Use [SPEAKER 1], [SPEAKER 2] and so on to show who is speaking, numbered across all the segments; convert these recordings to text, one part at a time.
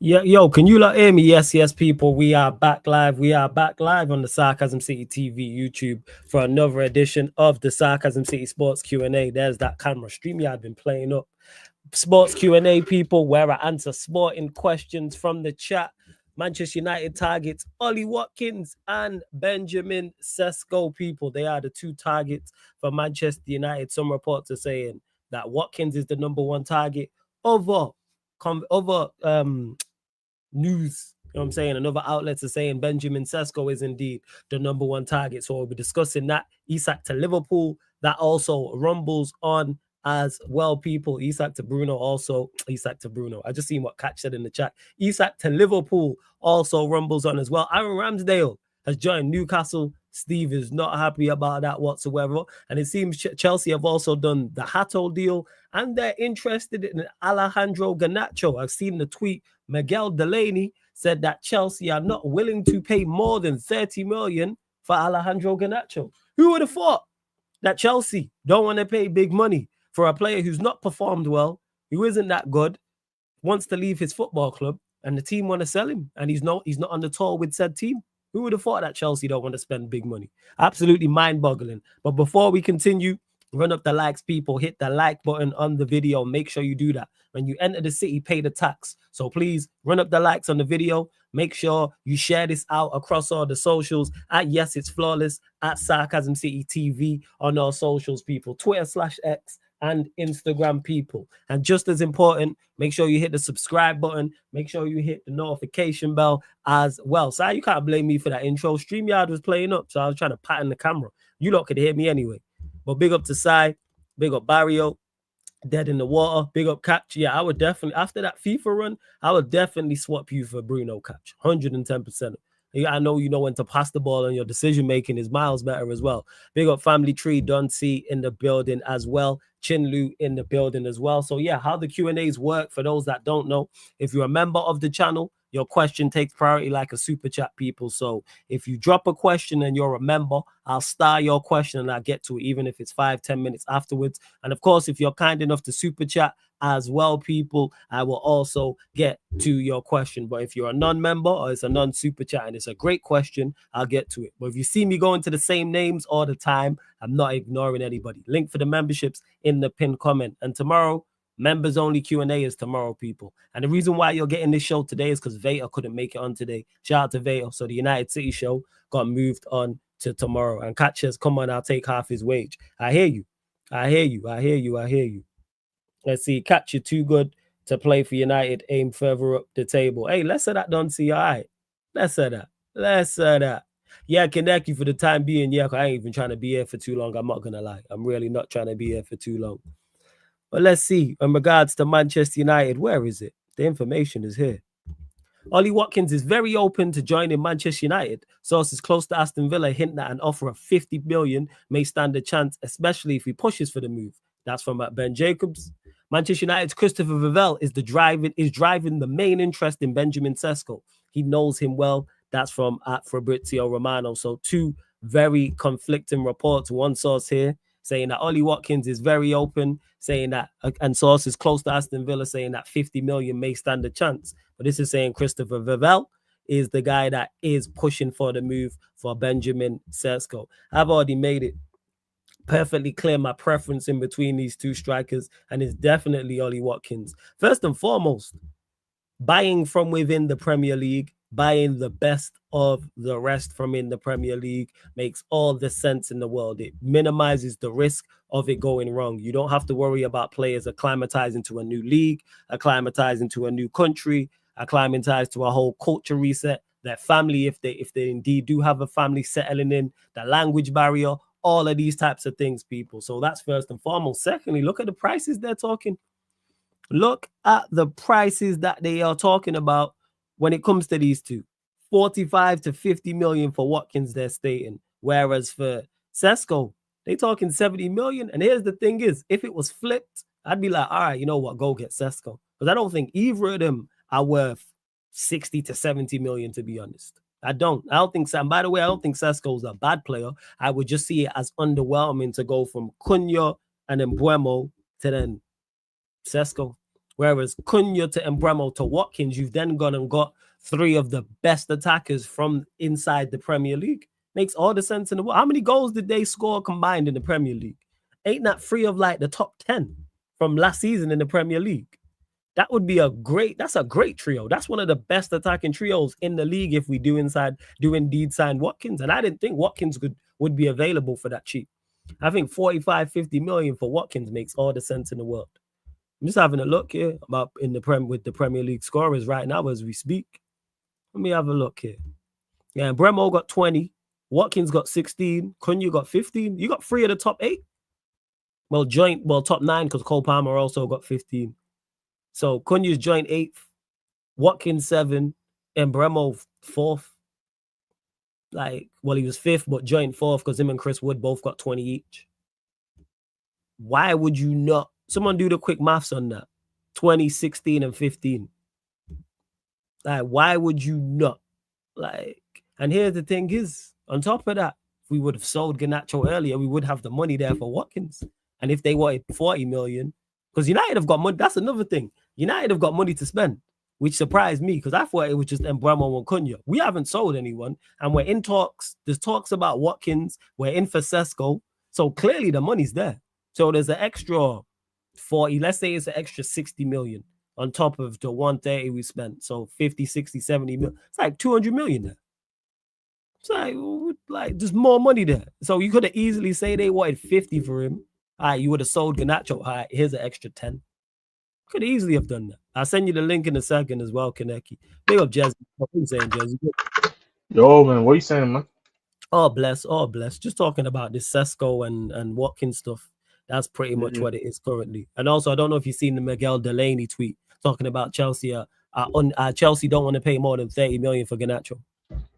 [SPEAKER 1] Yeah, yo, can you lot hear me? Yes, yes, people. We are back live. We are back live on the Sarcasm City TV YouTube for another edition of the Sarcasm City Sports Q&A. There's that camera. StreamYard been playing up. Sports Q&A, people, where I answer sporting questions from the chat. Manchester United targets Ollie Watkins and Benjamin Sesko, people. They are the two targets for Manchester United. Some reports are saying that Watkins is the number one target over news. You know what I'm saying? Another outlets are saying Benjamin Sesko is indeed the number one target. So we'll be discussing that. Isak to Liverpool. That also rumbles on as well, people. Isak to Bruno also. Isak to Bruno. I just seen what Catch said in the chat. Isak to Liverpool also rumbles on as well. Aaron Ramsdale has joined Newcastle. Steve is not happy about that whatsoever. And it seems Chelsea have also done the Hato deal and they're interested in Alejandro Garnacho. I've seen the tweet. Miguel Delaney said that Chelsea are not willing to pay more than 30 million for Alejandro Garnacho. Who would have thought that Chelsea don't want to pay big money for a player who's not performed well, who isn't that good, wants to leave his football club, and the team want to sell him, and he's not on the tour with said team? Who would have thought that Chelsea don't want to spend big money? Absolutely mind-boggling. But before we continue, run up the likes, people. Hit the like button on the video. Make sure you do that. When you enter the city, pay the tax. So please run up the likes on the video. Make sure you share this out across all the socials at Yes It's Flawless, at Sarcasm City TV on our socials, people. Twitter/X and Instagram, people. And just as important, make sure you hit the subscribe button. Make sure you hit the notification bell as well. So you can't blame me for that intro. StreamYard was playing up, so I was trying to pattern the camera. You lot could hear me anyway. But big up to Sai, big up Barrio, Dead in the Water, big up Catch. Yeah, I would definitely, after that FIFA run, I would definitely swap you for Bruno Catch, 110%. I know you know when to pass the ball and your decision making is miles better as well. Big up Family Tree, Duncy in the building as well. Chinlu in the building as well. So yeah, how the Q&As work for those that don't know, if you're a member of the channel, your question takes priority like a super chat, people. So if you drop a question and you're a member, I'll star your question and I'll get to it, even if it's 5-10 minutes afterwards. And of course, if you're kind enough to super chat as well, people, I will also get to your question. But if you're a non-member or it's a non-super chat and it's a great question, I'll get to it. But if you see me going to the same names all the time, I'm not ignoring anybody. Link for the memberships in the pinned comment. And tomorrow, members only Q&A is tomorrow, people. And the reason why you're getting this show today is because Vader couldn't make it on today. Shout out to Vader. So the United City show got moved on to tomorrow. And Catch says, come on, I'll take half his wage. I hear you. I hear you. I hear you. I hear you. Let's see. Catch, you too good to play for United. Aim further up the table. Hey, let's say that, don't see. All right. Let's say that. Let's say that. Yeah, connect you for the time being. Yeah, I ain't even trying to be here for too long. I'm not going to lie. I'm really not trying to be here for too long. But let's see. In regards to Manchester United, where is it? The information is here. Ollie Watkins is very open to joining Manchester United. Sources close to Aston Villa hint that an offer of 50 million may stand a chance, especially if he pushes for the move. That's from Ben Jacobs. Manchester United's Christopher Vivell is driving the main interest in Benjamin Sesko. He knows him well. That's from Fabrizio Romano. So two very conflicting reports. One source here saying that Ollie Watkins is very open, saying that, and sources close to Aston Villa saying that 50 million may stand a chance. But this is saying Christopher Vivell is the guy that is pushing for the move for Benjamin Sesko. I've already made it perfectly clear my preference in between these two strikers, and it's definitely Ollie Watkins. First and foremost, buying from within the Premier League, buying the best of the rest from in the Premier League makes all the sense in the world. It minimizes the risk of it going wrong. You don't have to worry about players acclimatizing to a new league, acclimatizing to a new country, acclimatized to a whole culture reset, their family, if they indeed do have a family settling in, the language barrier, all of these types of things, people. So that's first and foremost. Secondly, look at the prices they're talking. Look at the prices that they are talking about when it comes to these two. 45 to 50 million for Watkins, they're stating. Whereas for Sesko, they talking 70 million. And here's the thing is, if it was flipped, I'd be like, all right, you know what, go get Sesko. Because I don't think either of them are worth 60 to 70 million, to be honest. I don't think so. And by the way, I don't think Sesko's a bad player. I would just see it as underwhelming to go from Cunha and then Buemo to then Sesko. Whereas Cunha to Embremo to Watkins, you've then gone and got 3 of the best attackers from inside the Premier League. Makes all the sense in the world. How many goals did they score combined in the Premier League? Ain't that 3 of like the top 10 from last season in the Premier League? That would be that's a great trio. That's one of the best attacking trios in the league if we do indeed sign Watkins. And I didn't think Watkins would be available for that cheap. I think 45, 50 million for Watkins makes all the sense in the world. I'm just having a look here about with the Premier League scorers right now as we speak. Let me have a look here. Yeah, Bremo got 20. Watkins got 16. Cunha got 15. You got 3 of the top 8. Well, top 9 because Cole Palmer also got 15. So Cunha's joint 8th, Watkins 7, and Bremo 4th. Like, well, he was 5th, but joint 4th because him and Chris Wood both got 20 each. Why would you not? Someone do the quick maths on that. 20, 16, and 15. Like, why would you not? Like, and here's the thing is, on top of that, if we would have sold Garnacho earlier, we would have the money there for Watkins. And if they wanted 40 million, because United have got money, that's another thing. United have got money to spend, which surprised me because I thought it was just Embremo and Cunha. We haven't sold anyone, and we're in talks. There's talks about Watkins. We're in for SESKO. So clearly the money's there. So there's an extra 40, let's say it's an extra 60 million on top of the 130 we spent. So 50, 60, 70 million. It's like 200 million there. It's like there's more money there. So you could have easily say they wanted 50 for him. All right, you would have sold Garnacho. All right, here's an extra 10. Could easily have done that. I'll send you the link in a second as well, Kaneki. Big up, Jazzy. What are you saying, Jazzy?
[SPEAKER 2] Yo, man, what are you saying, man?
[SPEAKER 1] Oh, bless. Just talking about this SESKO and Watkins stuff. That's pretty much what it is currently. And also, I don't know if you've seen the Miguel Delaney tweet talking about Chelsea. Chelsea don't want to pay more than 30 million for Garnacho.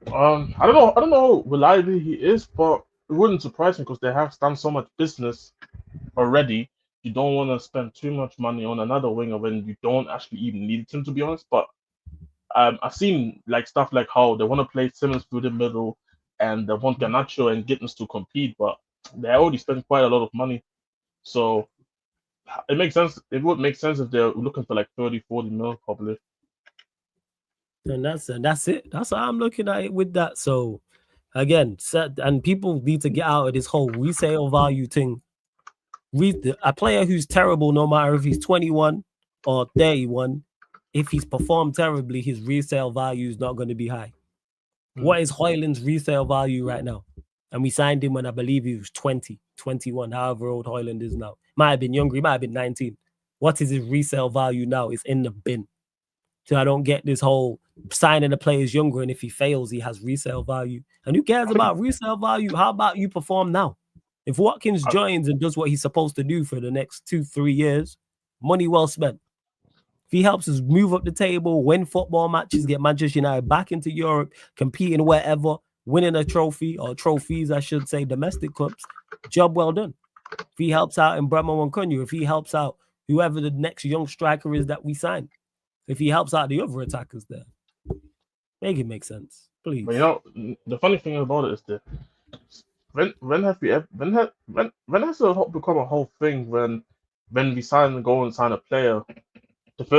[SPEAKER 2] I don't know how reliable he is, but it wouldn't surprise me because they have done so much business already. You don't want to spend too much money on another winger when you don't actually even need him, to be honest. But I've seen like stuff like how they want to play Simmons through the middle and they want Garnacho and Gittins to compete, but they already spent quite a lot of money. So it makes sense. It would make sense if they're looking for like 30, 40 mil probably.
[SPEAKER 1] And that's it. That's how I'm looking at it with that. So again, and people need to get out of this whole resale value thing. A player who's terrible, no matter if he's 21 or 31, if he's performed terribly, his resale value is not going to be high. What is Højlund's resale value right now? And we signed him when I believe he was 20, 21, however old Højlund is now. Might have been younger, he might have been 19. What is his resale value now? It's in the bin. So I don't get this whole signing a player's younger, and if he fails, he has resale value. And who cares about resale value? How about you perform now? If Watkins joins and does what he's supposed to do for the next 2-3 years, money well spent. If he helps us move up the table, win football matches, get Manchester United back into Europe, competing wherever, winning a trophy or trophies, I should say, domestic cups, job well done. If he helps out in Bremo and Cunha, if he helps out whoever the next young striker is that we sign, if he helps out the other attackers there, make it make sense, please.
[SPEAKER 2] But you know, the funny thing about it is that when has it become a whole thing when we go and sign a player?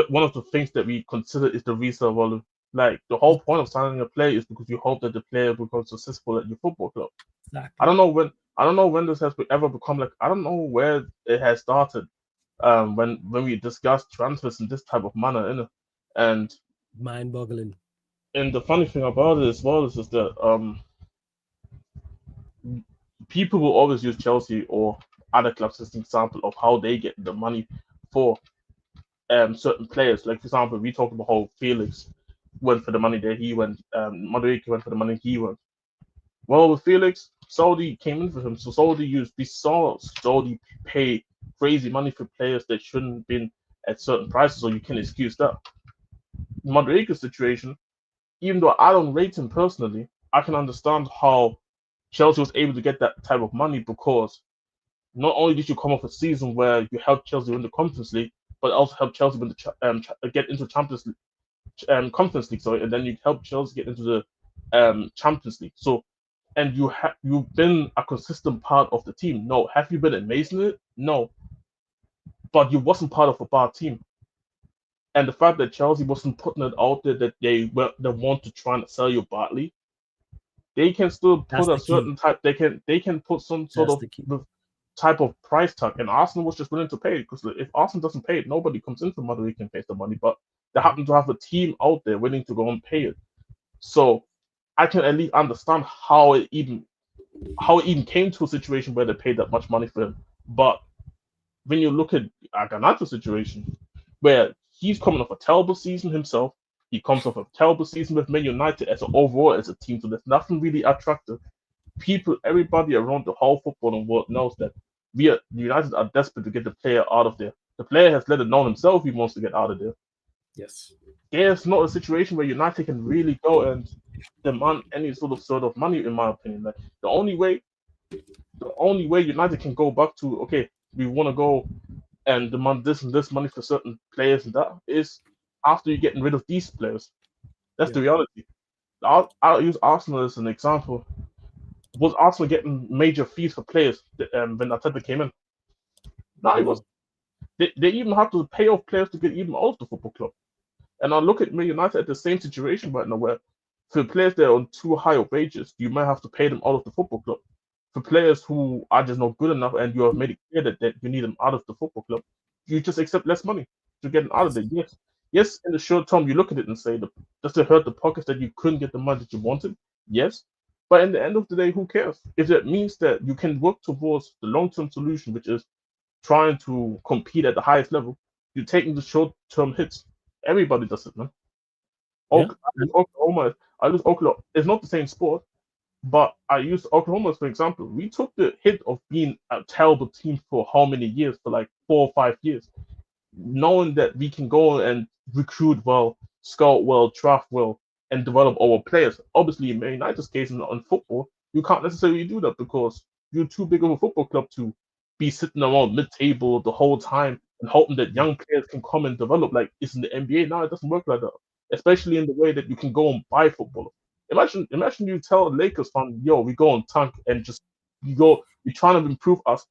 [SPEAKER 2] One of the things that we consider is the resale value. Like the whole point of signing a player is because you hope that the player becomes successful at your football club.
[SPEAKER 1] Exactly.
[SPEAKER 2] I don't know when this has ever become like. I don't know where it has started. When we discuss transfers in this type of manner, innit? And
[SPEAKER 1] mind-boggling.
[SPEAKER 2] And the funny thing about it as well is that people will always use Chelsea or other clubs as an example of how they get the money for certain players. Like for example, we talked about how Felix went for the money that he went, Madueke went for the money he went. Well, with Felix, Saudi came in for him, so we saw Saudi pay crazy money for players that shouldn't have been at certain prices, so you can excuse that. Madueke's situation, even though I don't rate him personally, I can understand how Chelsea was able to get that type of money because not only did you come off a season where you helped Chelsea win the Conference League, but also helped Chelsea win get into Champions League, Conference League, sorry, and then you helped Chelsea get into the Champions League. So, and you've been a consistent part of the team. No, have you been amazing at it? No, but you wasn't part of a bad team. And the fact that Chelsea wasn't putting it out there that they want to try and sell you Bartley, they can still
[SPEAKER 1] That's
[SPEAKER 2] put a
[SPEAKER 1] the key.
[SPEAKER 2] certain type. They can put some sort
[SPEAKER 1] That's
[SPEAKER 2] of
[SPEAKER 1] the key.
[SPEAKER 2] type of price tag, and Arsenal was just willing to pay it because if Arsenal doesn't pay it, nobody comes into Madrid can pay the money. But they happen to have a team out there willing to go and pay it. So I can at least understand how it even came to a situation where they paid that much money for him. But when you look at Garnacho's situation, where he's coming off a terrible season himself, he comes off a terrible season with Man United as an overall as a team, so there's nothing really attractive. Everybody around the whole footballing world knows that United are desperate to get the player out of there. The player has let it know himself he wants to get out of there.
[SPEAKER 1] Yes.
[SPEAKER 2] There's not a situation where United can really go and demand any sort of money, in my opinion. Like the only way United can go back to, okay, we want to go and demand this and this money for certain players and that is after you're getting rid of these players. That's the reality. I'll use Arsenal as an example. Was Arsenal getting major fees for players when Arteta came in? No, it was. They even have to pay off players to get even out of the football club. And I look at Man United at the same situation right now, where for players that are on too high of wages, you might have to pay them out of the football club. For players who are just not good enough and you have made it clear that you need them out of the football club, you just accept less money to get them out of there. Yes, in the short term, you look at it and say, does it hurt the pockets that you couldn't get the money that you wanted? Yes. But in the end of the day, who cares? If it means that you can work towards the long term solution, which is trying to compete at the highest level, you're taking the short term hits. Everybody does it, man.
[SPEAKER 1] Yeah.
[SPEAKER 2] Oklahoma, I use Oklahoma. It's not the same sport, but I use Oklahoma for example. We took the hit of being a terrible team for how many years? For like 4 or 5 years, knowing that we can go and recruit well, scout well, draft well, and develop our players. Obviously, in Man United's case, on football, you can't necessarily do that because you're too big of a football club to be sitting around mid-table the whole time and hoping that young players can come and develop like it's in the NBA. No, it doesn't work like that. Especially in the way that you can go and buy football. Imagine you tell a Lakers fan, yo, we go on tank and just you're trying to improve us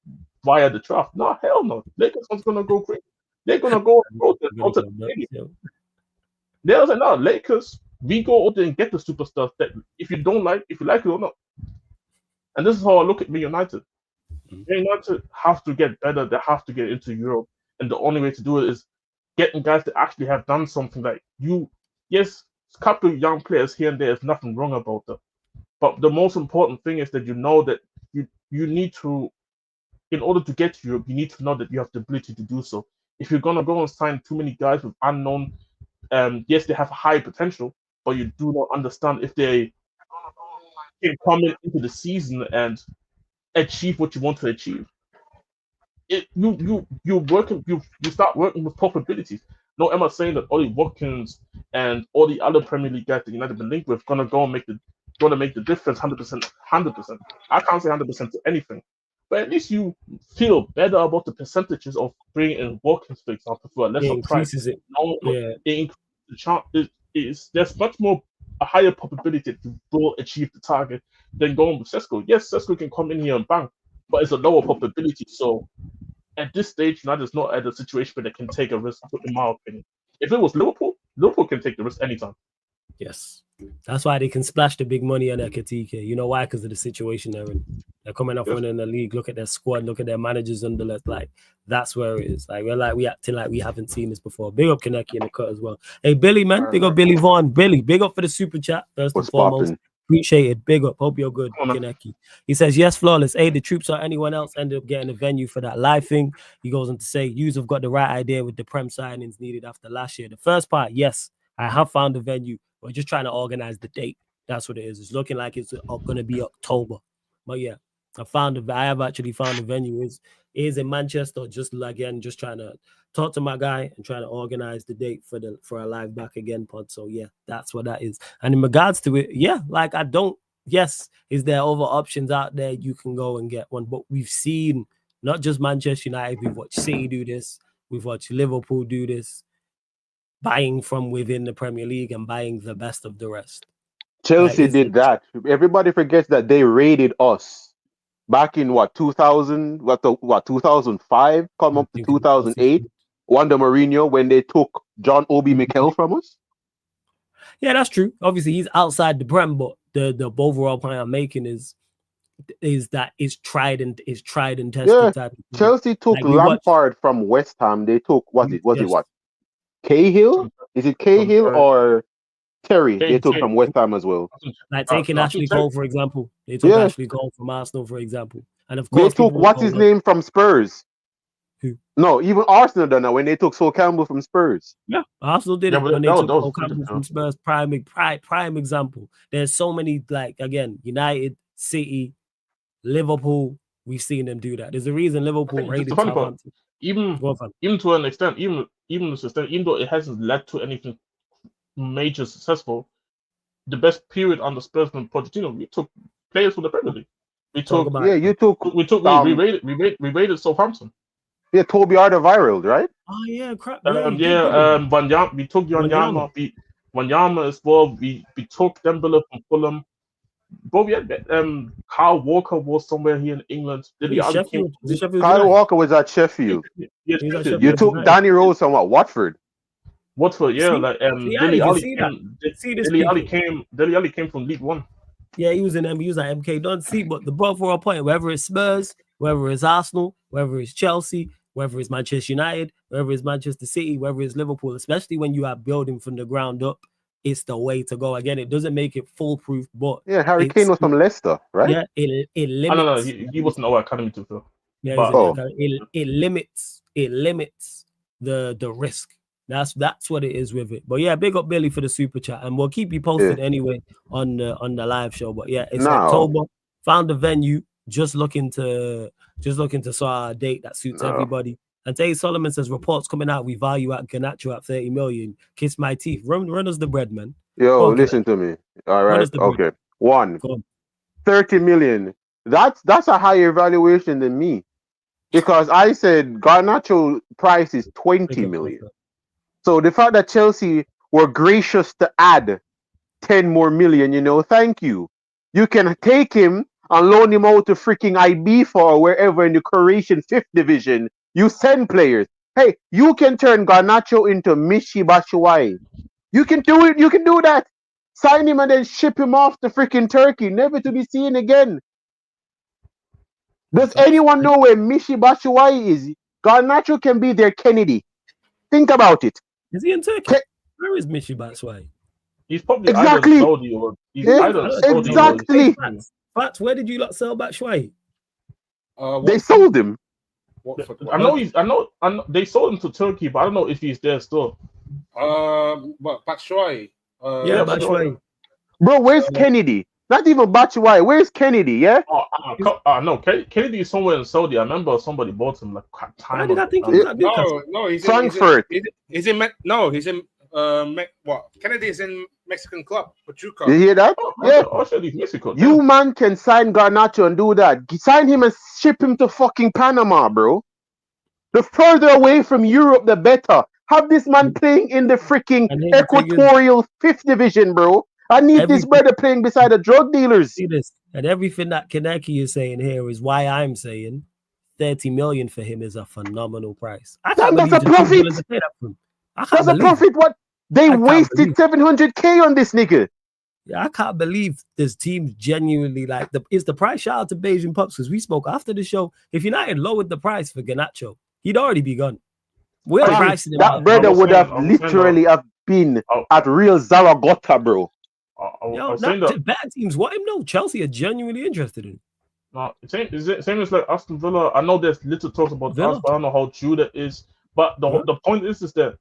[SPEAKER 2] via the draft. No, hell no. Lakers fans gonna go crazy. They're gonna go out there, out to the stadium. They'll say, no, Lakers, we go out there and get the superstars that if you like it or not. And this is how I look at Man United. Man United have to get better, they have to get into Europe. And the only way to do it is getting guys that actually have done something like yes, a couple of young players here and there is nothing wrong about that. But the most important thing is that you know that you need to, in order to get to Europe, you need to know that you have the ability to do so. If you're gonna go and sign too many guys with unknown, yes, they have high potential, but you do not understand if they can come into the season and achieve what you want to achieve. You start working with probabilities. No, am I saying that Ollie Watkins and all the other Premier League guys that United been linked with gonna make the difference 100%, 100%. I can't say 100% to anything, but at least you feel better about the percentages of bringing in Watkins, for example, for a lesser price.
[SPEAKER 1] Increases it.
[SPEAKER 2] No,
[SPEAKER 1] Yeah.
[SPEAKER 2] it increases the chance. There's much more a higher probability that you will achieve the target than going with SESKO. Yes, SESKO can come in here and bang, but it's a lower probability. So at this stage, United's not at a situation where they can take a risk, in my opinion. If it was Liverpool can take the risk anytime.
[SPEAKER 1] Yes. That's why they can splash the big money on Ekatike. You know why? Because of the situation they're in. They're coming off winning the league. Look at their squad. Look at their managers under left. Like, that's where it is. Like, we acting like we haven't seen this before. Big up Kaneki in the cut as well. Hey, Billy, man. Big up Billy Vaughn. Billy, big up for the super chat. First and foremost. Appreciate it. Big up. Hope you're good, Kaneki. He says, yes, flawless. Hey, the troops or anyone else ended up getting a venue for that live thing. He goes on to say, yous have got the right idea with the Prem signings needed after last year. The first part, yes, I have found a venue. We're just trying to organize the date. That's what it is. It's looking like it's going to be October. But yeah, I have actually found a venue. It is in Manchester. Just trying to talk to my guy and trying to organize the date for a live back again pod. So yeah, that's what that is. And in regards to it, yeah, like is there other options out there you can go and get one? But we've seen not just Manchester United, we've watched City do this, we've watched Liverpool do this. Buying from within the Premier League and buying the best of the rest.
[SPEAKER 3] Chelsea did that. Everybody forgets that they raided us back in 2000, 2005, come up to 2008. Under Mourinho, when they took John Obi Mikel from us?
[SPEAKER 1] Yeah, that's true. Obviously, he's outside the Prem, but the overall point I'm making is that it's tried and tested
[SPEAKER 3] Yeah.
[SPEAKER 1] type of thing.
[SPEAKER 3] Chelsea took
[SPEAKER 1] Like we watched,
[SPEAKER 3] Lampard from West Ham. They took was it
[SPEAKER 1] yes,
[SPEAKER 3] what? Cahill? Is it Cahill or Terry? They took from West Ham as well.
[SPEAKER 1] like taking Ashley Cole, for example. They took
[SPEAKER 3] Yeah.
[SPEAKER 1] Ashley Cole from Arsenal, for example. And of
[SPEAKER 3] They
[SPEAKER 1] course,
[SPEAKER 3] took what's his name from Spurs.
[SPEAKER 1] Who?
[SPEAKER 3] No, even Arsenal done that when they took Sol Campbell from Spurs.
[SPEAKER 1] Yeah, Arsenal did
[SPEAKER 2] Yeah,
[SPEAKER 1] it
[SPEAKER 2] but
[SPEAKER 1] when they
[SPEAKER 2] that
[SPEAKER 1] took
[SPEAKER 2] was
[SPEAKER 1] Cole Campbell
[SPEAKER 2] ridiculous.
[SPEAKER 1] from Spurs. Prime example. There's so many, like, again, United, City, Liverpool. We've seen them do that. There's a reason Liverpool raided Southampton.
[SPEAKER 2] Even to an extent, even though it hasn't led to anything major successful, the best period under Spurs when Pochettino, we took players from the Premier League. We raided Southampton.
[SPEAKER 3] Yeah, Toby Alderweireld, right?
[SPEAKER 1] Oh yeah, crap.
[SPEAKER 2] We took Wanyama. Wanyama as well. We took Dembele from Fulham. But we had Kyle Walker was somewhere here in England.
[SPEAKER 3] Kyle Walker was at Sheffield. You took Danny Rose from what? Watford,
[SPEAKER 2] yeah. Dele Alli came from League One.
[SPEAKER 1] Yeah, he was at MK. Don't see, but the ball for a point, whether it's Spurs, whether it's Arsenal, whether it's Chelsea, whether it's Manchester United, whether it's Manchester City, whether it's Liverpool, especially when you are building from the ground up, it's the way to go. Again, it doesn't make it foolproof, but
[SPEAKER 3] yeah, Harry Kane was from Leicester, right?
[SPEAKER 1] Yeah, it limits.
[SPEAKER 2] No, he wasn't our academy to fill.
[SPEAKER 1] Yeah, it limits the risk. That's what it is with it. But yeah, big up Billy for the super chat, and we'll keep you posted anyway on the live show. But yeah, it's October. Found the venue. Just looking to sort a date that suits everybody. And Tay Solomon says reports coming out. We value at Garnacho at 30 million. Kiss my teeth. Run us the bread, man.
[SPEAKER 3] Yo, listen to me. All right. Okay. 30 million. That's a higher valuation than me. Because I said Garnacho price is 20 million. So the fact that Chelsea were gracious to add 10 more million, thank you. You can take him and loan him out to freaking IB or wherever in the Croatian 5th division. You send players. Hey, you can turn Garnacho into Michy Batshuayi. You can do it. You can do that. Sign him and then ship him off to freaking Turkey, never to be seen again. Does anyone know where Michy Batshuayi is? Garnacho can be their Kennedy. Think about it.
[SPEAKER 1] Is he in Turkey? Where is Michy Batshuayi?
[SPEAKER 2] He's probably either Saudi or
[SPEAKER 3] exactly.
[SPEAKER 1] But where did you lot sell Batshuayi?
[SPEAKER 3] They sold him.
[SPEAKER 2] I know. They sold him to Turkey, but I don't know if he's there still.
[SPEAKER 4] But Batshuayi.
[SPEAKER 1] Batshuayi.
[SPEAKER 3] Bro, where's Kennedy? Not even Batshuayi. Where's Kennedy? Yeah.
[SPEAKER 2] No. Kennedy is somewhere in Saudi. I remember somebody bought him like time.
[SPEAKER 1] Why did I think he was at Newcastle?
[SPEAKER 4] No, he's
[SPEAKER 3] Frankfurt.
[SPEAKER 4] He's in what? Kennedy is in Mexican club, Pachuca.
[SPEAKER 3] You hear that?
[SPEAKER 2] Mexico.
[SPEAKER 3] You man can sign Garnacho and do that. Sign him and ship him to fucking Panama, bro. The further away from Europe, the better. Have this man playing in the freaking Equatorial 5th division, bro. I need this brother playing beside the drug dealers.
[SPEAKER 1] See this, and everything that Kaneki is saying here is why I'm saying 30 million for him is a phenomenal price.
[SPEAKER 3] That's a profit. That's a profit. What they wasted 700K on this nigga.
[SPEAKER 1] Yeah, I can't believe this team genuinely is the price. Shout out to Beijing Pups because we spoke after the show. If United lowered the price for Garnacho, he'd already be gone. We're pricing him.
[SPEAKER 3] That brother would have literally have been at real Zaragoza, bro.
[SPEAKER 1] Bad teams want him. No, Chelsea are genuinely interested in him.
[SPEAKER 2] No, same as like Aston Villa. I know there's little talks about Villa, but I don't know how true that is. But the point is that,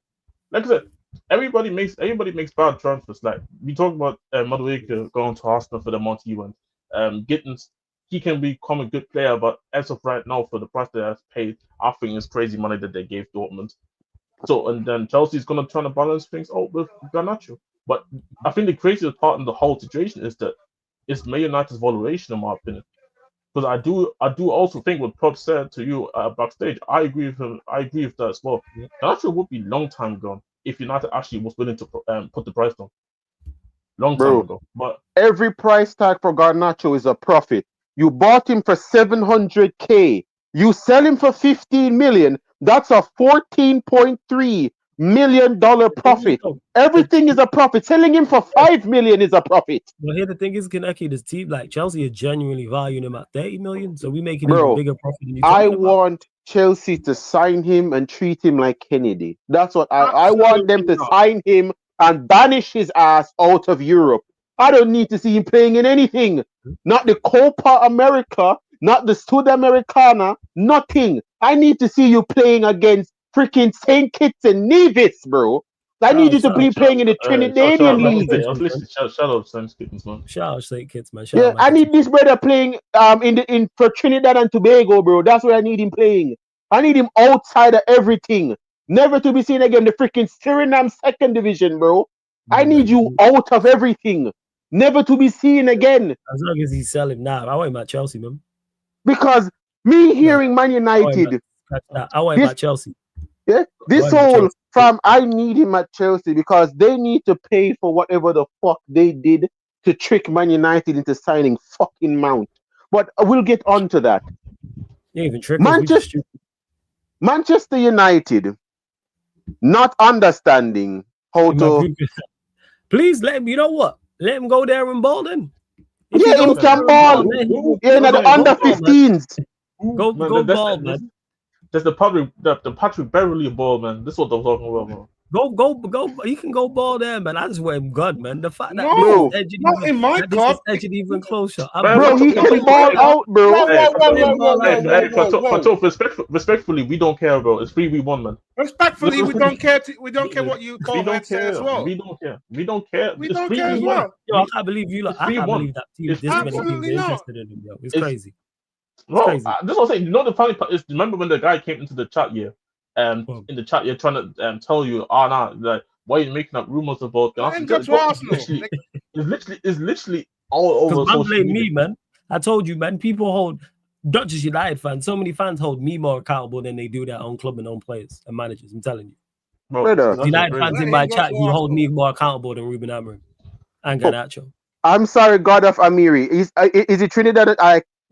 [SPEAKER 2] like I said, everybody makes bad transfers. Like we talk about Madueke going to Arsenal for the month he went. Gittins, he can become a good player, but as of right now, for the price they have paid, I think it's crazy money that they gave Dortmund. So and then Chelsea's gonna try to balance things out with Garnacho. But I think the craziest part in the whole situation is that it's Man United's valuation, in my opinion. Because I do also think what Prop said to you backstage. I agree with him. I agree with that as well. Garnacho would be long time gone if United actually was willing to put the price down. Long time ago. But
[SPEAKER 3] every price tag for Garnacho is a profit. You bought him for 700K. You sell him for 15 million. That's a 14.3 million profit. Everything is a profit. Selling him for 5 million is a profit.
[SPEAKER 1] Well, here the thing is, Kaneki, this team like Chelsea is genuinely valuing him at 30 million, so we making even bigger profit than you.
[SPEAKER 3] I want Chelsea to sign him and treat him like Kennedy. That's what I want them to sign him and banish his ass out of Europe. I don't need to see him playing in anything. Not the Copa America, not the Sudamericana, nothing. I need to see you playing against freaking St. Kitts and Nevis, bro. I need you to be playing in the Trinidadian League.
[SPEAKER 2] Shout out St. Kitts, man.
[SPEAKER 1] Shout out St. Kitts, man.
[SPEAKER 3] Yeah, I need this brother playing for Trinidad and Tobago, bro. That's where I need him playing. I need him outside of everything. Never to be seen again. The freaking Suriname 2nd Division, bro. I need you out of everything. Never to be seen again.
[SPEAKER 1] As long as he's selling now, I want him at Chelsea, man.
[SPEAKER 3] Because me hearing Man United,
[SPEAKER 1] I want him at Chelsea.
[SPEAKER 3] Yeah, this whole I need him at Chelsea because they need to pay for whatever the fuck they did to trick Man United into signing fucking Mount. But we'll get on to that.
[SPEAKER 1] You even trick
[SPEAKER 3] Manchester United not understanding how to.
[SPEAKER 1] Please let him. You know what? Let him go there and ball then.
[SPEAKER 3] Yeah, he can ball. Yeah, the under 15s.
[SPEAKER 1] Go ball, man.
[SPEAKER 2] There's the Patrick Beverly ball, man. This is what I'm talking about, man.
[SPEAKER 1] Go. You can go ball there, man. I just want him good, man. The fact that
[SPEAKER 4] not in my club,
[SPEAKER 1] edge it even closer.
[SPEAKER 3] Bro, he can ball out, bro.
[SPEAKER 2] Respectfully, we don't care, bro. It's 3v1, man.
[SPEAKER 4] Respectfully, we don't care. We don't care what you call that as well.
[SPEAKER 2] We don't care. We don't care.
[SPEAKER 4] We don't care as well.
[SPEAKER 1] Yo, I can't believe you. I can't believe that team. This many people interested in him, yo. It's crazy.
[SPEAKER 2] Bro, this is what I'm saying. You know the funny part is, remember when the guy came into the chat here, in the chat you're trying to tell you, like, why are you making up rumors about
[SPEAKER 4] Arsenal?
[SPEAKER 2] It's literally all over.
[SPEAKER 1] Man, blame me, man. I told you, man. People hold, not just United fans. So many fans hold me more accountable than they do their own club and own players and managers. I'm telling you,
[SPEAKER 2] bro.
[SPEAKER 1] United fans in my chat, you hold me more accountable than Ruben Amorim and Garnacho.
[SPEAKER 3] I'm sorry, God of Amiri. Is it Trinidad?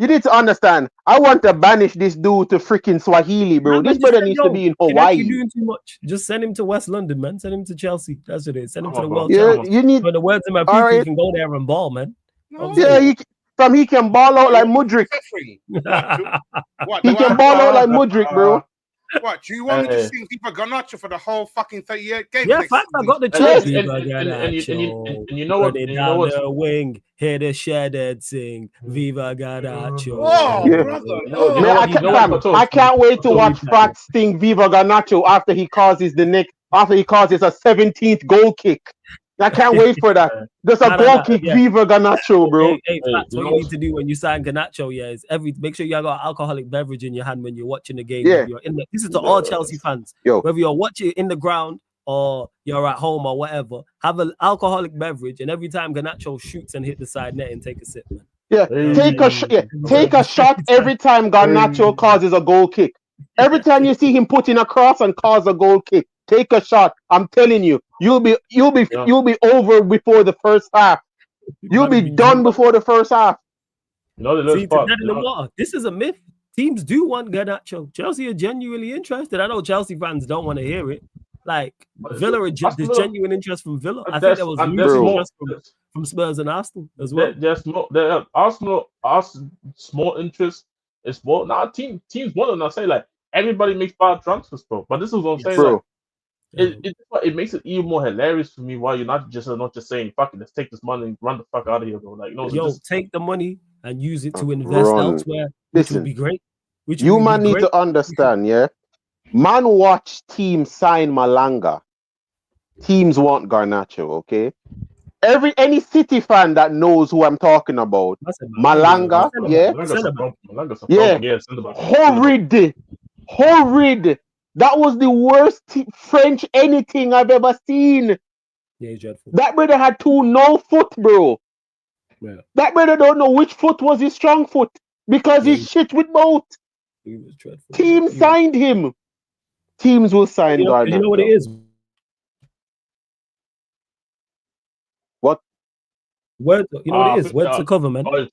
[SPEAKER 3] You need to understand. I want to banish this dude to freaking Swahili, bro. This brother needs to be in Hawaii.
[SPEAKER 1] You're doing too much. Just send him to West London, man. Send him to Chelsea. That's what it is. Send him to the World Cup.
[SPEAKER 3] You need.
[SPEAKER 1] For the words in my piece, you can go there and ball, man.
[SPEAKER 3] Yeah, he can ball out like Mudryk. He can ball out like Mudryk, bro.
[SPEAKER 4] What, do you want me to sing Viva Garnacho for the whole fucking 38 games?
[SPEAKER 1] Yeah, fact, I got the chance.
[SPEAKER 2] And you know what?
[SPEAKER 1] The wing, hear the shredded sing Viva Garnacho.
[SPEAKER 4] Brother.
[SPEAKER 3] I can't wait to watch Fat sing Viva Garnacho after he causes a 17th goal kick. I can't wait for that. There's a goal kick, Viva Garnacho, bro.
[SPEAKER 1] Hey, what you need to do when you sign Garnacho, is make sure you got an alcoholic beverage in your hand when you're watching the game.
[SPEAKER 3] Yeah.
[SPEAKER 1] This is to all Chelsea fans. Whether you're watching in the ground or you're at home or whatever, have an alcoholic beverage, and every time Garnacho shoots and hit the side net and take a sip, man.
[SPEAKER 3] Yeah, take a shot every time Garnacho causes a goal kick. Every time you see him put in a cross and cause a goal kick, take a shot. I'm telling you, you'll be over before the first half. You'll be done before the first half.
[SPEAKER 2] You know the part.
[SPEAKER 1] In the water. This is a myth. Teams do want Garnacho. Chelsea are genuinely interested. I know Chelsea fans don't want to hear it. Like Villa, there's genuine interest from Villa. I think there was interest from Spurs and Arsenal as well.
[SPEAKER 2] There's Arsenal small interest. It's more teams want to say like everybody makes bad transfers, bro. But this is what I'm saying,
[SPEAKER 3] bro.
[SPEAKER 2] It makes it even more hilarious for me why you're not just saying fuck it, let's take this money and run the fuck out of here, bro. Like,
[SPEAKER 1] take the money and use it to invest elsewhere, which would be great. Need
[SPEAKER 3] to understand, Man, watch teams sign Malanga. Teams want Garnacho, okay? Any City fan that knows who I'm talking about, Malanga, horrid. That was the worst French anything I've ever seen.
[SPEAKER 1] Yeah, he's dreadful.
[SPEAKER 3] That brother had no foot, bro.
[SPEAKER 1] Yeah.
[SPEAKER 3] That brother don't know which foot was his strong foot because he's shit with both.
[SPEAKER 1] He was dreadful.
[SPEAKER 3] Teams signed him. Teams will sign Garnacho.
[SPEAKER 1] You know what it is?
[SPEAKER 3] What?
[SPEAKER 1] You know what it is? Where's the cover, man?
[SPEAKER 4] I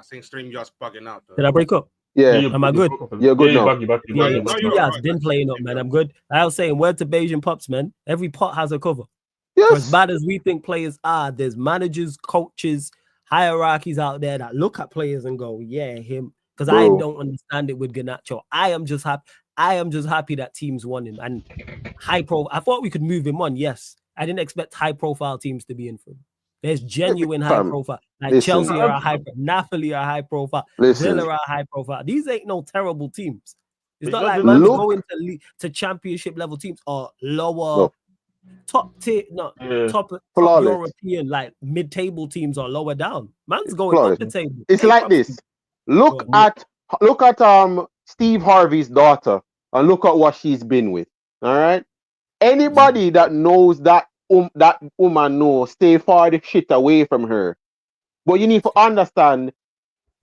[SPEAKER 4] think stream just bugging out. Though.
[SPEAKER 1] Did I break up?
[SPEAKER 3] Yeah.
[SPEAKER 1] Am I good?
[SPEAKER 3] You're good
[SPEAKER 2] yeah,
[SPEAKER 3] now.
[SPEAKER 2] you're back.
[SPEAKER 1] Yeah, been playing up, man. I'm good. I was saying, word to Bayesian Pops, man. Every pot has a cover.
[SPEAKER 3] Yes.
[SPEAKER 1] For as bad as we think players are, there's managers, coaches, hierarchies out there that look at players and go, yeah, him. Because I don't understand it with Garnacho. I am just happy that teams won him. And high profile. I thought we could move him on. Yes. I didn't expect high profile teams to be in for him. There's genuine high profile. Like Chelsea are a high, Napoli are high profile, Villa are high profile. These ain't no terrible teams. It's not like man's going to championship level teams or lower top tier, top European, like mid-table teams or lower down. Man's going up the table.
[SPEAKER 3] It's like this. Look at Steve Harvey's daughter and look at what she's been with. All right. Anybody that knows that woman knows, stay far the shit away from her. But you need to understand,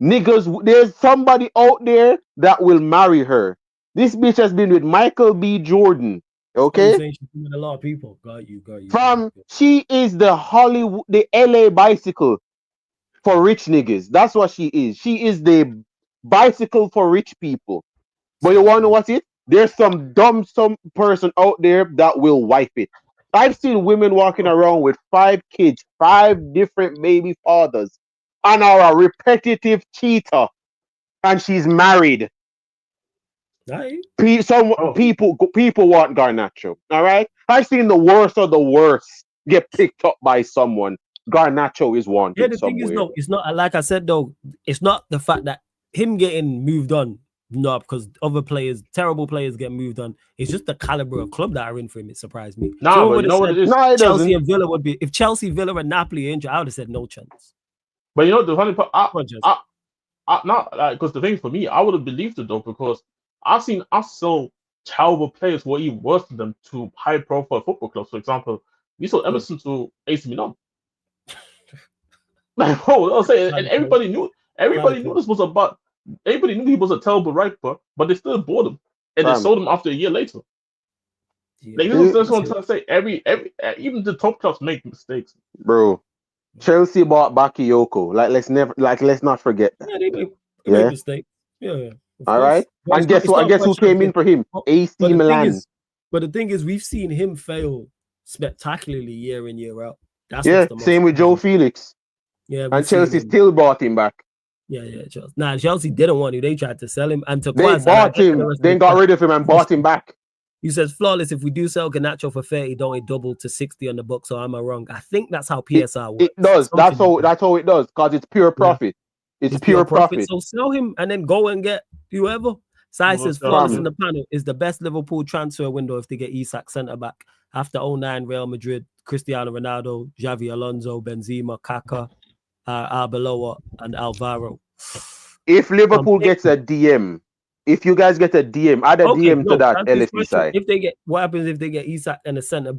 [SPEAKER 3] niggas, there's somebody out there that will marry her. This bitch has been with Michael B. Jordan. Okay?
[SPEAKER 1] She's with a lot of people. Got you.
[SPEAKER 3] She is the LA bicycle for rich niggas. That's what she is. She is the bicycle for rich people. But you want to know what's it? There's some person out there that will wipe it. I've seen women walking around with 5 kids, 5 different baby fathers, and are a repetitive cheater, and she's married. People want Garnacho. All right, I've seen the worst of the worst get picked up by someone. Garnacho is wanted.
[SPEAKER 1] Yeah, the thing is, though, it's not like I said. Though, it's not the fact that him getting moved on. No, because other players, terrible players, get moved on. It's just the caliber of club that are in for him. It surprised me.
[SPEAKER 2] Nah, but you know what it is?
[SPEAKER 1] Chelsea and Villa would be. If Chelsea, Villa, and Napoli injured, I would have said no chance.
[SPEAKER 2] But you know the funny part, because the thing for me, I would have believed it though, because I've seen us so terrible players who are even worse than them to high-profile football clubs. For example, we saw Emerson to AC Milan. Like, bro, I was saying, and everybody knew this was about. Everybody knew he was a terrible right back, but they still bought him, and they sold him after a year later. Yeah. Like, that's what I'm trying to say. Every even the top clubs make mistakes,
[SPEAKER 3] bro. Chelsea bought Bakayoko. Let's not forget that.
[SPEAKER 1] Yeah, they make mistakes. Yeah.
[SPEAKER 3] All right. And guess what? Guess who came in for him? AC Milan.
[SPEAKER 1] But the thing is, we've seen him fail spectacularly year in, year out.
[SPEAKER 3] Same with Joe Felix.
[SPEAKER 1] Yeah,
[SPEAKER 3] and Chelsea still bought him back.
[SPEAKER 1] Yeah, Chelsea. Nah, Chelsea didn't want to. They tried to sell him, and to
[SPEAKER 3] they bought him. Then got rid of him and bought him back.
[SPEAKER 1] He says, flawless. If we do sell Garnacho for 30, don't it double to 60 on the book? So am I wrong? I think that's how PSR works.
[SPEAKER 3] It does. That's how it does. Because it's pure profit. Yeah. It's pure profit.
[SPEAKER 1] So sell him and then go and get whoever. Sai says flawless in the panel is the best Liverpool transfer window if they get Isak centre back after 09 Real Madrid, Cristiano Ronaldo, Xavi Alonso, Benzema, Kaká, Arbeloa, and Alvaro.
[SPEAKER 3] If Liverpool gets a DM, if you guys get a DM, add a DM to that LSD side.
[SPEAKER 1] If they get, what happens if they get Isak and a centre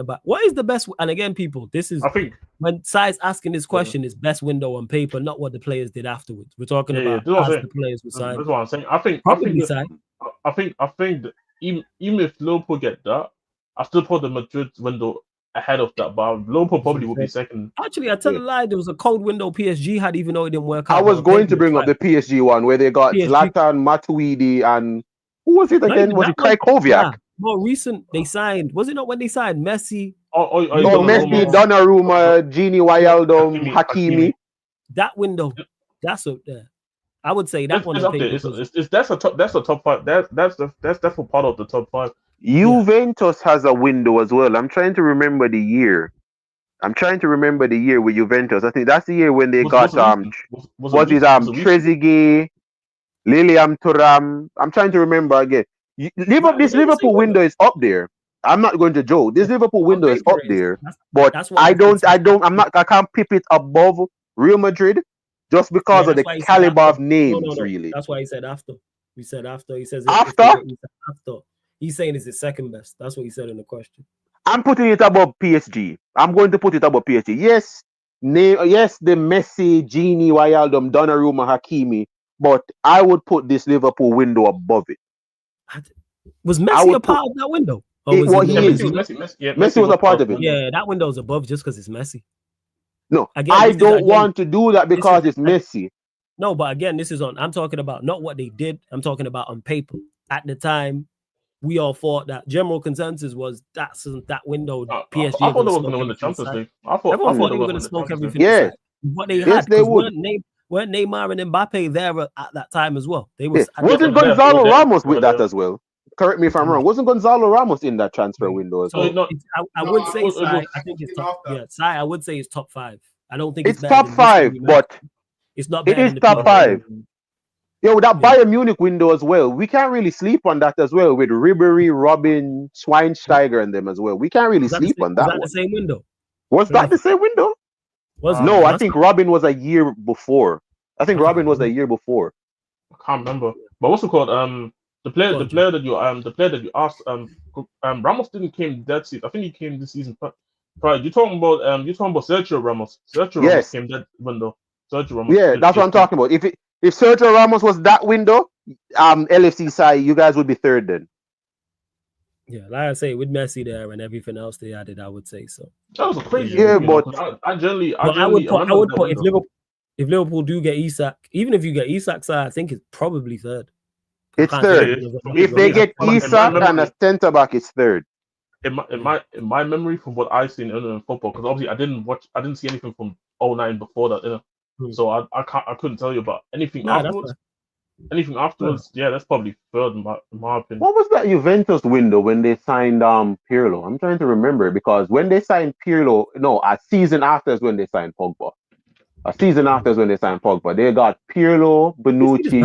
[SPEAKER 1] back? What is the best? And again, people, this is,
[SPEAKER 2] I think,
[SPEAKER 1] when Sai's asking this question, is best window on paper, not what the players did afterwards. We're talking about as the players were signed.
[SPEAKER 2] That's what I'm saying. I think that even if Liverpool get that, I still put the Madrid window ahead of that, but Liverpool probably will be second.
[SPEAKER 1] Actually, I tell a lie, there was a cold window PSG had, even though it didn't work out.
[SPEAKER 3] I was going to bring up the PSG one where they got Zlatan, Matuidi, and who was it again? Was it Krajkoviak?
[SPEAKER 1] Yeah. More recent, they signed. Was it not when they signed Messi?
[SPEAKER 3] Messi, Donnarumma, Gini Wijnaldum, Hakimi.
[SPEAKER 1] That window, that's up there. I would say that one.
[SPEAKER 2] It's up there. That's the top 5. That's definitely part of the top 5.
[SPEAKER 3] Juventus has a window as well. I'm trying to remember the year. with Juventus. I think that's the year when they got Trezeguet, Lilian Thuram. I'm trying to remember again. This Liverpool window is up there. I'm not going to joke. This Liverpool window is up there, but I can't pip it above Real Madrid just because of the caliber of names. Really,
[SPEAKER 1] that's why he said after. We said after. He says
[SPEAKER 3] after.
[SPEAKER 1] He's saying it's the second best. That's what he said in the question.
[SPEAKER 3] I'm putting it above PSG. I'm going to put it above PSG. Yes, the Messi, Gini, Wijnaldum, Donnarumma, Hakimi, but I would put this Liverpool window above it.
[SPEAKER 1] Was Messi a part of that window?
[SPEAKER 3] Messi was a part of it.
[SPEAKER 1] Yeah, that window is above just because it's Messi.
[SPEAKER 3] No, I don't want to do that because it's Messi.
[SPEAKER 1] No, but again, this is on. I'm talking about not what they did. I'm talking about on paper. At the time, we all thought that general consensus was that window
[SPEAKER 2] I
[SPEAKER 1] PSG are
[SPEAKER 2] thought
[SPEAKER 1] going
[SPEAKER 2] they
[SPEAKER 1] to
[SPEAKER 2] were
[SPEAKER 1] smoke
[SPEAKER 2] going to win the
[SPEAKER 1] everything
[SPEAKER 2] Champions
[SPEAKER 1] inside.
[SPEAKER 2] League. I thought
[SPEAKER 1] Everyone thought
[SPEAKER 2] they
[SPEAKER 1] they were
[SPEAKER 2] were
[SPEAKER 1] going to
[SPEAKER 2] going to
[SPEAKER 1] smoke
[SPEAKER 2] win the Champions League.
[SPEAKER 1] everything
[SPEAKER 3] Yeah.
[SPEAKER 1] inside. What they
[SPEAKER 3] Yes,
[SPEAKER 1] had,
[SPEAKER 3] they
[SPEAKER 1] because
[SPEAKER 3] would.
[SPEAKER 1] weren't Neymar and Mbappe there at that time as well? They
[SPEAKER 3] Yeah.
[SPEAKER 1] was at
[SPEAKER 2] Yeah, they
[SPEAKER 3] Wasn't
[SPEAKER 2] were there. They were
[SPEAKER 3] Gonzalo
[SPEAKER 2] there.
[SPEAKER 3] Ramos
[SPEAKER 2] They were
[SPEAKER 3] with that
[SPEAKER 2] there.
[SPEAKER 3] as well? Correct me if I'm wrong. Wasn't Gonzalo Ramos in that transfer window as
[SPEAKER 1] So
[SPEAKER 3] well?
[SPEAKER 2] No,
[SPEAKER 1] I
[SPEAKER 4] No,
[SPEAKER 1] would say
[SPEAKER 2] it was.
[SPEAKER 1] I think it's
[SPEAKER 4] came
[SPEAKER 1] top.
[SPEAKER 4] after.
[SPEAKER 1] Yeah, Sai, I would say it's top 5. I don't think it's
[SPEAKER 3] It's
[SPEAKER 1] better
[SPEAKER 3] top
[SPEAKER 1] than this
[SPEAKER 3] 5, but
[SPEAKER 1] It's not
[SPEAKER 3] it
[SPEAKER 1] better
[SPEAKER 3] is
[SPEAKER 1] than the
[SPEAKER 3] top
[SPEAKER 1] PSG.
[SPEAKER 3] 5. Yo, that
[SPEAKER 1] Yeah.
[SPEAKER 3] Bayern Munich window as well. We can't really sleep on that as well with Ribery, Robin, Schweinsteiger, and them as well. We can't really sleep on that
[SPEAKER 1] Was that
[SPEAKER 3] one.
[SPEAKER 1] the same window?
[SPEAKER 3] Was that the same window?
[SPEAKER 1] Was it?
[SPEAKER 3] No, I
[SPEAKER 1] Must
[SPEAKER 3] think
[SPEAKER 1] be.
[SPEAKER 3] Robin was a year before. I think
[SPEAKER 1] I can't
[SPEAKER 3] Robin was a
[SPEAKER 1] remember.
[SPEAKER 3] year before.
[SPEAKER 2] I can't remember. But what's it called? The player that you asked. Ramos didn't came that season. I think he came this season. Right. You're talking about Sergio Ramos. Sergio Ramos
[SPEAKER 3] Yes.
[SPEAKER 2] came that window. Sergio Ramos.
[SPEAKER 3] Yeah, that's what I'm talking about. If Sergio Ramos was that window, LFC side, you guys would be third then.
[SPEAKER 1] Yeah, like I say, with Messi there and everything else they added, I would say so.
[SPEAKER 2] That was a crazy.
[SPEAKER 3] Yeah,
[SPEAKER 2] move,
[SPEAKER 3] but
[SPEAKER 2] I generally
[SPEAKER 1] I would put if
[SPEAKER 3] if
[SPEAKER 1] Liverpool do get Isak, even if you get Isak side, I think it's probably third.
[SPEAKER 3] it's third. If they get Isak and a centre back, it's third.
[SPEAKER 2] In my memory, from what I've seen in football, because obviously I didn't see anything from 09 before that, so I couldn't tell you about anything afterwards. Anything afterwards, yeah, that's probably third in my opinion.
[SPEAKER 3] What was that Juventus window when they signed Pirlo? I'm trying to remember because when they signed Pirlo, no, a season after is when they signed Pogba. A season after is when they signed Pogba. They got Pirlo, Bonucci.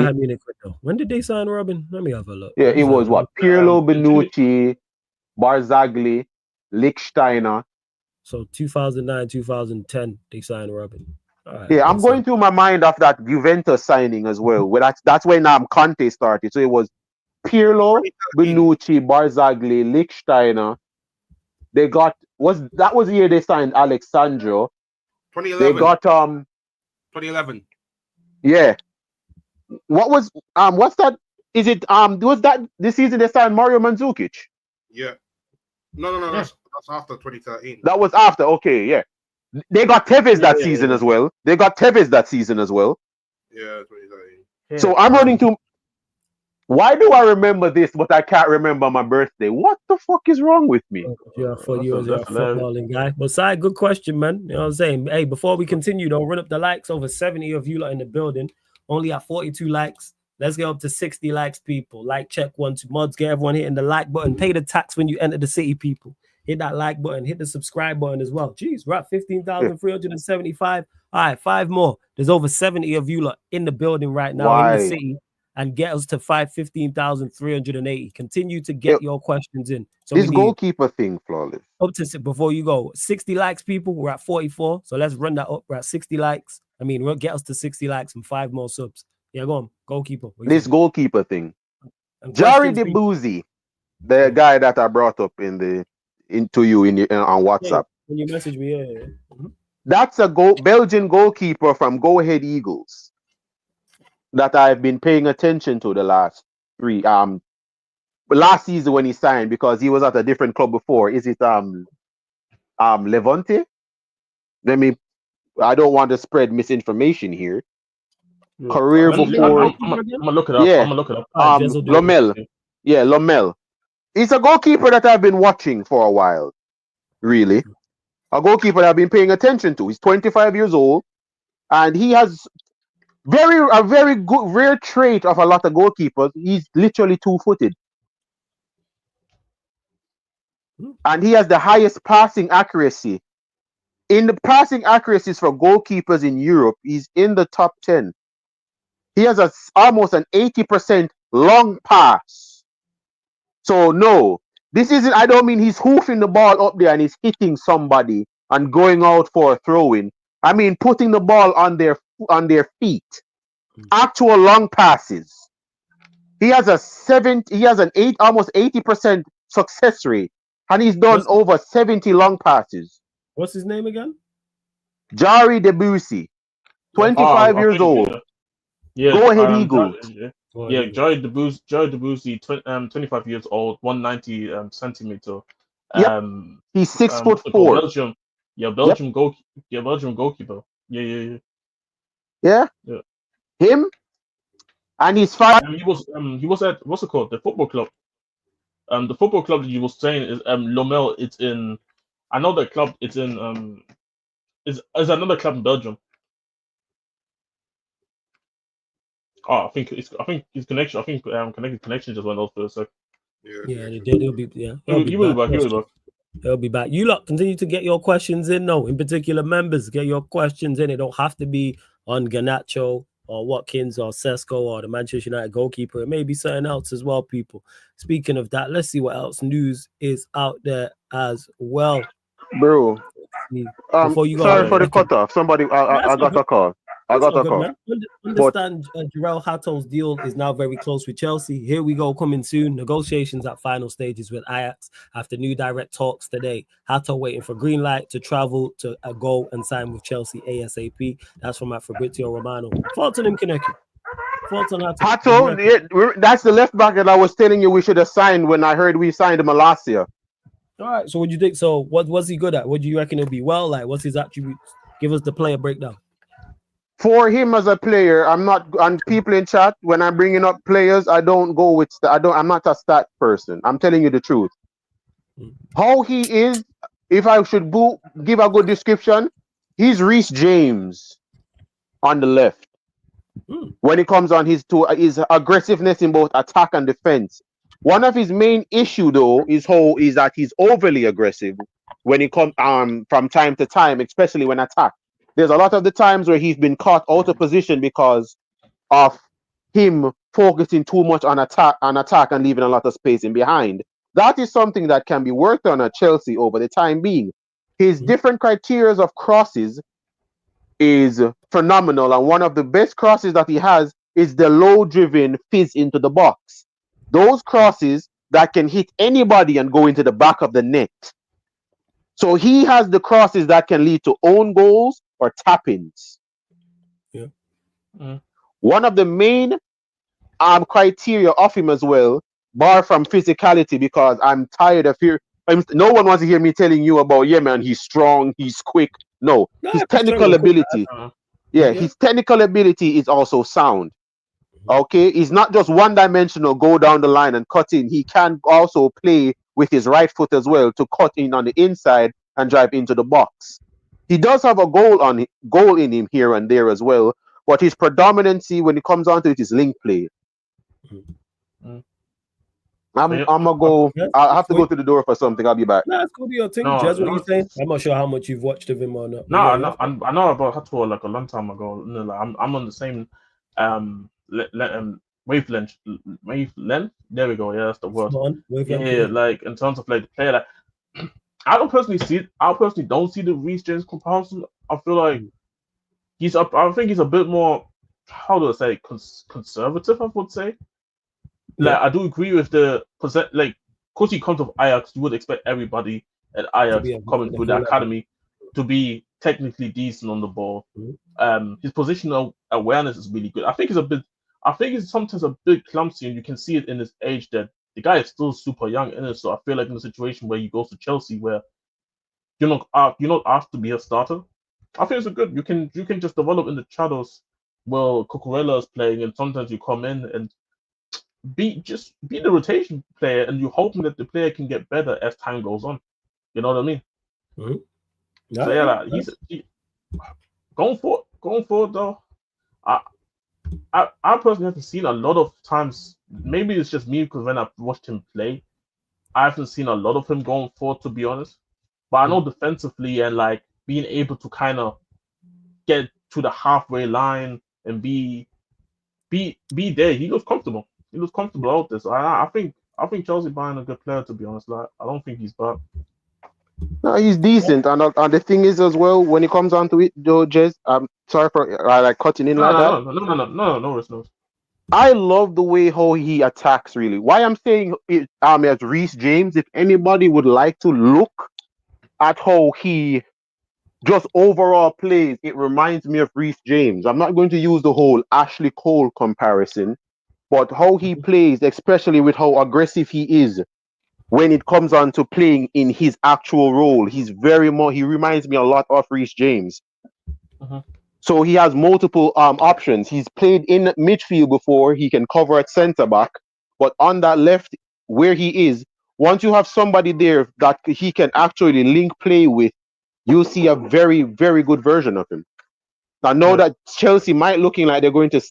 [SPEAKER 1] When did they sign Robin? Let me have a look.
[SPEAKER 3] Yeah, it was what? Pirlo, Bonucci, Barzagli, Lichtsteiner.
[SPEAKER 1] So 2009, 2010, they signed Robin. Right,
[SPEAKER 3] yeah, I'm going through my mind of that Juventus signing as well. Well, that's when Conte started. So it was Pirlo, Bonucci, Barzagli, Lichtsteiner. They got that was the year they signed Alexandro.
[SPEAKER 4] 2011.
[SPEAKER 3] They got
[SPEAKER 4] 2011.
[SPEAKER 3] Yeah. What's that? Is it was that this season they signed Mario Mandzukic?
[SPEAKER 4] Yeah. No. That's after 2013.
[SPEAKER 3] That was after. Okay, yeah. They got Tevez that season as well.
[SPEAKER 4] Yeah,
[SPEAKER 3] 2013. So I'm running to. Why do I remember this, but I can't remember my birthday? What the fuck is wrong with me?
[SPEAKER 1] Yeah, for you as a footballing guy. But Sai, good question, man. You know what I'm saying? Hey, before we continue, don't run up the likes. Over 70 of you lot in the building. Only at 42 likes. Let's get up to 60 likes, people. Like, check 1, 2. Mods, get everyone hitting the like button. Pay the tax when you enter the city, people. Hit that like button. Hit the subscribe button as well. Jeez, we're at 15,375. All right, 5 more. There's over 70 of you lot in the building right now in the city. And get us to 15,380. Continue to get your questions in. So
[SPEAKER 3] this goalkeeper thing, flawless.
[SPEAKER 1] Up to before you go, 60 likes, people. We're at 44. So let's run that up. We're at 60 likes. I mean, we'll get us to 60 likes and 5 more subs. Yeah, go on. Goalkeeper.
[SPEAKER 3] This goalkeeper thing. Jari Debussy, the guy that I brought up into you on WhatsApp.
[SPEAKER 1] When you message me, yeah.
[SPEAKER 3] That's a Belgian goalkeeper from Go Ahead Eagles that I've been paying attention to the last 3 last season when he signed, because he was at a different club before. Is it Levante? I don't want to spread misinformation here.
[SPEAKER 2] Yeah.
[SPEAKER 3] Career before.
[SPEAKER 2] I'm gonna look it up.
[SPEAKER 3] Yeah.
[SPEAKER 2] I'm gonna look it up.
[SPEAKER 3] Lomel. Yeah, Lomel. He's a goalkeeper that I've been watching for a while. Really. A goalkeeper that I've been paying attention to. He's 25 years old, and he has a very good rare trait of a lot of goalkeepers. He's literally 2-footed. And he has the highest passing accuracy. In the passing accuracies for goalkeepers in Europe, he's in the top 10. He has almost an 80% long pass. So no, this isn't. I don't mean he's hoofing the ball up there and he's hitting somebody and going out for a throw-in. I mean putting the ball on their feet. Actual long passes. He has almost 80% success rate, and he's done over 70 long passes.
[SPEAKER 1] What's his name again?
[SPEAKER 3] Jari Debussy, 25 years old.
[SPEAKER 2] Yeah,
[SPEAKER 3] Go Ahead Eagles.
[SPEAKER 2] Jari Debussy, 25 years old, 190 centimeter.
[SPEAKER 3] He's 6'4".
[SPEAKER 2] Belgium goalkeeper. Yeah.
[SPEAKER 3] Him and his five.
[SPEAKER 2] He was at what's it called? The football club. The football club that you were saying is Lomel. It's in. I know that club. It's in is another club in Belgium. Oh, I think his connection. I think connected connection just went off for a sec.
[SPEAKER 1] Yeah, he'll be
[SPEAKER 2] He will be back. He will be back.
[SPEAKER 1] He'll be back. You lot continue to get your questions in, though. In particular, members, get your questions in. It don't have to be on Garnacho or Watkins or Sesko or the Manchester United goalkeeper. It may be something else as well, people. Speaking of that, let's see what else news is out there as well.
[SPEAKER 3] Bro,
[SPEAKER 1] before you go,
[SPEAKER 3] sorry for the cutoff. Somebody, I got a call. I got a call.
[SPEAKER 1] Man. Understand Jarell Hatto's deal is now very close with Chelsea. Here we go, coming soon. Negotiations at final stages with Ajax after new direct talks today. Hatto waiting for green light to travel to go and sign with Chelsea ASAP. That's from Fabrizio Romano. Thoughts on him, Kaneki? Thoughts on Hatto?
[SPEAKER 3] Hatto, that's the left back that I was telling you we should have signed when I heard we signed him last year.
[SPEAKER 1] All right, so what do you think? So what was he good at? What do you reckon he'll be well? Like, what's his attributes? Give us the player breakdown.
[SPEAKER 3] For him as a player, I'm not on people in chat. When I'm bringing up players, I don't go with. I'm not a stat person. I'm telling you the truth. How he is, if I should give a good description, he's Reece James on the left. When it comes on his aggressiveness in both attack and defense. One of his main issue though is that he's overly aggressive when it comes from time to time, especially when attacked. There's a lot of the times where he's been caught out of position because of him focusing too much on attack and leaving a lot of space in behind. That is something that can be worked on at Chelsea over the time being. His different criteria of crosses is phenomenal, and one of the best crosses that he has is the low-driven fizz into the box. Those crosses that can hit anybody and go into the back of the net. So he has the crosses that can lead to own goals or tap-ins.
[SPEAKER 1] Yeah.
[SPEAKER 3] One of the main criteria of him as well, bar from physicality, because I'm tired of no one wants to hear me telling you about, yeah, man, he's strong, he's quick. No, his technical ability. His technical ability is also sound. Okay, he's not just one-dimensional, go down the line and cut in. He can also play with his right foot as well to cut in on the inside and drive into the box. He does have a goal in him here and there as well, but his predominancy when it comes on to it is link play. I'm gonna go. I have to go to the door for something. I'll be back.
[SPEAKER 1] Nah, it's cool. Your thing, Jez, what you saying? I'm not sure how much you've watched of him or not.
[SPEAKER 2] No, I know about Hatto like a long time ago. You know, like, I'm on the same wavelength. There we go. Yeah, that's the word. Yeah, like in terms of like the player, like I personally don't see the Reece James comparison. I feel like I think he's a bit more, how do I say, conservative, I would say. Like, I do agree with the percent. Like, because he comes from Ajax, you would expect everybody at Ajax coming through the academy to be technically decent on the ball. His positional awareness is really good. I think he's sometimes a bit clumsy, and you can see it in his age that the guy is still super young in it. So I feel like in a situation where he goes to Chelsea, where you're not asked to be a starter, I think it's good. You can just develop in the shadows. Well, Cucurella is playing, and sometimes you come in and be the rotation player, and you're hoping that the player can get better as time goes on. You know what I mean? So yeah, like, he's going forward though. I personally haven't seen a lot of times. Maybe it's just me because when I've watched him play, I haven't seen a lot of him going forward, to be honest. But I know defensively and like being able to kind of get to the halfway line and be there, he looks comfortable. He looks comfortable out there. So I think Chelsea buying a good player, to be honest. Like, I don't think he's bad.
[SPEAKER 3] No, he's decent, and the thing is as well, when it comes on to it, though, Jez, I'm sorry for like cutting in like that.
[SPEAKER 2] No, it's not.
[SPEAKER 3] I love the way how he attacks. Really, why I'm saying it as Reece James. If anybody would like to look at how he just overall plays, it reminds me of Reece James. I'm not going to use the whole Ashley Cole comparison, but how he plays, especially with how aggressive he is when it comes on to playing in his actual role. He reminds me a lot of Reece James. So he has multiple options. He's played in midfield before. He can cover at centre back, but on that left, where he is, once you have somebody there that he can actually link play with, you'll see a very, very good version of him. I know that Chelsea might looking like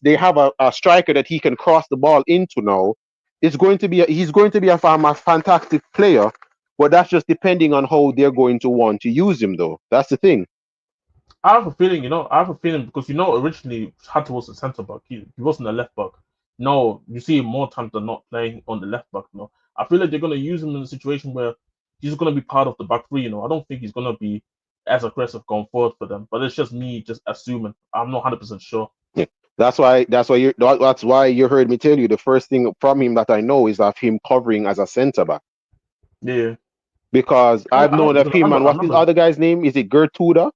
[SPEAKER 3] they have a striker that he can cross the ball into now. He's going to be a fantastic player, but that's just depending on how they're going to want to use him, though. That's the thing.
[SPEAKER 2] I have a feeling, because originally Hatter was a centre back. He wasn't a left back. No, you see him more times than not playing on the left back. I feel like they're gonna use him in a situation where he's gonna be part of the back three. I don't think he's gonna be as aggressive going forward for them. But it's just me just assuming. I'm not 100% sure.
[SPEAKER 3] Yeah. That's why you heard me tell you the first thing from him that I know is of him covering as a centre back.
[SPEAKER 2] Yeah.
[SPEAKER 3] Because I've known of him, and what's his other guy's name? Is it Gertruda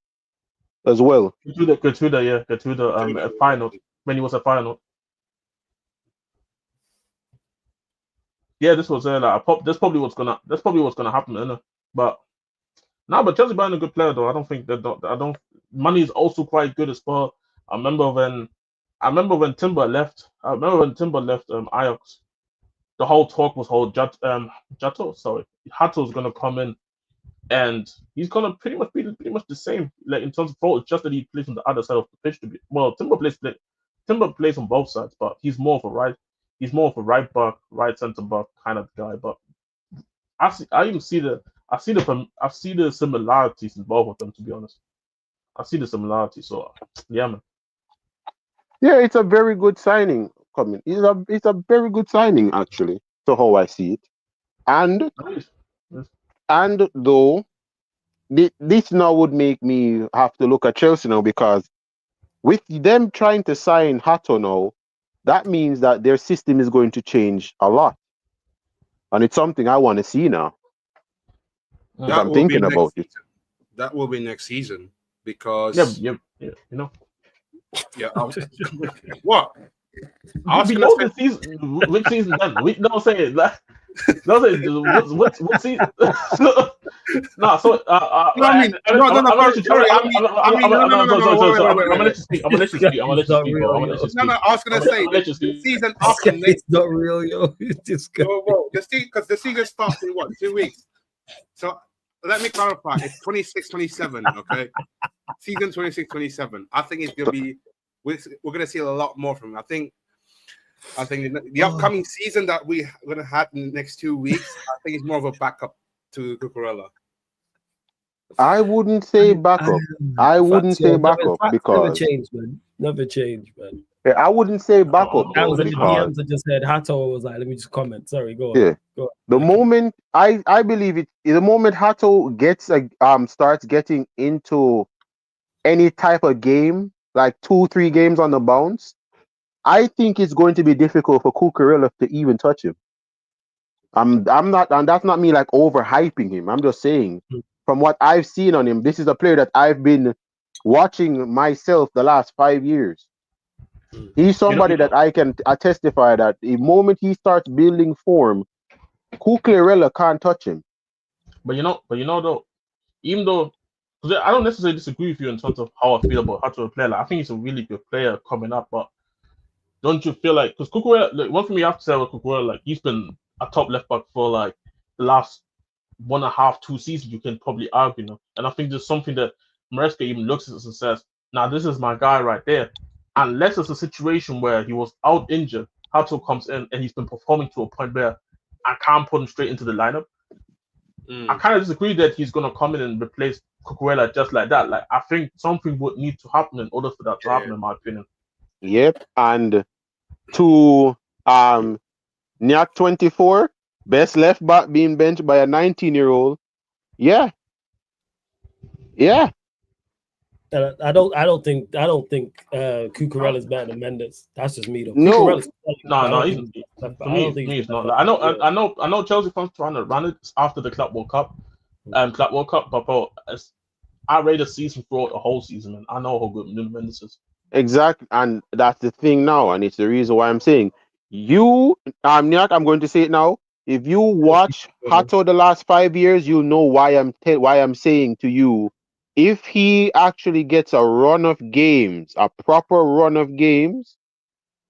[SPEAKER 3] as well?
[SPEAKER 2] Gertruda, at final when he was at final. Yeah, this was that's probably what's gonna happen, isn't it? But Chelsea buying a good player though. I don't think that money is also quite good as well. I remember when Timber left. Ajax. The whole talk was Hato's gonna come in, and he's gonna pretty much be the same. Like in terms of role, it's just that he plays on the other side of the pitch. Timber plays on both sides, but he's more of a right back, right centre back kind of guy. But I see the similarities in both of them. To be honest, I see the similarities. So yeah, man.
[SPEAKER 3] Yeah, it's a very good signing coming. It's a very good signing actually, to how I see it. And though this now would make me have to look at Chelsea now, because with them trying to sign Hato now, that means that their system is going to change a lot. And it's something I want to see now. I'm thinking about it.
[SPEAKER 4] That will be next season because
[SPEAKER 2] yeah.
[SPEAKER 4] Yeah. What?
[SPEAKER 2] I was gonna say which season then? We don't say it. Don't say it. What season? No, so I'm gonna let you speak. I'm gonna let you speak.
[SPEAKER 4] No, I was gonna say the season after next.
[SPEAKER 1] It's not real, yo.
[SPEAKER 4] Because the season starts in what, 2 weeks. So let me clarify. It's 26-27. Okay, season 26-27. I think it's gonna be. We're gonna see a lot more from him. I think the upcoming season that we're gonna have in the next 2 weeks, I think it's more of a backup to Cucurella.
[SPEAKER 3] I wouldn't say backup. Because
[SPEAKER 1] never change, man.
[SPEAKER 3] Yeah, I wouldn't say backup.
[SPEAKER 1] That was in the DMs that just said Hato was like, let me just comment. Sorry, go on.
[SPEAKER 3] Yeah.
[SPEAKER 1] Go on.
[SPEAKER 3] The moment I believe it, the moment Hato gets starts getting into any type of game, like 2-3 games on the bounce, I think it's going to be difficult for Cucurella to even touch him. I'm not, and that's not me like overhyping him. I'm just saying, from what I've seen on him, this is a player that I've been watching myself the last 5 years. He's somebody that I can testify that the moment he starts building form, Cucurella can't touch him.
[SPEAKER 2] But though, even though, because I don't necessarily disagree with you in terms of how I feel about Hato a player. Like, I think he's a really good player coming up, but don't you feel like, because Cucurella, like, one thing we have to say about Cucurella, like, he's been a top left back for like the last 1.5-2 seasons, you can probably argue, and I think there's something that Maresca even looks at us and says, "Now this is my guy right there." Unless it's a situation where he was out injured, Hato comes in and he's been performing to a point where I can't put him straight into the lineup. I kind of disagree that he's going to come in and replace Cucurella just like that. Like, I think something would need to happen in order for that to happen, in my opinion.
[SPEAKER 3] Yep, and to Nyak 24, best left back being benched by a 19-year-old. Yeah.
[SPEAKER 1] I don't think Cucurella's better than Mendes. That's just me though.
[SPEAKER 3] No,
[SPEAKER 2] he's not. I know Chelsea fans trying to run it after the Club World Cup, but I rate the season throughout the whole season, and I know how good Mendes is.
[SPEAKER 3] Exactly, and that's the thing now, and it's the reason why I'm saying you, Nyak, I'm going to say it now. If you watch Hato the last 5 years, you'll know why I'm saying to you if he actually gets a run of games, a proper run of games,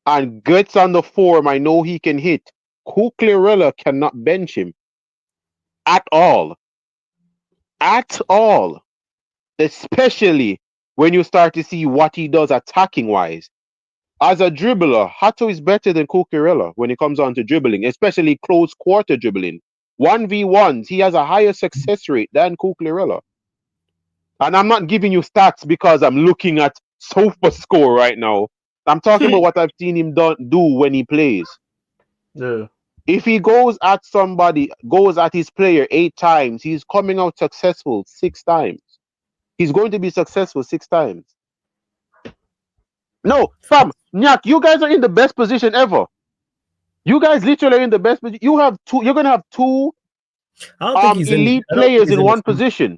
[SPEAKER 3] and gets on the form I know he can hit, Cucurella cannot bench him at all. At all. Especially when you start to see what he does attacking wise. As a dribbler, Hato is better than Cucurella when it comes on to dribbling, especially close quarter dribbling. 1v1s, he has a higher success rate than Cucurella. And I'm not giving you stats because I'm looking at SofaScore right now. I'm talking about what I've seen him do when he plays.
[SPEAKER 2] Yeah.
[SPEAKER 3] If he goes at somebody, goes at his player 8 times, he's coming out successful 6 times. He's going to be successful 6 times. No, fam, Nyak, you guys are in the best position ever. You guys literally are in the best position. You have two. You're gonna have two elite players in one position.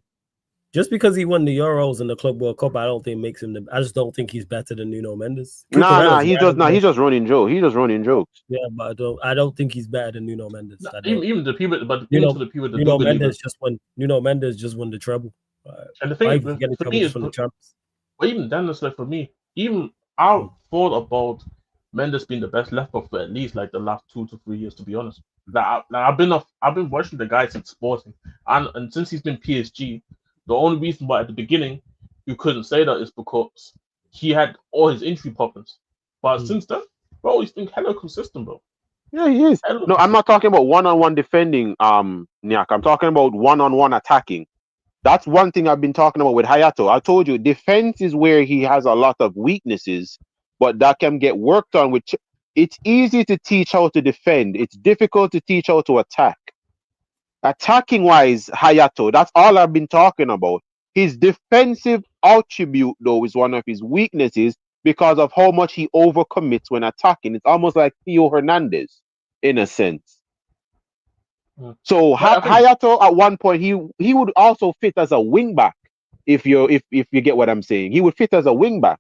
[SPEAKER 1] Just because he won the Euros and the Club World Cup, I don't think makes him. I just don't think he's better than Nuno Mendes.
[SPEAKER 3] Nah, he's just running jokes. He's just running jokes.
[SPEAKER 1] Yeah, but I don't think he's better than Nuno Mendes.
[SPEAKER 2] Nah, even the people, but
[SPEAKER 1] Nuno
[SPEAKER 2] Mendes
[SPEAKER 1] just won the treble.
[SPEAKER 2] And the thing for me is,
[SPEAKER 1] from the champs.
[SPEAKER 2] But even then, it's like for me, even I thought about Mendes being the best left back for at least like the last 2 to 3 years, to be honest. I've been watching the guy since Sporting, and since he's been PSG. The only reason why at the beginning you couldn't say that is because he had all his injury problems. But since then, bro, he's been hella consistent, bro.
[SPEAKER 3] Yeah, he is. No, I'm not talking about one-on-one defending, Nyak. I'm talking about one-on-one attacking. That's one thing I've been talking about with Hayato. I told you, defense is where he has a lot of weaknesses, but that can get worked on. It's easy to teach how to defend. It's difficult to teach how to attack. Attacking wise, Hayato, that's all I've been talking about. His defensive attribute, though, is one of his weaknesses because of how much he overcommits when attacking. It's almost like Theo Hernandez, in a sense. So Hayato, at one point, he would also fit as a wing back. If you get what I'm saying, he would fit as a wing back.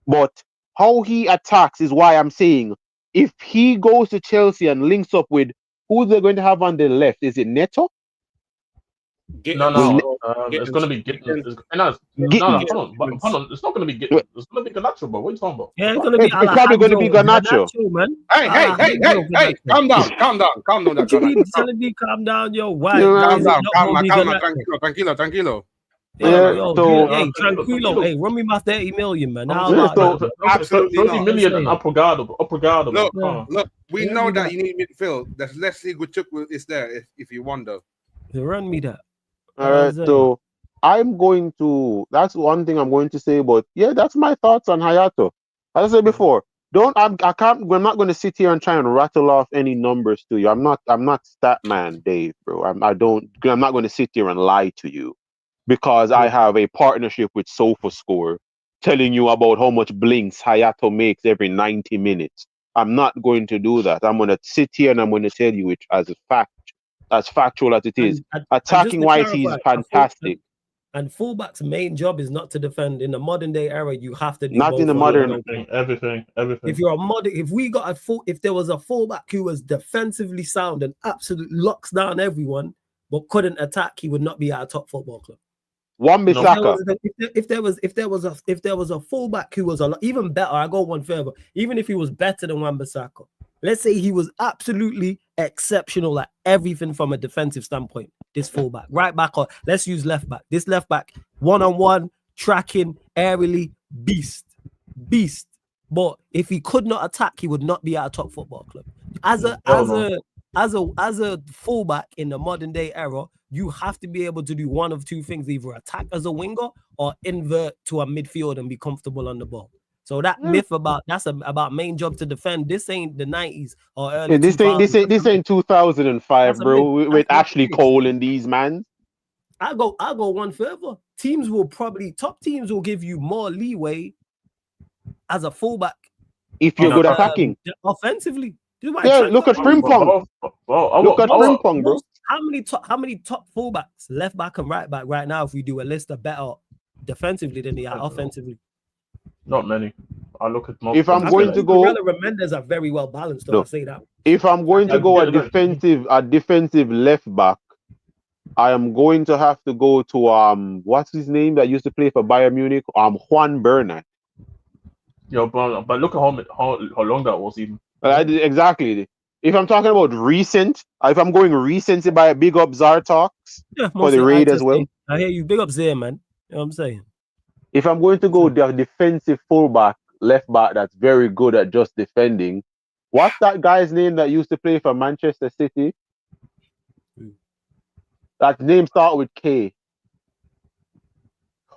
[SPEAKER 3] But how he attacks is why I'm saying if he goes to Chelsea and links up with who they're going to have on the left, is it Neto?
[SPEAKER 2] No. It's going to be Gittins. Hold on. It's not going to be Gittins. It's going to be Garnacho, bro. What are you talking about?
[SPEAKER 1] Yeah, it's going to be.
[SPEAKER 3] It's probably going to be Garnacho,
[SPEAKER 1] man.
[SPEAKER 4] Hey! Calm down.
[SPEAKER 1] What you mean telling me calm down, yo? Why?
[SPEAKER 4] Calm down. Tranquilo.
[SPEAKER 1] Hey, tranquilo. Hey, run me my 30 million, man.
[SPEAKER 4] Absolutely
[SPEAKER 2] 30 million and
[SPEAKER 4] Obrigado. Look, we know that you need midfield. That's Leslie Guchuk is there if you wonder.
[SPEAKER 1] Run me that.
[SPEAKER 3] All right, so that's one thing I'm going to say, but yeah, that's my thoughts on Hayato. As I said before, we're not going to sit here and try and rattle off any numbers to you. I'm not stat man, Dave, bro. I'm not going to sit here and lie to you because I have a partnership with SofaScore telling you about how much blinks Hayato makes every 90 minutes. I'm not going to do that. I'm going to sit here and I'm going to tell you it as a fact. As factual as it is. Attacking wise, he's fantastic.
[SPEAKER 1] And fullback's main job is not to defend. In the modern day era, you have to do
[SPEAKER 3] not
[SPEAKER 1] both.
[SPEAKER 3] In the modern
[SPEAKER 2] everything.
[SPEAKER 1] If there was a fullback who was defensively sound and absolutely locks down everyone but couldn't attack, he would not be at a top football club.
[SPEAKER 3] Wan-Bissaka.
[SPEAKER 1] If there was a fullback who was even better, I go one further. Even if he was better than Wan-Bissaka, let's say he was absolutely exceptional at everything from a defensive standpoint. This fullback, right back, or let's use left back. This left back, one-on-one, tracking, aerially, beast. But if he could not attack, he would not be at a top football club. As a fullback in the modern day era, you have to be able to do one of two things: either attack as a winger or invert to a midfield and be comfortable on the ball. So that myth about main job to defend, this ain't the 90s or early.
[SPEAKER 3] This ain't 2005, bro. With Ashley Cole and these man.
[SPEAKER 1] I'll go one further. Top teams will give you more leeway as a fullback
[SPEAKER 3] if you're good attacking
[SPEAKER 1] offensively.
[SPEAKER 3] Look at Frimpong. Look at Frimpong, bro.
[SPEAKER 1] How many top fullbacks, left back and right back right now, if we do a list, are better defensively than they are offensively?
[SPEAKER 2] Not many. I look at most.
[SPEAKER 3] If I'm going to go,
[SPEAKER 1] Mendes are very well balanced. Though, I'll say that.
[SPEAKER 3] If I'm going to go a defensive left back, I am going to have to go to what's his name that used to play for Bayern Munich? Juan Bernat.
[SPEAKER 2] Yo, but look at how long that was even.
[SPEAKER 3] Exactly. If I'm talking about recent, if I'm going recent by a big up Zartox for the raid as well.
[SPEAKER 1] I hear you. Big up Zay, man. You know what I'm saying?
[SPEAKER 3] If I'm going to go the defensive fullback, left back that's very good at just defending, what's that guy's name that used to play for Manchester City? That name start with K.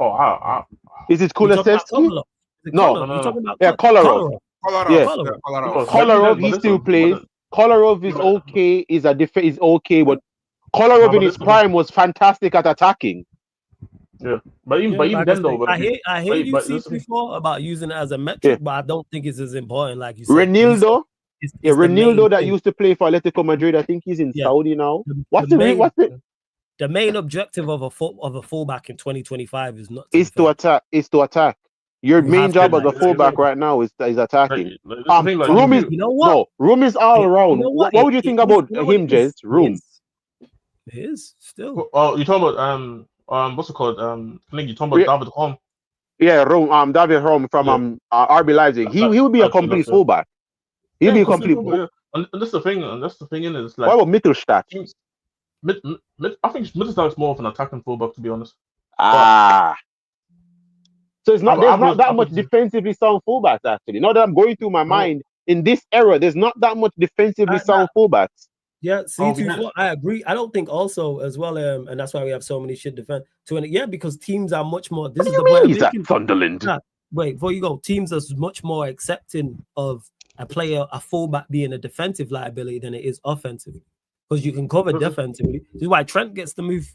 [SPEAKER 2] Oh,
[SPEAKER 3] is it Kulusevski? No.
[SPEAKER 1] You're talking about
[SPEAKER 3] Kolarov.
[SPEAKER 4] Kolarov.
[SPEAKER 3] Kolarov, he still plays. Kolarov is okay. Is okay, but Kolarov in his prime was fantastic at attacking.
[SPEAKER 2] Yeah, but even then though,
[SPEAKER 1] I hear you said before about using it as a metric, but I don't think it's as important. Like you said,
[SPEAKER 3] Renildo. Renildo that used to play for Atletico Madrid. I think he's in Saudi now. What's
[SPEAKER 1] the main objective of a fullback in 2025 is not
[SPEAKER 3] to attack. Is to attack. Your main job as a fullback right now is attacking. Room is Room is all around. What would you think about him, Jez? Room.
[SPEAKER 1] It is still.
[SPEAKER 2] Oh, you talking about what's it called? I think you talking about David Holm.
[SPEAKER 3] Yeah, Rome. David Holm from RB Leipzig. He would be a complete fullback. He'll be a complete.
[SPEAKER 2] And that's the thing. And that's the thing. In it's like.
[SPEAKER 3] What about Mittelstadt?
[SPEAKER 2] I think Mittelstadt is more of an attacking fullback, to be honest.
[SPEAKER 3] So it's not. There's not that much defensively sound fullbacks actually. Now that I'm going through my mind in this era, there's not that much defensively sound fullbacks.
[SPEAKER 1] Yeah, I agree. I don't think also as well, and that's why we have so many shit defense. Because teams are much more. This is the point.
[SPEAKER 3] He's at Sunderland.
[SPEAKER 1] Wait, before you go, teams are much more accepting of a fullback being a defensive liability than it is offensive, because you can cover defensively. This is why Trent gets the move.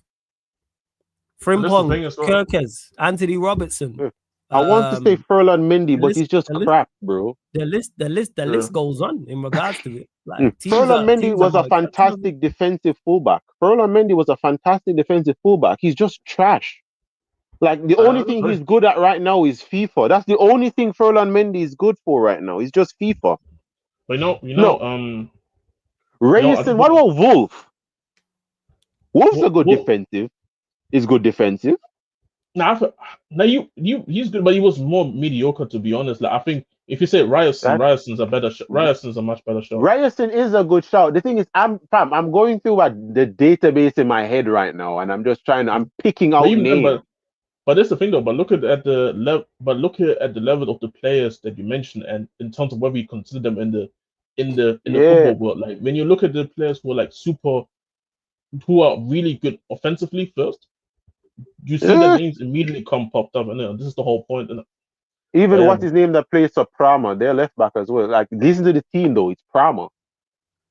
[SPEAKER 1] Frimpong, Kirkes, Anthony Robertson.
[SPEAKER 3] I want to say Furlan Mendy, but he's just crap, bro.
[SPEAKER 1] The list goes on in regards to it. Like,
[SPEAKER 3] Furlan Mendy was a fantastic defensive fullback. Furlan Mendy was a fantastic defensive fullback. He's just trash. Like the only thing he's good at right now is FIFA. That's the only thing Furlan Mendy is good for right now. He's just FIFA.
[SPEAKER 2] But
[SPEAKER 3] Rayson, what about Wolf? Wolf's a good defensive. Is good defensive.
[SPEAKER 2] He's good, but he was more mediocre, to be honest. Like I think if you say Ryerson's a better shot. Ryerson's a much better shot.
[SPEAKER 3] Ryerson is a good shot. The thing is, I'm going through the database in my head right now, and I'm just I'm picking out names.
[SPEAKER 2] But that's the thing though. But look at the level. But look at the level of the players that you mentioned, and in terms of where we consider them in the football world. Like when you look at the players who are like who are really good offensively first. You see the names immediately popped up, and this is the whole point.
[SPEAKER 3] Even what's his name that plays for Prama, they're left back as well. Like this is the team though, it's Prama.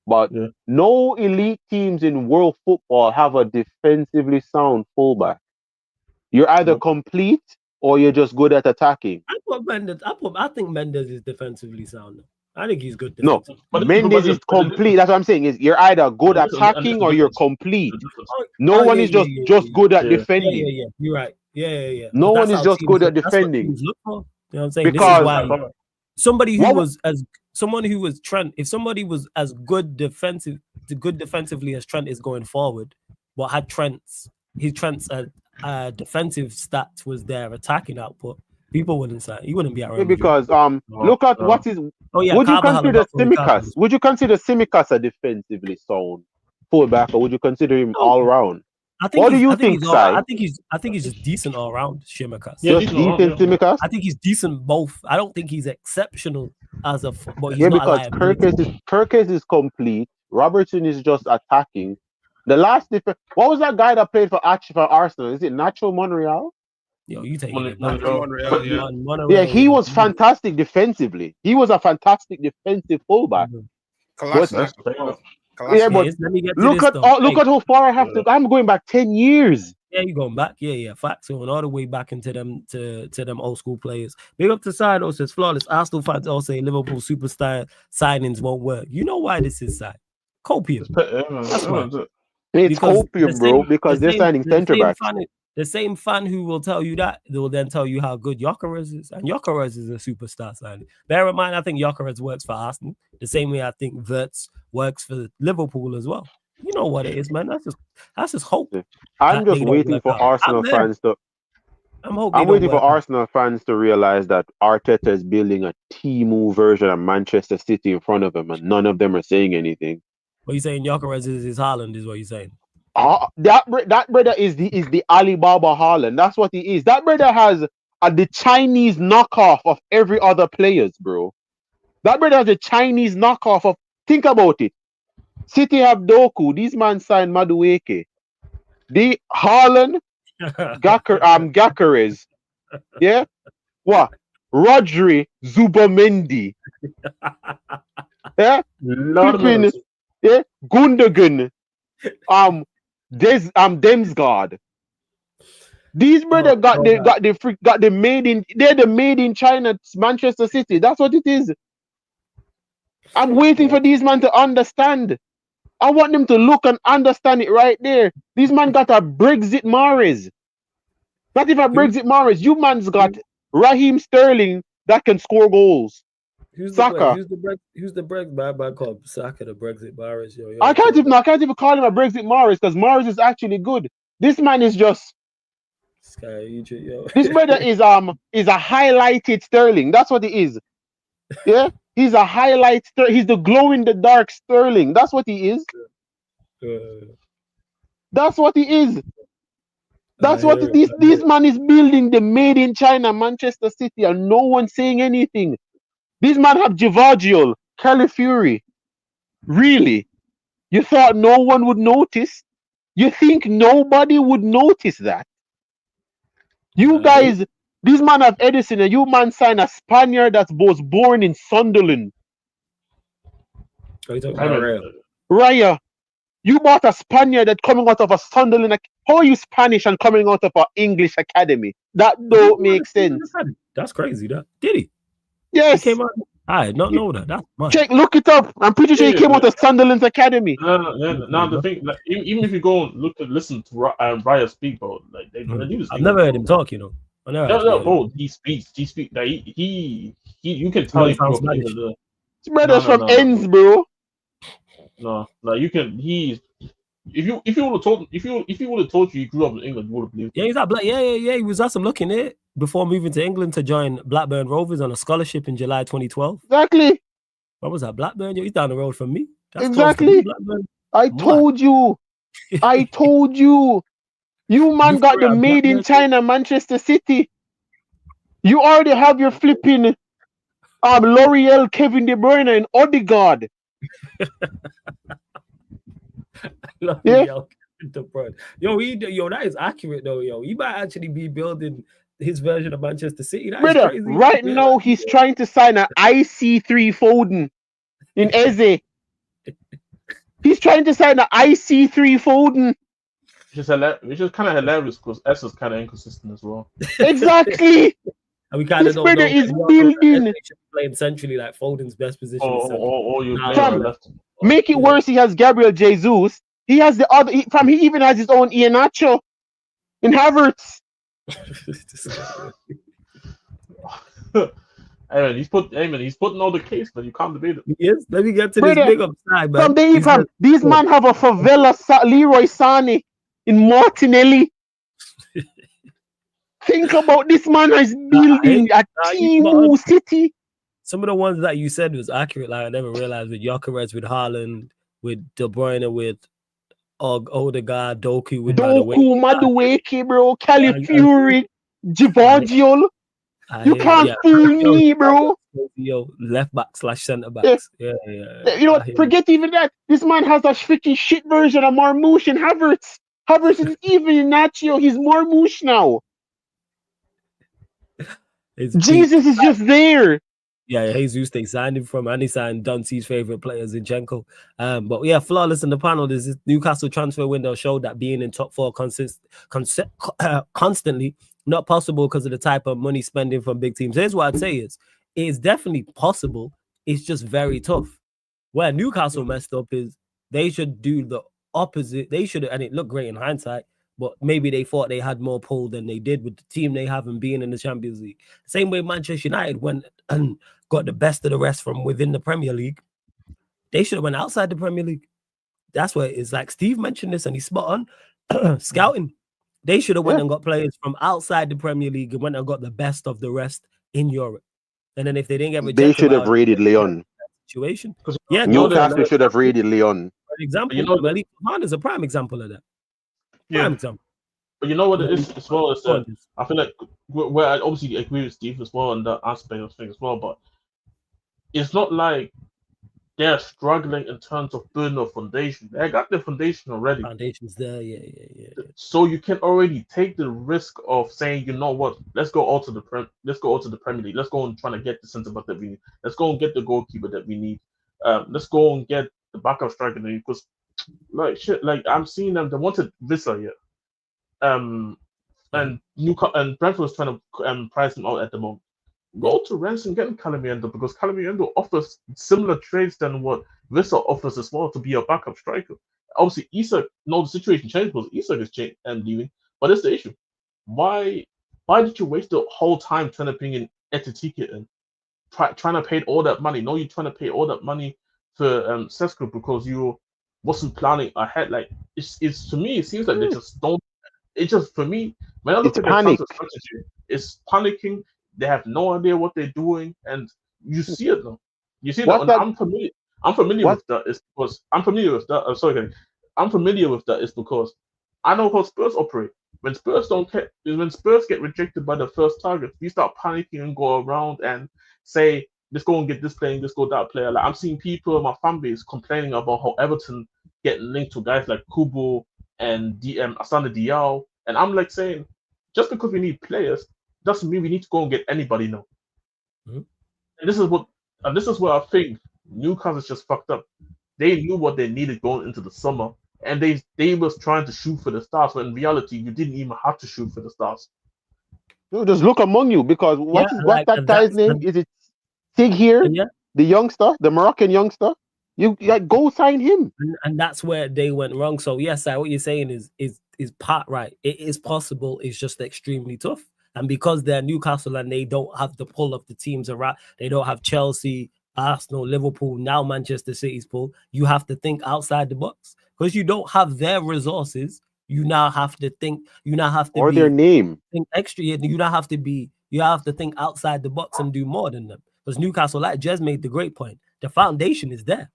[SPEAKER 3] But no elite teams in world football have a defensively sound fullback. You're either complete or you're just good at attacking.
[SPEAKER 1] I think Mendes is defensively sound. I think he's good.
[SPEAKER 3] No, but Mendes is complete. That's what I'm saying. Is you're either good at attacking or you're complete. No one is just good at defending.
[SPEAKER 1] Yeah. You're right. Yeah.
[SPEAKER 3] No one is just good at defending.
[SPEAKER 1] You know what I'm saying? Because this is why somebody who was Trent, if somebody was as good defensively as Trent is going forward, but had Trent's defensive stats was their attacking output, people wouldn't say he wouldn't be around.
[SPEAKER 3] Because look at what is. Would you consider Tsimikas? Would you consider Tsimikas a defensively sound fullback, or would you consider him all round? What do you think, Si?
[SPEAKER 1] I think he's just decent all around. Tsimikas.
[SPEAKER 3] Just decent Tsimikas.
[SPEAKER 1] I think he's decent both. I don't think he's exceptional as a. But he's not
[SPEAKER 3] because Kirkes is complete. Robertson is just attacking. The last what was that guy that played for Arsenal? Is it Nacho Monreal?
[SPEAKER 1] Yo, you take
[SPEAKER 3] Monreal. Yeah, he was fantastic defensively. He was a fantastic defensive fullback. Yeah, but look at how far I have to. I'm going back 10 years.
[SPEAKER 1] Yeah, you're going back. Yeah. Facts going all the way back into them to them old school players. Big up to Side says flawless. Arsenal fans all say Liverpool superstar signings won't work. You know why this is side? Copium. That's why.
[SPEAKER 3] It's copium, bro, because they're signing centre backs.
[SPEAKER 1] The same fan who will tell you that, they will then tell you how good Gyökeres is. And Gyökeres is a superstar signing. Bear in mind, I think Gyökeres works for Arsenal the same way I think Wirtz works for Liverpool as well. You know what it is, man. That's just hope.
[SPEAKER 3] I'm just waiting for Arsenal fans to. I'm waiting for Arsenal fans to realize that Arteta is building a Temu version of Manchester City in front of him, and none of them are saying anything.
[SPEAKER 1] What you saying? Gyökeres is Haaland, is what you're saying.
[SPEAKER 3] That brother is the Alibaba Haaland. That's what he is. That brother has the Chinese knockoff of every other players, bro. That brother has a Chinese knockoff of. Think about it. City have Doku. These man signed Madueke. The Haaland, Gyökeres. Yeah. What? Rodri, Zubamendi. Yeah. Flipping, yeah. Gundogan. Demsgaard. These brother got the made in. They're the made in China Manchester City. That's what it is. I'm waiting for these men to understand. I want them to look and understand it right there. These man got a Brexit Mahrez. Not even a Brexit Mahrez. You man's got Raheem Sterling that can score goals. Saka.
[SPEAKER 1] Who's the Brexit? My call Saka the Brexit Mahrez. Yo,
[SPEAKER 3] I can't even call him a Brexit Mahrez because Mahrez is actually good. This man is just. This brother is a highlighted Sterling. That's what he is. Yeah. He's a highlight. He's the glow in the dark Sterling. That's what he is. That's what he is. That's what it is. This man is building the made in China Manchester City, and no one's saying anything. This man have Givardiol, Calafiori. Really? You thought no one would notice? You think nobody would notice that? You guys. These man have Edison, and you man sign a Spaniard that was born in Sunderland. Raya, you bought a Spaniard that coming out of a Sunderland. How are you Spanish and coming out of an English academy? That don't make sense.
[SPEAKER 1] That's crazy. That did he?
[SPEAKER 3] Yes.
[SPEAKER 1] He came out. I did not know that. That's much.
[SPEAKER 3] Check, look it up. I'm pretty sure he came out of Sunderland's academy.
[SPEAKER 2] Now the thing, like, even if you go and listen to Raya speak, bro, like
[SPEAKER 1] I've never heard him talk. You know.
[SPEAKER 2] No, bro. He speaks. Like he. You can tell he grew up in the.
[SPEAKER 3] His brother's from ends, bro.
[SPEAKER 2] No, you can. If you would have told you he grew up in England, you would have believed.
[SPEAKER 1] Yeah, he's at Black. Yeah. He was at some looking it before moving to England to join Blackburn Rovers on a scholarship in July 2012.
[SPEAKER 3] Exactly.
[SPEAKER 1] What was that? Blackburn? He's down the road from me. That's
[SPEAKER 3] exactly. I told you. You man got the made in China Manchester City. You already have your flipping L'Oreal, Kevin De Bruyne, and Odegaard.
[SPEAKER 1] Yeah. Yo, that is accurate though. Yo, he might actually be building his version of Manchester City. That is crazy.
[SPEAKER 3] Right now, he's trying to sign an IC3 Foden in Eze. He's trying to sign an IC3 Foden.
[SPEAKER 2] Which is kind of hilarious because S is kind of inconsistent as well.
[SPEAKER 3] Exactly.
[SPEAKER 1] And we kind of don't know.
[SPEAKER 3] Is building
[SPEAKER 1] playing centrally like Foden's best position.
[SPEAKER 2] Or you left.
[SPEAKER 3] Make it worse. He has Gabriel Jesus. He has the other. He even has his own Iheanacho in Havertz.
[SPEAKER 2] He's putting all the case, but you can't debate it.
[SPEAKER 1] Yes, let me get to this big upside, man.
[SPEAKER 3] These man have a favela Leroy Sané in Martinelli. Think about this man is building a Temu City.
[SPEAKER 1] Some of the ones that you said was accurate. Like I never realized with Gyökeres, with Haaland, with De Bruyne, with Odegaard, Doku, with
[SPEAKER 3] Madueke, bro, Calafiori, Givardiol. You can't fool me, bro.
[SPEAKER 1] Yo, left back / centre backs. Yeah.
[SPEAKER 3] You know what? Forget even that. This man has a freaking shit version of Marmoush and Havertz. Havertz is even Nacho. He's Marmoush now. Jesus is just there.
[SPEAKER 1] Yeah, Jesus, they signed him from, and he signed Duncy's favorite players in Jenko. But yeah, flawless in the panel. This Newcastle transfer window showed that being in top four constantly not possible because of the type of money spending from big teams. Here's what I'd say is, it's definitely possible. It's just very tough. Where Newcastle messed up is they should do the opposite. They should, and it looked great in hindsight, but maybe they thought they had more pull than they did with the team they have and being in the Champions League. Same way Manchester United went and got the best of the rest from within the Premier League. They should have went outside the Premier League. that's where it's like Steve mentioned this and he's spot on. Scouting. They should have went and got players from outside the Premier League and went and got the best of the rest in Europe. And then if they didn't get rejected,
[SPEAKER 3] they should have raided Leon.
[SPEAKER 1] Situation.
[SPEAKER 3] Newcastle should have raided Leon.
[SPEAKER 1] For example, Malik Fofana is a prime example of that. Prime example.
[SPEAKER 2] But you know what it is as well as I feel like where I obviously agree with Steve as well on that aspect of things as well, but it's not like they're struggling in terms of building a foundation. They got the foundation already.
[SPEAKER 1] Foundation's there, yeah.
[SPEAKER 2] So you can already take the risk of saying, you know what, let's go out to the Premier League. Let's go and try to get the centre back that we need. Let's go and get the goalkeeper that we need. Let's go and get the backup striker because I'm seeing them. They wanted Vissa here. And Brentford was trying to price him out at the moment. Go to Rents and get Calamiendo because Calamiendo offers similar traits than what Vissa offers as well to be a backup striker. Obviously, Isak, the situation changed because Isak is leaving, but it's the issue. Why did you waste the whole time trying to bring in Etiquette and trying to pay all that money? No, you're trying to pay all that money for SESKO because you wasn't planning ahead. Like it's to me, it seems like they just don't. It just for me, when I look at their transfer strategy, it's panicking. They have no idea what they're doing, and you see it though. You see that, and I'm familiar. I'm familiar with that. Is because I'm familiar with that. I'm familiar with that. Is because I know how Spurs operate. When Spurs get rejected by the first target, we start panicking and go around and say, "Let's go and get this player, let's go that player." Like I'm seeing people in my fan base complaining about how Everton get linked to guys like Kubo and Asana Diao, and I'm like saying, just because we need players doesn't mean we need to go and get anybody now.
[SPEAKER 1] Mm-hmm.
[SPEAKER 2] And this is where I think Newcastle just fucked up. They knew what they needed going into the summer, and they was trying to shoot for the stars. When in reality, you didn't even have to shoot for the stars.
[SPEAKER 3] No, just look among you because what's that guy's name? Is it Sig here? The youngster, the Moroccan youngster. You go sign him.
[SPEAKER 1] And that's where they went wrong. So yes, what you're saying is part right. It is possible. It's just extremely tough. And because they're Newcastle and they don't have the pull of the teams around, they don't have Chelsea, Arsenal, Liverpool, now Manchester City's pull. You have to think outside the box because you don't have their resources. You now have to think. You now have to
[SPEAKER 3] their name.
[SPEAKER 1] Think extra. You now have to be. You have to think outside the box and do more than them. Because Newcastle, like Jez made the great point, the foundation is there.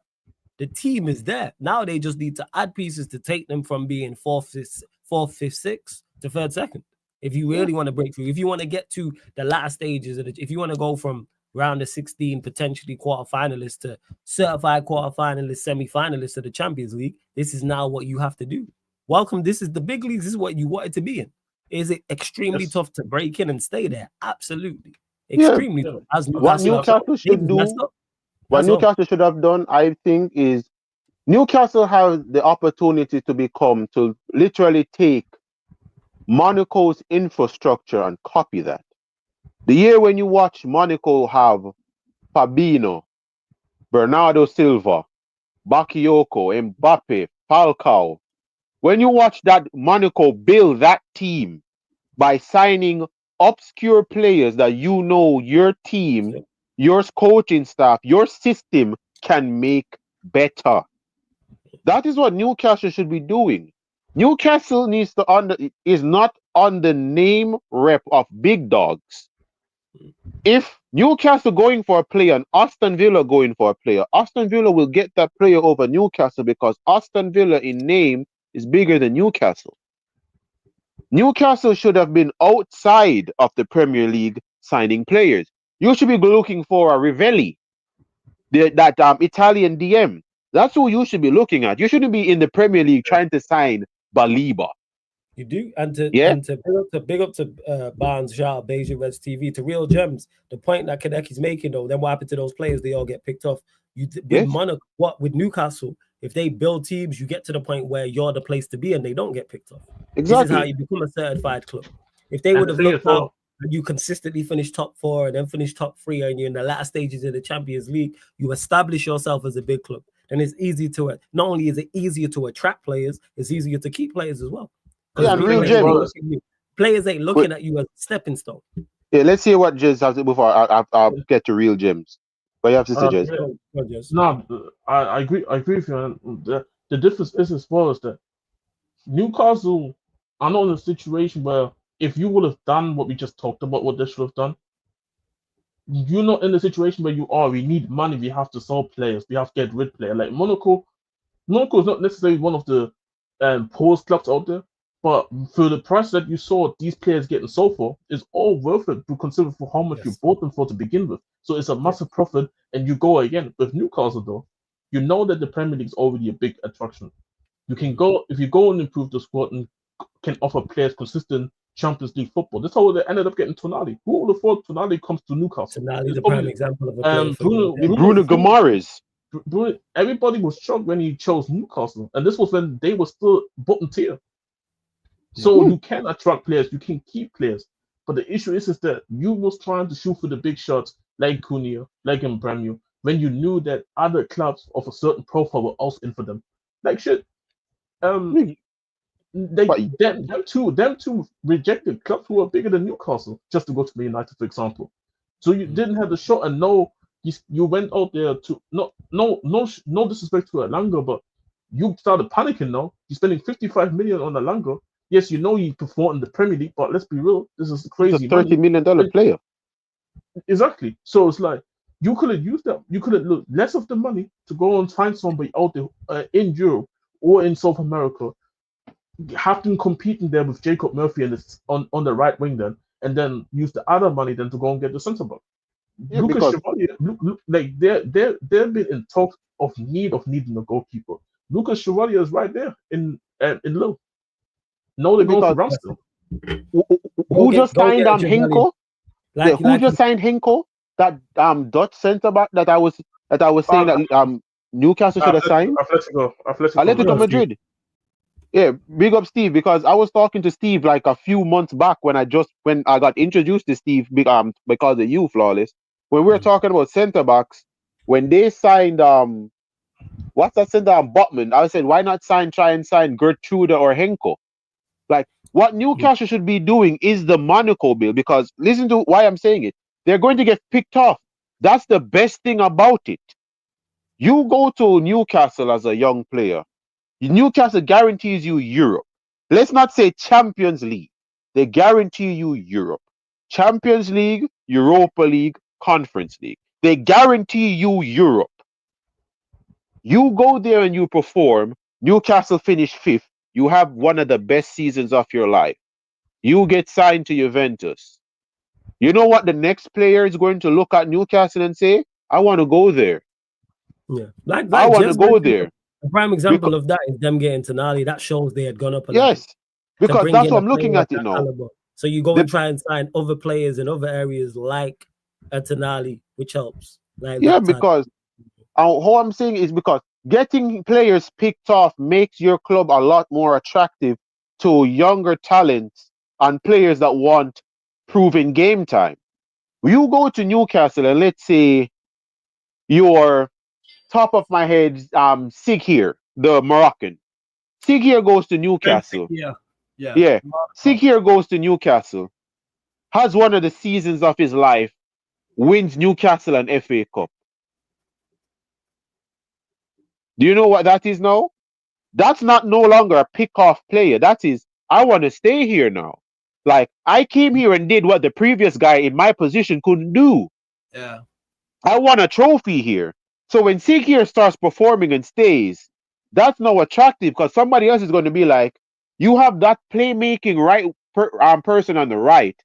[SPEAKER 1] The team is there. Now they just need to add pieces to take them from being fourth, fifth, sixth to third, second. If you really want to break through, if you want to get to the last stages, if you want to go from round of 16, potentially quarterfinalists to certified quarterfinalists, semi-finalists to the Champions League, this is now what you have to do. Welcome. This is the big leagues. This is what you wanted to be in. Is it extremely tough to break in and stay there? Absolutely. Extremely tough.
[SPEAKER 3] What Newcastle should do, what Newcastle should have done, I think, is Newcastle has the opportunity to literally take Monaco's infrastructure and copy that. The year when you watch Monaco have Fabinho, Bernardo Silva, Bakayoko, Mbappe, Falcao, when you watch that Monaco build that team by signing obscure players that you know your team, your coaching staff, your system can make better. That is what Newcastle should be doing. Newcastle is not on the name rep of big dogs. If Newcastle going for a player and Aston Villa going for a player, Aston Villa will get that player over Newcastle because Aston Villa in name is bigger than Newcastle. Newcastle should have been outside of the Premier League signing players. You should be looking for a Rivelli, that Italian DM. That's who you should be looking at. You shouldn't be in the Premier League trying to sign Baliba.
[SPEAKER 1] You do, and to big up to Barnes, Shaw, Beijing Reds TV, to Real Gems. The point that Kadeki's making, though, then what happened to those players? They all get picked off. Monaco, with Newcastle, if they build teams, you get to the point where you're the place to be, and they don't get picked off.
[SPEAKER 3] Exactly.
[SPEAKER 1] This is how you become a certified club. If they would have looked out and you consistently finish top 4 and then finish top 3, and you're in the last stages of the Champions League, you establish yourself as a big club. And it's easy to not only is it easier to attract players, it's easier to keep players as well.
[SPEAKER 3] Yeah, Real Gems.
[SPEAKER 1] Players ain't looking at you as a stepping stone.
[SPEAKER 3] Yeah, let's hear what Jez has to before I'll get to Real Gems. What you have to say, Jez?
[SPEAKER 2] No, I agree with you. The the difference is as well as that Newcastle are not in a situation where if you would have done what we just talked about, what they should have done, you're not in the situation where you are. We need money. We have to sell players. We have to get rid of players. Like Monaco is not necessarily one of the poorest clubs out there, but for the price that you saw these players getting sold for, is all worth it to consider for how much you bought them for to begin with. So it's a massive profit, and you go again with Newcastle though. You know that the Premier League is already a big attraction. You can go if you go and improve the squad and can offer players consistent Champions League football. That's how they ended up getting Tonali. Who would have thought Tonali comes to Newcastle?
[SPEAKER 1] Tonali, the prime example of a player.
[SPEAKER 3] Bruno Guimaraes.
[SPEAKER 2] Everybody was shocked when he chose Newcastle, and this was when they were still bottom tier. So you can attract players, you can keep players, but the issue is that you was trying to shoot for the big shots like Cunha, like Mbramio, when you knew that other clubs of a certain profile were also in for them. Like shit, them two rejected clubs who were bigger than Newcastle just to go to Man United, for example. So you didn't have the shot, and you went out there to no disrespect to Elanga, but you started panicking now. You're spending 55 million on Elanga. Yes, you know he performed in the Premier League, but let's be real, this is crazy.
[SPEAKER 3] He's a $30 million player.
[SPEAKER 2] Exactly. So it's like you could have used that. You could have looked less of the money to go and find somebody out there in Europe or in South America, have them competing there with Jacob Murphy and on the right wing and then use the other money then to go and get the centre back.
[SPEAKER 3] Yeah,
[SPEAKER 2] Lucas Chevalier, like they've been in talks of needing a goalkeeper. Lucas Chevalier is right there in Lille. No, they're going for Ramsdale.
[SPEAKER 3] Who just signed Henko? Who just signed Henko? That Dutch centre back that I was saying that Newcastle should have signed. Atletico Madrid. Yeah, big up Steve, because I was talking to Steve like a few months back when I got introduced to Steve because of you, Flawless. When we were talking about centre backs, when they signed what's that centre Botman, I said why not try and sign Gertrude or Henko? Like what Newcastle should be doing is the Monaco bill, because listen to why I'm saying it. They're going to get picked off. That's the best thing about it. You go to Newcastle as a young player. Newcastle guarantees you Europe. Let's not say Champions League. They guarantee you Europe. Champions League, Europa League, Conference League. They guarantee you Europe. You go there and you perform. Newcastle finish 5th. You have one of the best seasons of your life. You get signed to Juventus. You know what the next player is going to look at Newcastle and say? I want to go there.
[SPEAKER 1] Yeah, like
[SPEAKER 3] I want to go there.
[SPEAKER 1] A prime example of that is them getting Tonali. That shows they had gone up a
[SPEAKER 3] level. Yes, because that's what I'm looking at it now.
[SPEAKER 1] Caliber. So you go and try and sign other players in other areas like a Tonali, which helps. Like
[SPEAKER 3] because how I'm saying is because getting players picked off makes your club a lot more attractive to younger talents and players that want proven game time. You go to Newcastle and let's say your top of my head, Sigir, the Moroccan. Sigir goes to Newcastle. Yeah. Sigir goes to Newcastle. Has one of the seasons of his life. Wins Newcastle and FA Cup. Do you know what that is now? That's not no longer a pick-off player. That is, I want to stay here now. Like, I came here and did what the previous guy in my position couldn't do.
[SPEAKER 5] Yeah.
[SPEAKER 3] I won a trophy here. So when Sigir starts performing and stays, that's now attractive because somebody else is going to be like, you have that playmaking person on the right.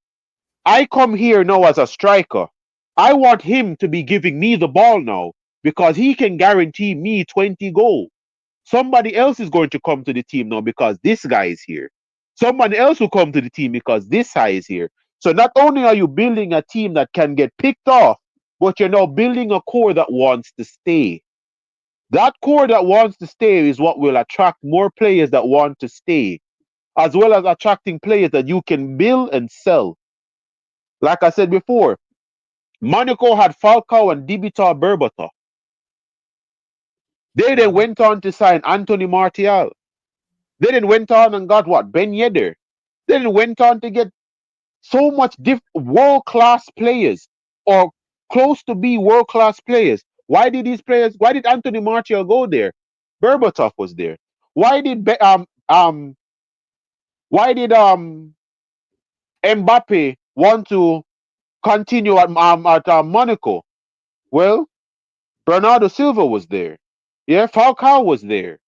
[SPEAKER 3] I come here now as a striker. I want him to be giving me the ball now because he can guarantee me 20 goals. Somebody else is going to come to the team now because this guy is here. Somebody else will come to the team because this guy is here. So not only are you building a team that can get picked off, but you're now building a core that wants to stay. That core that wants to stay is what will attract more players that want to stay, as well as attracting players that you can build and sell. Like I said before, Monaco had Falcao and Dimitar Berbatov. They then went on to sign Anthony Martial. They then went on and got what? Ben Yedder. They then went on to get so much world-class players or close to be world-class players. Why did Anthony Martial go there? Berbatov was there. Why did Mbappe want to continue at Monaco? Well, Bernardo Silva was there. Yeah, Falcao was there.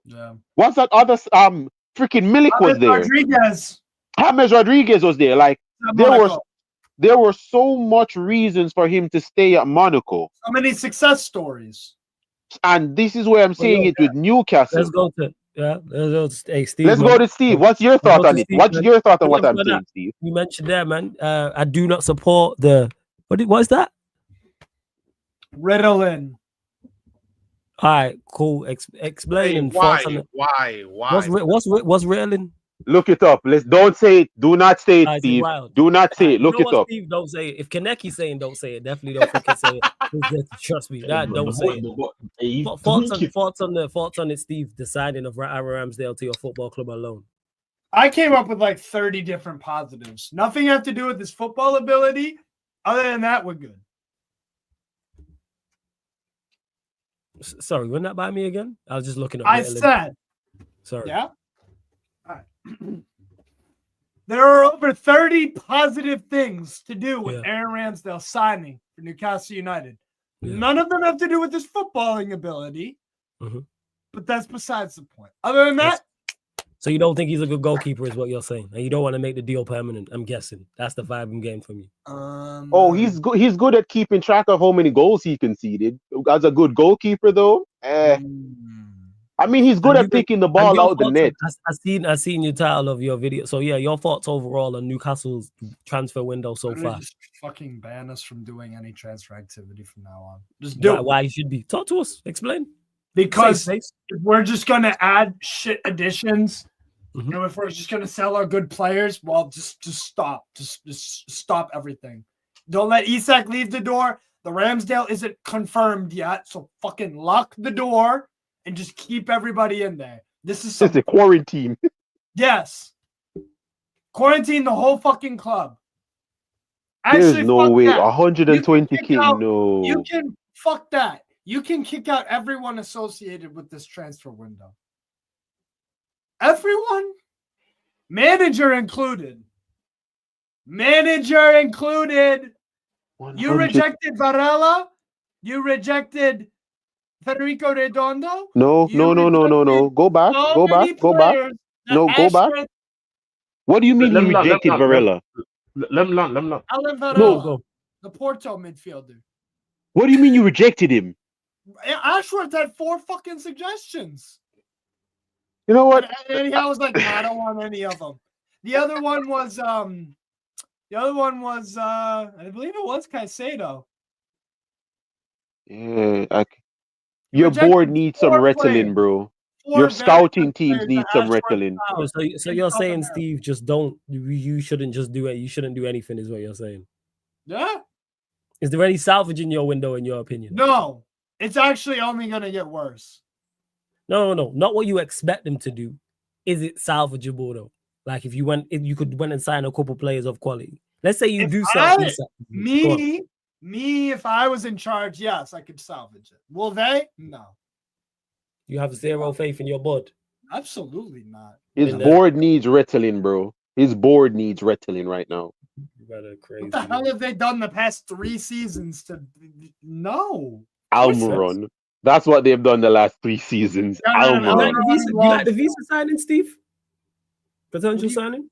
[SPEAKER 5] Yeah.
[SPEAKER 3] What's that other freaking Milik was there.
[SPEAKER 5] Rodriguez.
[SPEAKER 3] James Rodriguez was there. Like there were so much reasons for him to stay at Monaco.
[SPEAKER 5] So many success stories.
[SPEAKER 3] And this is where I'm saying it with Newcastle.
[SPEAKER 1] Let's go to hey, Steve.
[SPEAKER 3] Let's go to Steve. What's your thought on it? What's your thought on what I'm saying, Steve?
[SPEAKER 1] You mentioned there, man. I do not support the what is that?
[SPEAKER 5] Ritalin.
[SPEAKER 1] All right, cool. Explain.
[SPEAKER 4] Why?
[SPEAKER 1] What's Ritalin?
[SPEAKER 3] Look it up. Don't say it. Do not say it, Steve. Do not say it. Look it up.
[SPEAKER 1] Steve, don't say it. If Kaneki's saying don't say it, definitely don't fucking say it. Trust me. Don't say it. Thoughts on it, Steve, the signing of Aaron Ramsdale to your football club alone.
[SPEAKER 5] I came up with like 30 different positives. Nothing have to do with his football ability. Other than that, we're good.
[SPEAKER 1] Sorry, run that by me again. I was just looking up.
[SPEAKER 5] I said.
[SPEAKER 1] Sorry.
[SPEAKER 5] Yeah. All right. There are over 30 positive things to do with Aaron Ramsdale signing for Newcastle United. Yeah. None of them have to do with his footballing ability, but that's besides the point. Other than that,
[SPEAKER 1] so you don't think he's a good goalkeeper, is what you're saying, and you don't want to make the deal permanent. I'm guessing that's the vibe I'm getting from you.
[SPEAKER 3] He's good. He's good at keeping track of how many goals he conceded. As a good goalkeeper, though, I mean, he's good at picking the ball out the net.
[SPEAKER 1] I seen your title of your video. So yeah, your thoughts overall on Newcastle's transfer window so far?
[SPEAKER 5] Just fucking ban us from doing any transfer activity from now on. Just do it.
[SPEAKER 1] Why you should be? Talk to us. Explain.
[SPEAKER 5] Because if we're just gonna add shit additions, you know, if we're just gonna sell our good players, well, just stop. Just stop everything. Don't let Isak leave the door. The Ramsdale isn't confirmed yet, so fucking lock the door. And just keep everybody in there. This is
[SPEAKER 3] a quarantine.
[SPEAKER 5] Yes. Quarantine the whole fucking club.
[SPEAKER 3] Actually, there's no way. 120K, no.
[SPEAKER 5] You can fuck that. You can kick out everyone associated with this transfer window. Everyone. Manager included. Manager included. 100. You rejected Varela. You rejected Federico Redondo?
[SPEAKER 3] No. Go back. No, go back. What do you mean you rejected Varela?
[SPEAKER 2] Let me learn.
[SPEAKER 5] Alan Varela, the Porto midfielder.
[SPEAKER 3] What do you mean you rejected him?
[SPEAKER 5] Ashworth had 4 fucking suggestions.
[SPEAKER 3] You know what?
[SPEAKER 5] And I was like, no, I don't want any of them. The other one was I believe it was Caicedo.
[SPEAKER 3] Yeah, your board needs some Ritalin, bro. Your scouting teams need some Ritalin.
[SPEAKER 1] So you're saying, Steve, just don't. You shouldn't just do it. You shouldn't do anything, is what you're saying.
[SPEAKER 5] Yeah.
[SPEAKER 1] Is there any salvage in your window, in your opinion?
[SPEAKER 5] No, it's actually only gonna get worse.
[SPEAKER 1] No, not what you expect them to do. Is it salvageable though? Like if you could went and sign a couple players of quality. Let's say you do something.
[SPEAKER 5] Me, if I was in charge, yes, I could salvage it. Will they? No.
[SPEAKER 1] You have zero faith in your board?
[SPEAKER 5] Absolutely not.
[SPEAKER 3] His board needs Ritalin, bro. His board needs Ritalin right now.
[SPEAKER 1] Crazy.
[SPEAKER 5] What the hell have they done the past 3 seasons to... No.
[SPEAKER 3] Almiron. That's what they've done the last 3 seasons. Almiron.
[SPEAKER 1] Do you like the visa signing, Steve? Potential signing?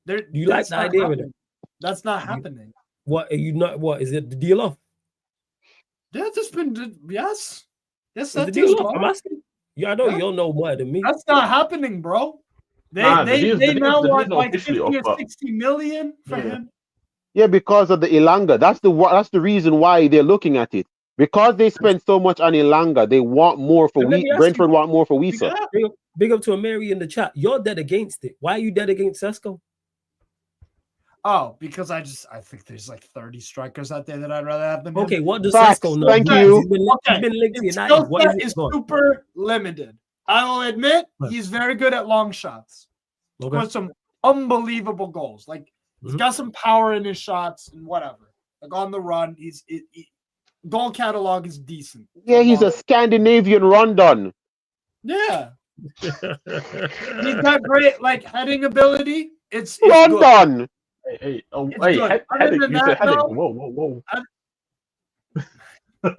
[SPEAKER 1] Do you like the idea with it?
[SPEAKER 5] That's not happening.
[SPEAKER 1] What are you not? What is it? The deal off?
[SPEAKER 5] Yeah, it's been yes. Yes,
[SPEAKER 1] that's the deal off. I'm asking. Yeah, I know you'll know more than me.
[SPEAKER 5] That's not happening, bro. They now want like 50 or 60 million for him.
[SPEAKER 3] Yeah, because of the Elanga. That's the reason why they're looking at it. Because they spend so much on Elanga, they want more for Brentford want more for Wisa.
[SPEAKER 1] Big up to Amiri in the chat. You're dead against it. Why are you dead against SESKO?
[SPEAKER 5] Oh, because I think there's like 30 strikers out there that I'd rather have them.
[SPEAKER 1] Okay, what does SESKO know?
[SPEAKER 3] Thank you.
[SPEAKER 1] He's been linked to United.
[SPEAKER 5] What is super limited. I will admit he's very good at long shots. He's got some unbelievable goals. Like he's got some power in his shots and whatever. Like on the run, goal catalog is decent.
[SPEAKER 3] Yeah, he's a Scandinavian Rondon.
[SPEAKER 5] Yeah. He's got great like heading ability. It's
[SPEAKER 3] London.
[SPEAKER 2] Hey,
[SPEAKER 5] It's
[SPEAKER 2] hey,
[SPEAKER 5] good. Other
[SPEAKER 2] headache.
[SPEAKER 5] than
[SPEAKER 2] You
[SPEAKER 5] that,
[SPEAKER 2] said headache.
[SPEAKER 5] though,
[SPEAKER 2] Whoa.
[SPEAKER 5] I'm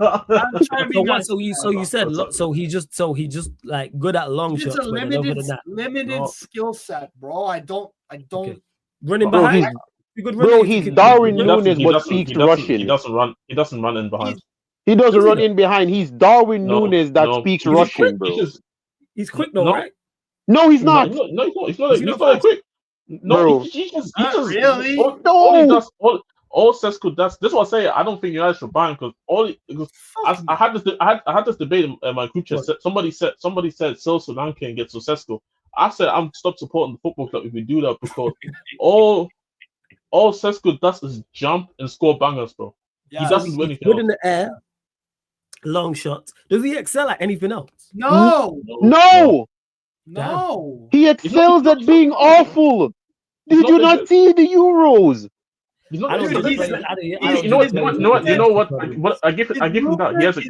[SPEAKER 5] trying to be
[SPEAKER 1] So what?
[SPEAKER 5] nice.
[SPEAKER 1] So you said so he just like good at long
[SPEAKER 5] It's
[SPEAKER 1] shots,
[SPEAKER 5] a
[SPEAKER 1] but then other than that,
[SPEAKER 5] limited skill set, bro. I don't.
[SPEAKER 1] okay. Running
[SPEAKER 3] Bro,
[SPEAKER 1] behind.
[SPEAKER 3] he's
[SPEAKER 1] You could
[SPEAKER 3] bro,
[SPEAKER 1] run
[SPEAKER 3] he's
[SPEAKER 1] into
[SPEAKER 3] Darwin
[SPEAKER 2] He
[SPEAKER 3] Nunes,
[SPEAKER 2] he
[SPEAKER 3] but
[SPEAKER 2] doesn't,
[SPEAKER 3] speaks
[SPEAKER 2] he doesn't,
[SPEAKER 3] Russian.
[SPEAKER 2] he doesn't run. He doesn't run in behind.
[SPEAKER 3] He doesn't
[SPEAKER 1] Does he
[SPEAKER 3] run
[SPEAKER 1] not?
[SPEAKER 3] in behind. He's Darwin
[SPEAKER 2] No,
[SPEAKER 3] Nunes that
[SPEAKER 2] no.
[SPEAKER 3] speaks
[SPEAKER 2] He's
[SPEAKER 3] Russian,
[SPEAKER 2] quick.
[SPEAKER 3] bro.
[SPEAKER 1] He's quick though,
[SPEAKER 2] No,
[SPEAKER 1] right?
[SPEAKER 3] No, he's
[SPEAKER 2] he's not.
[SPEAKER 3] not,
[SPEAKER 2] No, he's not. He's not.
[SPEAKER 1] Is he
[SPEAKER 2] He's
[SPEAKER 1] not
[SPEAKER 2] not
[SPEAKER 1] fast?
[SPEAKER 2] quick. No,
[SPEAKER 3] bro.
[SPEAKER 2] he just
[SPEAKER 5] Not really.
[SPEAKER 2] all he
[SPEAKER 3] No.
[SPEAKER 2] does. All SESKO does. This is what I say. I don't think United should ban because I had this debate in my group chat.
[SPEAKER 1] What?
[SPEAKER 2] Somebody said Sel Solanke gets to SESKO. I said I'm stop supporting the football club if we do that because all SESKO does is jump and score bangers, bro.
[SPEAKER 5] Yeah.
[SPEAKER 2] He doesn't do
[SPEAKER 1] He's
[SPEAKER 2] anything
[SPEAKER 1] good
[SPEAKER 2] else.
[SPEAKER 1] in the air, long shots. Does he excel at anything else?
[SPEAKER 5] No.
[SPEAKER 3] No, he excels at being awful. Did you not see the Euros?
[SPEAKER 2] He's not.
[SPEAKER 1] I don't
[SPEAKER 5] Dude,
[SPEAKER 1] think
[SPEAKER 5] he's-
[SPEAKER 1] I don't-
[SPEAKER 2] You
[SPEAKER 1] I don't
[SPEAKER 2] know what?
[SPEAKER 1] think
[SPEAKER 2] You know what?
[SPEAKER 1] His
[SPEAKER 2] What I give him that. He has a.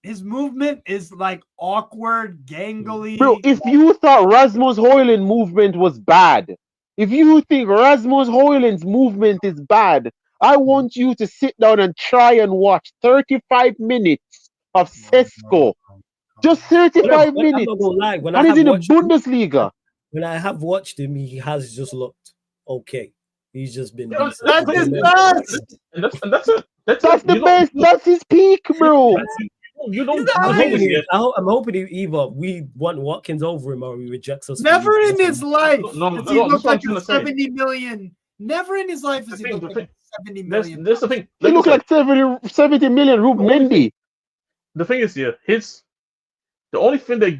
[SPEAKER 5] His movement is like awkward, gangly.
[SPEAKER 3] Bro, if you thought Rasmus Højlund's movement was bad, if you think Rasmus Højlund's movement is bad, I want you to sit down and try and watch 35 minutes of SESKO. Just 35 minutes.
[SPEAKER 1] I'm not gonna lie. When
[SPEAKER 3] and
[SPEAKER 1] I
[SPEAKER 3] he's
[SPEAKER 1] have
[SPEAKER 3] in the
[SPEAKER 1] watched him,
[SPEAKER 3] Bundesliga.
[SPEAKER 1] when I have watched him, he has just looked okay. He's just been
[SPEAKER 2] Yeah,
[SPEAKER 1] decent.
[SPEAKER 5] That's his best.
[SPEAKER 2] And that's it.
[SPEAKER 3] That's the best. That's his peak, bro.
[SPEAKER 2] You don't.
[SPEAKER 1] I'm
[SPEAKER 2] Yeah.
[SPEAKER 1] hoping either we want Watkins over him or he rejects us.
[SPEAKER 5] Never in his life
[SPEAKER 2] No,
[SPEAKER 5] does
[SPEAKER 2] no,
[SPEAKER 5] he
[SPEAKER 2] no,
[SPEAKER 5] look
[SPEAKER 2] that's what I'm
[SPEAKER 5] like
[SPEAKER 2] trying
[SPEAKER 5] a
[SPEAKER 2] to say.
[SPEAKER 5] 70 million. Never in his life does he look like 70 million.
[SPEAKER 2] That's the thing.
[SPEAKER 3] He looks like 70 million. Ruben Mendy.
[SPEAKER 2] The thing is here, the only thing that,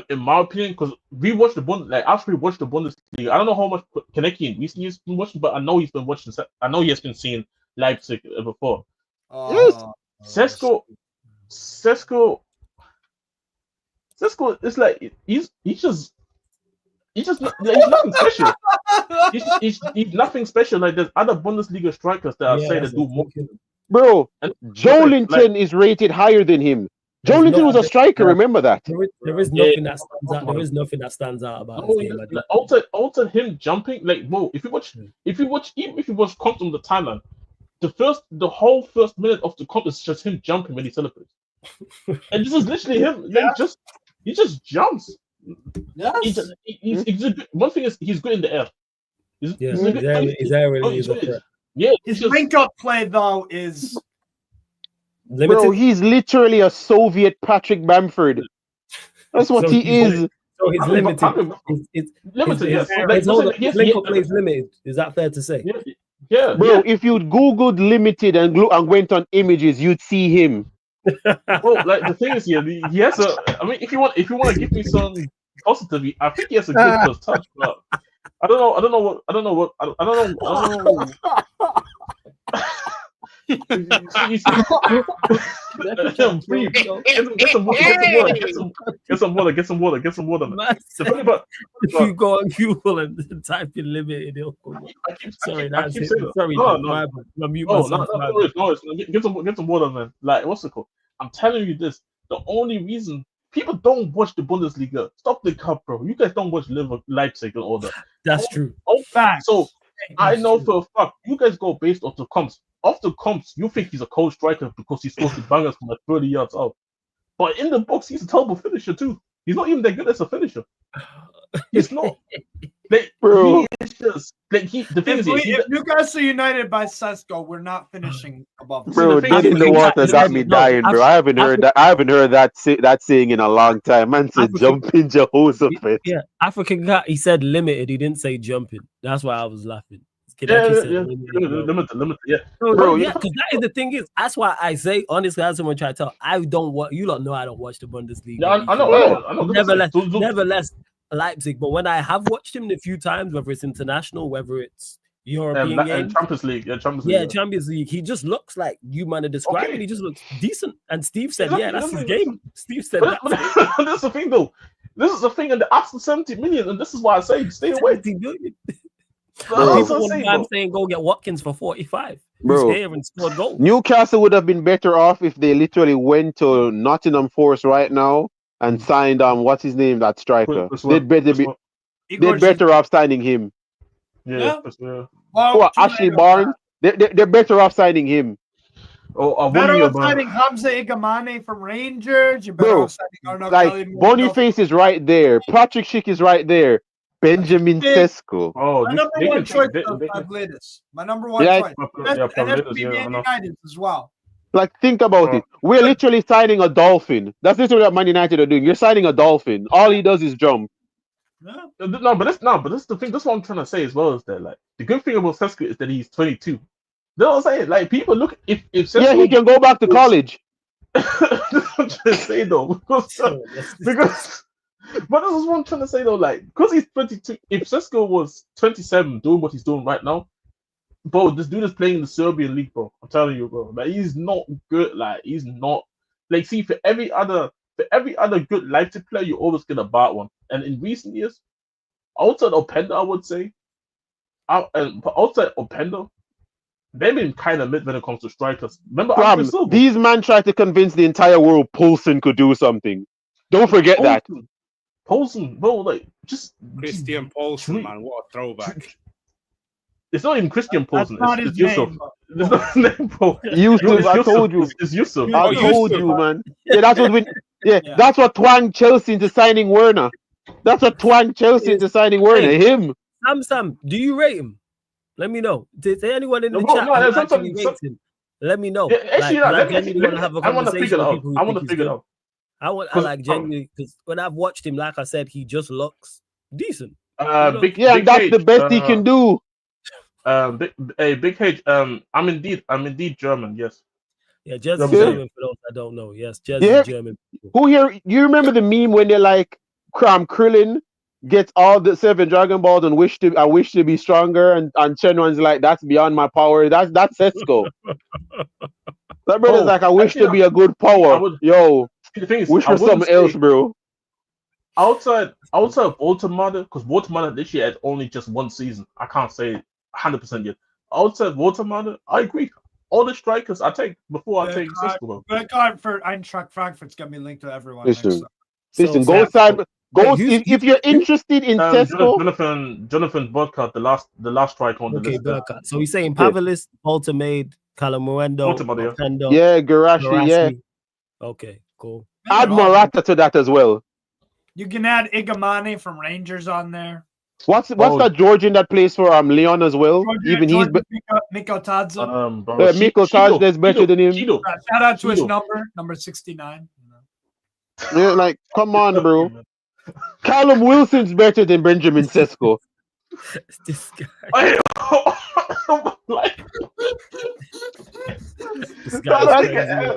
[SPEAKER 2] in my opinion, because we watched after we watched the Bundesliga, I don't know how much Kaneki he's been watching, but I know he's been watching. I know he has been seeing Leipzig before.
[SPEAKER 3] Yes.
[SPEAKER 2] SESKO is like he's nothing special. He's nothing special. Like there's other Bundesliga strikers that I say that do more.
[SPEAKER 3] Bro,
[SPEAKER 2] And
[SPEAKER 3] Joelinton is rated higher than him. Joelinton was a striker. Remember that.
[SPEAKER 1] There is nothing that stands out. There is nothing that stands out about his game.
[SPEAKER 2] Also him jumping, like whoa! If you watch comps on the timeline, the whole first minute of the comp is just him jumping when he celebrates, and this is literally him. Like he just jumps.
[SPEAKER 5] Yes.
[SPEAKER 2] He's a good, one thing is he's good in the air. He's
[SPEAKER 5] His link-up play though is
[SPEAKER 1] limited.
[SPEAKER 3] Bro, he's literally a Soviet Patrick Bamford. That's what he is.
[SPEAKER 1] So he's limited.
[SPEAKER 2] Limited, yes.
[SPEAKER 1] His link-up play is limited. Is that fair to say?
[SPEAKER 2] Yeah.
[SPEAKER 3] Bro, if you'd Googled limited and went on images, you'd see him.
[SPEAKER 2] Bro, like the thing is here, he has a. I mean, if you want to give me some positive, I think he has a good first touch, but I don't know. Get some water, man.
[SPEAKER 1] If you go on Google and type in limited, it'll come up. Sorry, that's it. Sorry,
[SPEAKER 2] get some water, man. Like, what's it called? I'm telling you this. The only reason people don't watch the Bundesliga, stop the cup, bro. You guys don't watch Leipzig and all that.
[SPEAKER 1] That's true.
[SPEAKER 5] fact.
[SPEAKER 2] So I know for a fact you guys go based off the comps. Off the comps, you think he's a cold striker because he scores the bangers from like 30 yards out. But in the box, he's a terrible finisher too. He's not even that good as a finisher. He's not. Like,
[SPEAKER 3] bro.
[SPEAKER 2] He is just like the thing is,
[SPEAKER 5] if Newcastle United by SESKO, we're not finishing above.
[SPEAKER 3] Bro, dead in the water got me dying, bro. I haven't heard that saying in a long time. Man said jumping Jehoshaphat.
[SPEAKER 1] Yeah, African Cat. He said limited. He didn't say jumping. That's why I was laughing.
[SPEAKER 2] Limited, yeah.
[SPEAKER 1] Bro, yeah, because that is the thing is, that's why I say, honestly, as someone try to tell, I don't watch, you don't know I don't watch the Bundesliga.
[SPEAKER 2] Yeah, I know.
[SPEAKER 1] Nevertheless, Leipzig, but when I have watched him a few times, whether it's international, whether it's European games,
[SPEAKER 2] Champions League,
[SPEAKER 1] Champions League, he just looks like you man to describe it. He just looks decent. And Steve said, that's his game. Steve said that.
[SPEAKER 2] That's the thing, though. This is the thing, and the Arsenal 70 million, and this is why I say stay away.
[SPEAKER 1] I'm saying go get Watkins for 45. Who's here and scored goals.
[SPEAKER 3] Newcastle would have been better off if they literally went to Nottingham Forest right now and signed what's his name, that striker. They'd better off signing him.
[SPEAKER 2] Yeah.
[SPEAKER 3] Well, Ashley Barnes. They're better off signing him.
[SPEAKER 5] Better off signing Hamza Igamane from Rangers. You're better off signing
[SPEAKER 3] like Boniface is right there. Patrick Schick is right there. Benjamin Sesko.
[SPEAKER 5] My number one choice is Pavlidis. My number one choice. And that could be Man United as well.
[SPEAKER 3] Like, think about it. We're literally signing a dolphin. That's literally what Man United are doing. You're signing a dolphin. All he does is jump.
[SPEAKER 2] No, but that's the thing. That's what I'm trying to say as well. Is that like the good thing about Sesko is that he's 22. You know what I'm saying? Like, people look if Sesko,
[SPEAKER 3] he can go back to college.
[SPEAKER 2] I'm trying to say though, because but this is what I'm trying to say though. Like, because he's 22. If Sesko was 27, doing what he's doing right now, bro, this dude is playing in the Serbian league, bro. I'm telling you, bro. Like, he's not good. Like, he's not. Like, see, for every other good Leipzig player, you always get a bad one. And in recent years, outside Openda, I would say, outside Openda, they've been kind of mid when it comes to strikers. Remember,
[SPEAKER 3] these men tried to convince the entire world Poulsen could do something. Don't forget that.
[SPEAKER 2] Poulsen, bro, like, just
[SPEAKER 4] Christian Poulsen, man, what a throwback.
[SPEAKER 2] It's not even Christian Poulsen.
[SPEAKER 5] It's Yusuf.
[SPEAKER 2] It's not his name, bro.
[SPEAKER 3] Yusuf, I told you.
[SPEAKER 2] It's Yusuf.
[SPEAKER 3] I told you, man. Yeah, that's what that's what twanged Chelsea into signing Werner. That's what twanged Chelsea into signing Werner. Him.
[SPEAKER 1] Sam, do you rate him? Let me know. Did anyone in the chat who actually rates him? Let me know.
[SPEAKER 2] Yeah, actually, I want to figure it out. I want to figure it out.
[SPEAKER 1] I like genuinely, because when I've watched him, like I said, he just looks decent.
[SPEAKER 3] That's the best he can do.
[SPEAKER 2] Big H. I'm indeed German. Yes.
[SPEAKER 1] Yeah, Jez is German for those I don't know. Yes, Jez is German.
[SPEAKER 3] Who here? You remember the meme when they're like, Krillin gets all the 7 Dragon Balls and I wish to be stronger, and Shenron's like, that's beyond my power. That's Sesko. That brother's like, I wish to be a good power.
[SPEAKER 2] The thing is,
[SPEAKER 3] wish for something else, bro.
[SPEAKER 2] Outside of Watermother, because Watermother this year had only just one season. I can't say 100% yet. Outside Watermother, I agree. All the strikers I take before I take Sesko.
[SPEAKER 5] But God, for Eintracht Frankfurt's gonna be linked to everyone.
[SPEAKER 3] Listen, go side. Go if you're interested in Sesko.
[SPEAKER 2] Jonathan Burkhardt, the last striker on the list.
[SPEAKER 1] Burkhardt. So he's saying Pavlis, Altamade, Calamuendo,
[SPEAKER 2] Openda,
[SPEAKER 3] Garashi, yeah.
[SPEAKER 1] Okay, cool.
[SPEAKER 3] Add Morata to that as well.
[SPEAKER 5] You can add Igamane from Rangers on there.
[SPEAKER 3] What's that Georgian that plays for Leon as well? He's
[SPEAKER 5] Miko Tadze.
[SPEAKER 3] Miko Tadze is better than him.
[SPEAKER 5] Shout out to his number 69.
[SPEAKER 3] Yeah, like, come on, bro. Callum Wilson's better than Benjamin Sesko.
[SPEAKER 1] This guy.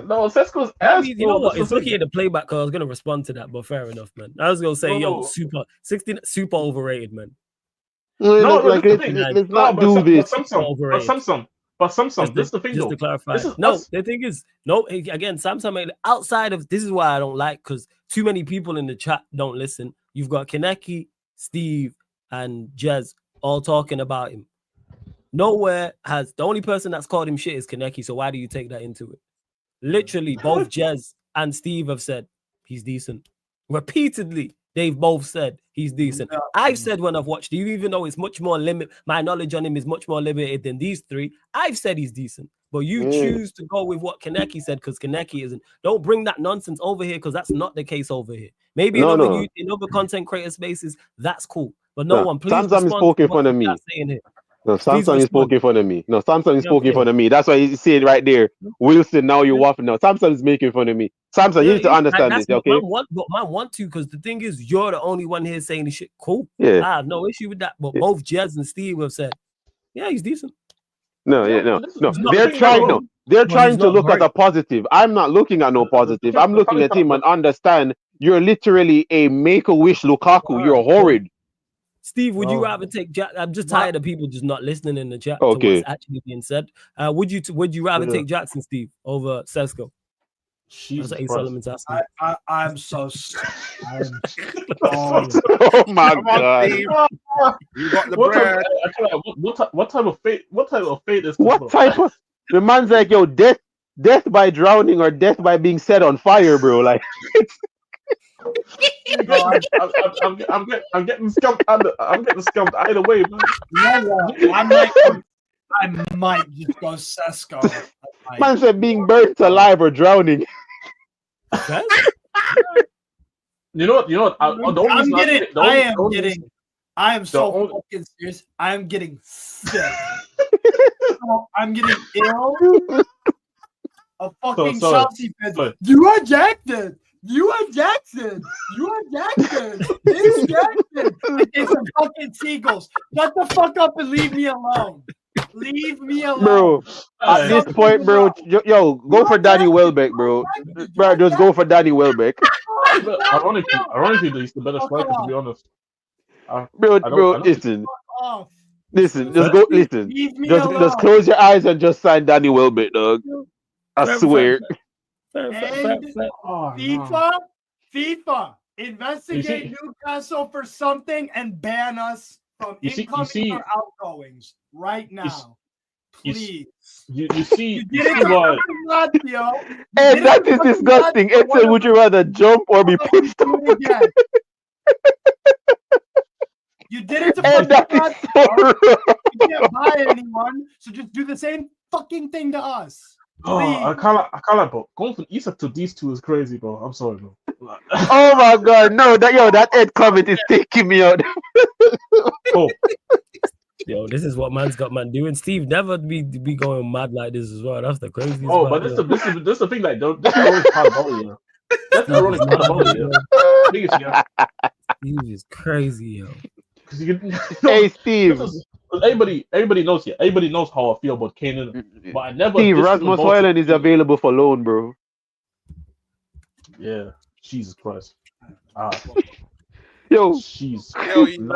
[SPEAKER 2] No, Sesko's ass.
[SPEAKER 1] You know what? It's looking at the playback because I was gonna respond to that, but fair enough, man. I was gonna say, super overrated, man.
[SPEAKER 3] Let's not do this.
[SPEAKER 2] But Samsung, this is the thing,
[SPEAKER 1] just
[SPEAKER 2] though.
[SPEAKER 1] To clarify, the thing is, again, Samsung, outside of this is why I don't like, because too many people in the chat don't listen. You've got Kaneki, Steve, and Jez all talking about him. Nowhere has the only person that's called him shit is Kaneki, so why do you take that into it? Literally, both Jez and Steve have said he's decent. Repeatedly, they've both said he's decent. I've said when I've watched you, even though it's much more my knowledge on him is much more limited than these three, I've said he's decent. But you choose to go with what Kaneki said because Kaneki isn't. Don't bring that nonsense over here because that's not the case over here. Maybe in other content creator spaces, that's cool. But one, please.
[SPEAKER 3] Samsung is poking fun of me. No, Samsung is poking fun of me. No, Samsung is poking fun of me. That's why you see it right there. Wilson, now you're waffling now. Samsung is making fun of me. Samsung, you need to understand this, okay?
[SPEAKER 1] Man want to, because the thing is, you're the only one here saying this shit. Cool.
[SPEAKER 3] Yeah.
[SPEAKER 1] I have no issue with that. But both Jez and Steve have said, yeah, he's decent.
[SPEAKER 3] No. They're trying to look at a positive. I'm not looking at no positive. I'm looking at him and understand you're literally a make-a-wish Lukaku. You're horrid.
[SPEAKER 1] Steve, would you rather take Jack? I'm just tired of people just not listening in the chat to what's actually being said. Would you rather take Jackson, Steve, over Sesko? That's what A. Solomon's asking.
[SPEAKER 5] I'm so.
[SPEAKER 3] Oh my God!
[SPEAKER 4] You got the
[SPEAKER 2] What type,
[SPEAKER 4] bread.
[SPEAKER 2] what type of fate? What type of fate is this?
[SPEAKER 3] What
[SPEAKER 2] bro?
[SPEAKER 3] type of the man's like, yo, death by drowning or death by being set on fire, bro? Like,
[SPEAKER 2] I'm getting scummed. I'm getting scummed either way, man.
[SPEAKER 5] I might just go Sesko.
[SPEAKER 3] man said being burnt alive or drowning.
[SPEAKER 2] You know what?
[SPEAKER 5] I am so fucking serious. I am getting sick. I'm getting ill. A fucking Chelsea fan. You are Jackson. You are Jackson. You are Jackson. It's Jackson. It's some fucking seagulls. Shut the fuck up and leave me alone. Leave me alone.
[SPEAKER 3] Bro, at this point, bro, yo, go for Danny Welbeck, bro. Bro, just go for Danny Welbeck.
[SPEAKER 2] Ironically, he's the better striker, to be honest.
[SPEAKER 3] Listen, just go, listen. Just close your eyes and just sign Danny Welbeck, dog. I swear.
[SPEAKER 5] FIFA, investigate Newcastle for something and ban us from incoming or outgoings right now. Please.
[SPEAKER 2] You see
[SPEAKER 3] why? And that is disgusting. Edsel, would you rather jump or be pushed off?
[SPEAKER 5] You did it to
[SPEAKER 3] and that is so wrong.
[SPEAKER 5] You can't buy anyone, so just do the same fucking thing to us.
[SPEAKER 2] Oh, I can't, bro. Going from Isak to these two is crazy, bro. I'm sorry, bro.
[SPEAKER 3] Oh my god, no, that Ed comment is taking me out.
[SPEAKER 2] Oh.
[SPEAKER 1] Yo, this is what man's got man doing. Steve never be going mad like this as well. That's the craziest.
[SPEAKER 2] Oh, but this is the thing, like, this is always part of it, you know. That's the ironic part of it, yeah.
[SPEAKER 1] Steve is crazy, yo.
[SPEAKER 3] Hey, Steve.
[SPEAKER 2] Everybody knows here. Everybody knows how I feel about Kane. But I never.
[SPEAKER 3] Steve, Rasmus Højlund is available for loan, bro.
[SPEAKER 2] Yeah, Jesus Christ.
[SPEAKER 3] Yo,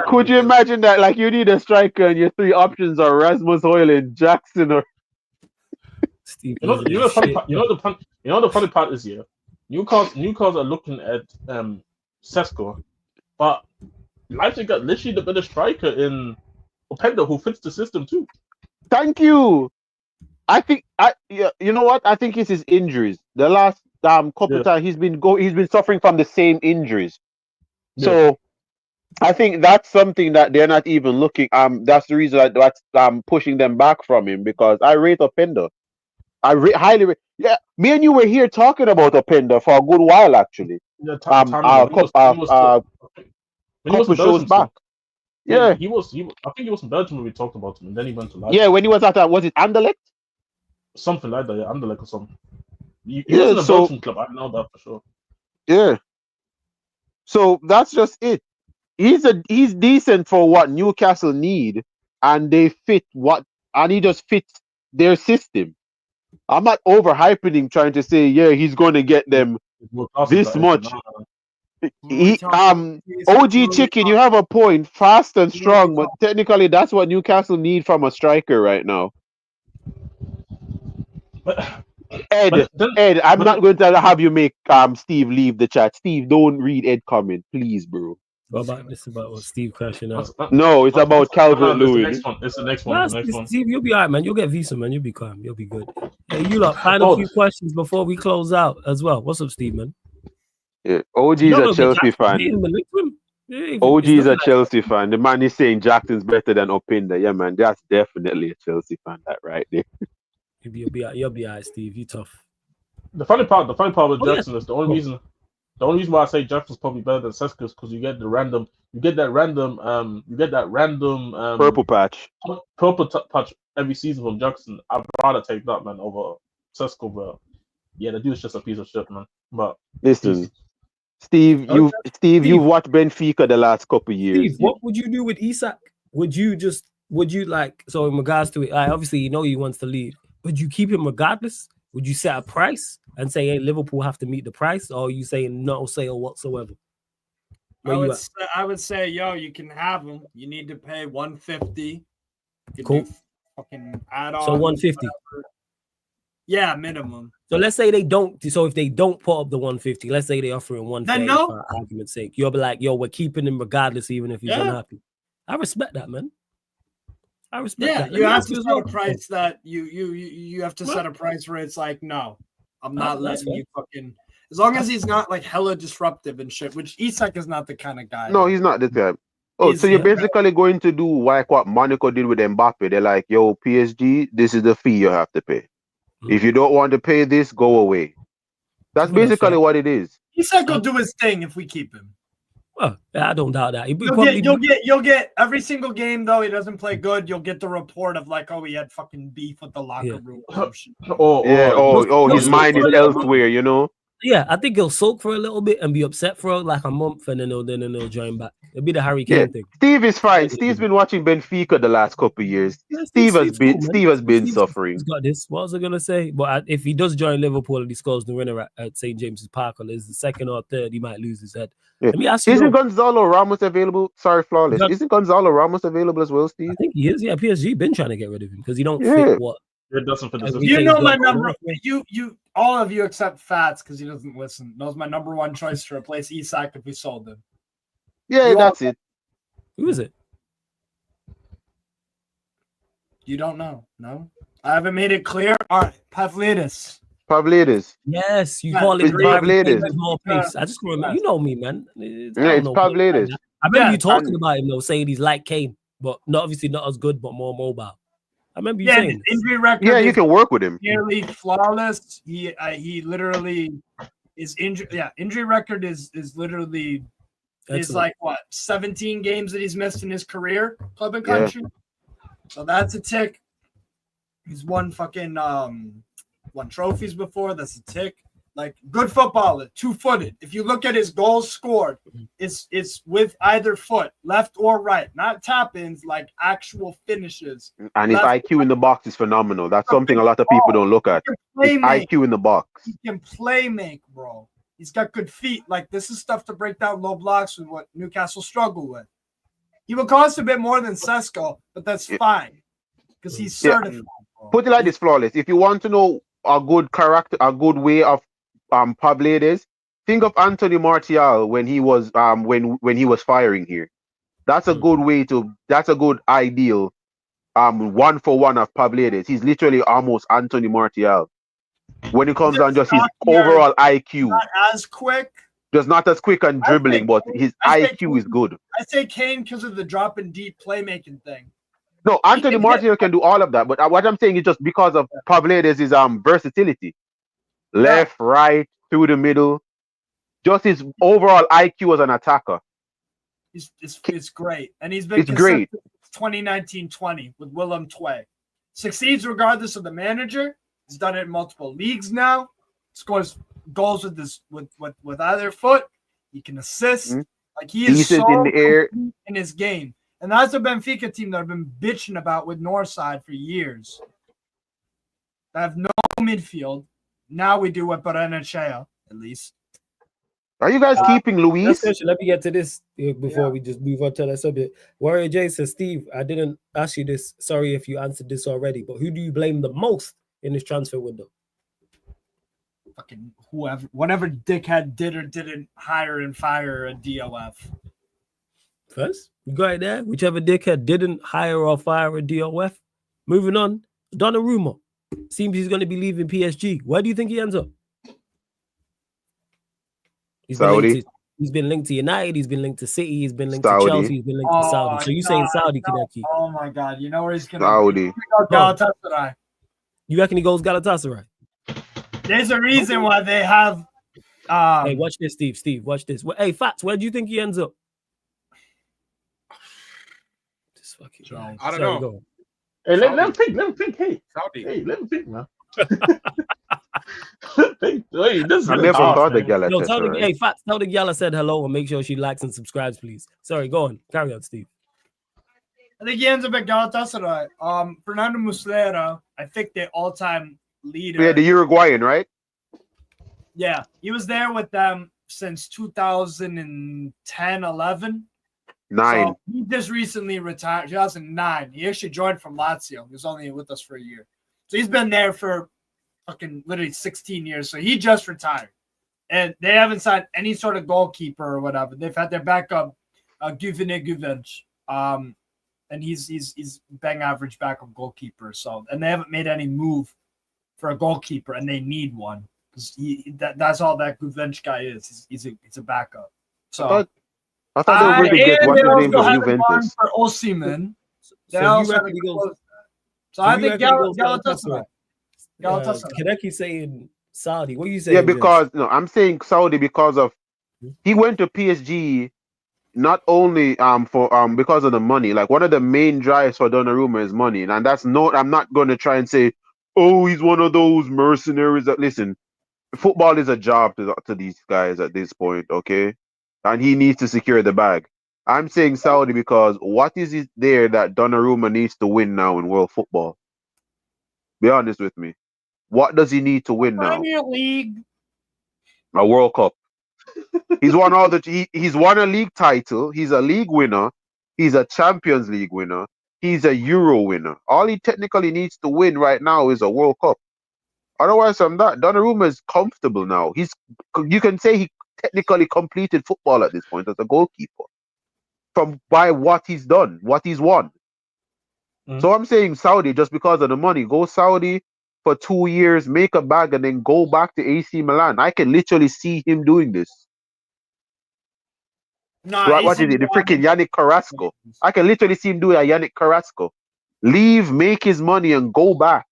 [SPEAKER 3] could you imagine that? Like, you need a striker, and your three options are Rasmus Højlund, Jackson, or
[SPEAKER 1] Steve.
[SPEAKER 2] The funny part is here. Newcastle are looking at Sesko, but Leipzig got literally the better striker in Openda, who fits the system too.
[SPEAKER 3] Thank you. I think you know what? I think it's his injuries. The last couple times he's been suffering from the same injuries. Yeah. So I think that's something that they're not even looking. That's the reason that's pushing them back from him, because I rate Openda. Highly rate. Yeah, me and you were here talking about Openda for a good while, actually.
[SPEAKER 2] Yeah,
[SPEAKER 3] couple shows back.
[SPEAKER 2] Yeah, he was. I think he was in Belgium when we talked about him, and then he went to Leipzig.
[SPEAKER 3] Yeah, when he was at was it Anderlecht?
[SPEAKER 2] Something like that. Yeah, Anderlecht or something. He was in a Belgian club. I know that for sure.
[SPEAKER 3] Yeah. So that's just it. He's decent for what Newcastle need, and they fit and he just fits their system. I'm not overhyping him, trying to say he's going to get them this much. OG Chicken, you have a point. Fast and strong, but technically that's what Newcastle need from a striker right now. Ed, I'm not going to have you make Steve leave the chat. Steve, don't read Ed comment, please, bro.
[SPEAKER 1] What about Steve crashing out?
[SPEAKER 3] No, it's about Calvert-Lewin.
[SPEAKER 2] It's the next one.
[SPEAKER 1] Steve, you'll be all right, man. You'll get visa, man. You'll be calm. You'll be good. Hey, you lot, find a few questions before we close out as well. What's up, Steve, man?
[SPEAKER 3] Yeah, OG's a Chelsea fan. OG's a Chelsea fan. The man is saying Jackson's better than Openda. Yeah, man, that's definitely a Chelsea fan. That right there.
[SPEAKER 1] You'll be all right, Steve. You tough.
[SPEAKER 2] The funny part with Jackson is the only reason why I say Jackson's probably better than Sesko is because you get that random
[SPEAKER 3] purple patch
[SPEAKER 2] every season from Jackson. I'd rather take that, man, over Sesko, but yeah, the dude's just a piece of shit, man. But
[SPEAKER 3] listen, Steve, you've watched Benfica the last couple of years.
[SPEAKER 1] Steve, what would you do with Isak? Would you like, so in regards to it, obviously you know he wants to leave. Would you keep him regardless? Would you set a price and say, hey, Liverpool have to meet the price, or are you saying no sale whatsoever?
[SPEAKER 5] I would say, you can have him. You need to pay 150.
[SPEAKER 1] Cool.
[SPEAKER 5] Fucking add on.
[SPEAKER 1] So 150.
[SPEAKER 5] Yeah, minimum.
[SPEAKER 1] So let's say they don't. So if they don't put up the 150, let's say they offer him 130 for argument's sake, you'll be like, we're keeping him regardless, even if he's unhappy. I respect that, man. I respect
[SPEAKER 5] Yeah,
[SPEAKER 1] that.
[SPEAKER 5] you have
[SPEAKER 1] Let
[SPEAKER 5] to
[SPEAKER 1] me ask
[SPEAKER 5] set
[SPEAKER 1] you
[SPEAKER 5] a
[SPEAKER 1] as well.
[SPEAKER 5] price that you have to
[SPEAKER 1] Well,
[SPEAKER 5] set a price where it's like, no, I'm not
[SPEAKER 1] that's
[SPEAKER 5] letting
[SPEAKER 1] fair.
[SPEAKER 5] you fucking. As long as he's not like hella disruptive and shit, which Isak is not the kind of guy.
[SPEAKER 3] No,
[SPEAKER 5] that-
[SPEAKER 3] he's not the type. Oh, so
[SPEAKER 5] He's
[SPEAKER 3] you're basically going to do like what Monaco did with Mbappe. They're like, yo, PSG, this is the fee you have to pay. If you don't want to pay this, go away. That's basically what it is.
[SPEAKER 5] Isak will do his thing if we keep him.
[SPEAKER 1] Well, I don't doubt that.
[SPEAKER 5] You'll get every single game though he doesn't play good. You'll get the report of like, oh, he had fucking beef with the locker room.
[SPEAKER 3] His mind is elsewhere, you know.
[SPEAKER 1] Yeah, I think he'll sulk for a little bit and be upset for like a month, and then he'll join back. It'll be the Harry Kane thing.
[SPEAKER 3] Steve is fine. Steve's been watching Benfica the last couple of years. Steve has been suffering.
[SPEAKER 1] He's got this. What was I gonna say? But if he does join Liverpool and he scores the winner at St James's Park, or is the second or third, he might lose his head.
[SPEAKER 3] Yeah.
[SPEAKER 1] Let me ask you.
[SPEAKER 3] Isn't Gonzalo Ramos available? Sorry, Flawless. Isn't Gonzalo Ramos available as well, Steve?
[SPEAKER 1] I think he is. Yeah, PSG been trying to get rid of him because he don't fit what.
[SPEAKER 2] It doesn't fit the system.
[SPEAKER 5] You know my number. You all of you except Fats because he doesn't listen. Knows my number one choice to replace Isak if we sold him.
[SPEAKER 3] Yeah, that's it.
[SPEAKER 1] Who is it?
[SPEAKER 5] You don't know? No, I haven't made it clear. All right, Pavlidis.
[SPEAKER 1] Yes, you call it
[SPEAKER 3] Pavlidis.
[SPEAKER 1] I just remember. You know me, man.
[SPEAKER 3] It's Pavlidis.
[SPEAKER 1] I remember you talking about him though, saying he's like Kane, but obviously not as good, but more mobile. I remember you saying
[SPEAKER 5] his injury record.
[SPEAKER 3] Yeah, you can work with him.
[SPEAKER 5] Nearly flawless. He literally is injured. Yeah, injury record is literally is like what 17 games that he's missed in his career, club and country. Yeah. So that's a tick. He's won trophies before. That's a tick. Like good footballer, 2-footed. If you look at his goals scored, it's with either foot, left or right, not tap-ins, like actual finishes.
[SPEAKER 3] And his IQ in the box is phenomenal. That's something a lot of people don't look at. His IQ in the box.
[SPEAKER 5] He can play make, bro. He's got good feet. Like this is stuff to break down low blocks with what Newcastle struggle with. He will cost a bit more than Sesko, but that's fine because he's certified. Bro.
[SPEAKER 3] Put it like this, Flawless. If you want to know a good character, a good way of Pavlidis, think of Anthony Martial when he was when he was firing here. That's a good way to. That's a good ideal. 1-for-1 of Pavlidis. He's literally almost Anthony Martial when it comes down just his overall IQ.
[SPEAKER 5] Not as quick.
[SPEAKER 3] Just not as quick and dribbling, but his IQ is good.
[SPEAKER 5] I say Kane because of the drop and deep playmaking thing.
[SPEAKER 3] No, Anthony Martial can do all of that, but what I'm saying is just because of Pavlidis' versatility. Left, right, through the middle. Just his overall IQ as an attacker.
[SPEAKER 5] It's great. And he's been
[SPEAKER 3] great.
[SPEAKER 5] 2019-20 with Willem Twey. Succeeds regardless of the manager. He's done it in multiple leagues now. Scores goals with either foot. He can assist. Like he is so
[SPEAKER 3] in the air
[SPEAKER 5] in his game. And that's a Benfica team that I've been bitching about with Northside for years. They have no midfield. Now we do with Barrenechea, at least.
[SPEAKER 3] Are you guys keeping Luis?
[SPEAKER 1] Let me get to this before we just move on to that subject. Warrior J says, Steve, I didn't ask you this. Sorry if you answered this already, but who do you blame the most in this transfer window?
[SPEAKER 5] Fucking whatever dickhead did or didn't hire and fire a DOF.
[SPEAKER 1] First, you got it there. Whichever dickhead didn't hire or fire a DOF. Moving on, Donnarumma. Seems he's going to be leaving PSG. Where do you think he ends up? He's been linked to United. He's been linked to City. He's been linked to Chelsea. He's been linked to Saudi. So you saying Saudi, Kadeki?
[SPEAKER 5] Oh my God! You know where he's going to
[SPEAKER 3] Saudi.
[SPEAKER 5] Galatasaray.
[SPEAKER 1] You reckon he goes Galatasaray?
[SPEAKER 5] There's a reason why they have.
[SPEAKER 1] Hey, watch this, Steve. Steve, watch this. Hey, Fats, where do you think he ends up? Just fucking.
[SPEAKER 4] I don't know.
[SPEAKER 1] Go.
[SPEAKER 2] Hey, let him think. Let him think. Hey,
[SPEAKER 4] Saudi.
[SPEAKER 2] Hey, let him think, man. This
[SPEAKER 3] I never thought the Galatasaray.
[SPEAKER 1] Hey, Fats, tell the gal I said hello and make sure she likes and subscribes, please. Sorry, go on. Carry on, Steve.
[SPEAKER 5] I think he ends up at Galatasaray. Fernando Muslera, I think the all-time leader.
[SPEAKER 3] Yeah, the Uruguayan, right?
[SPEAKER 5] Yeah, he was there with them since 2010, 11.
[SPEAKER 3] 9.
[SPEAKER 5] So he just recently retired, 2009. He actually joined from Lazio. He was only with us for a year. So he's been there for fucking literally 16 years. So he just retired. And they haven't signed any sort of goalkeeper or whatever. They've had their backup, Guvene Guvench. and he's bang average backup goalkeeper. So, and they haven't made any move for a goalkeeper, and they need one because that's all that Guvench guy is. He's a backup. So
[SPEAKER 3] I thought they were going to get what's his name from Juventus
[SPEAKER 5] for Osimhen.
[SPEAKER 1] So you reckon he goes?
[SPEAKER 5] So I think Galatasaray.
[SPEAKER 1] Kaneki saying Saudi. What are you saying?
[SPEAKER 3] Yeah, because no, I'm saying Saudi because of he went to PSG not only for because of the money. Like one of the main drives for Donnarumma is money, and that's no. I'm not going to try and say, oh, he's one of those mercenaries that listen. Football is a job to these guys at this point, okay? And he needs to secure the bag. I'm saying Saudi because what is it there that Donnarumma needs to win now in world football? Be honest with me. What does he need to win now?
[SPEAKER 5] Premier League.
[SPEAKER 3] A World Cup. He's won all the. He's won a league title. He's a league winner. He's a Champions League winner. He's a Euro winner. All he technically needs to win right now is a World Cup. Otherwise, from that, Donnarumma is comfortable now. You can say he technically completed football at this point as a goalkeeper by what he's done, what he's won. So I'm saying Saudi just because of the money. Go Saudi for 2 years, make a bag, and then go back to AC Milan. I can literally see him doing this.
[SPEAKER 5] No,
[SPEAKER 3] what is it? The freaking Yannick Carrasco. I can literally see him do a Yannick Carrasco. Leave, make his money, and go back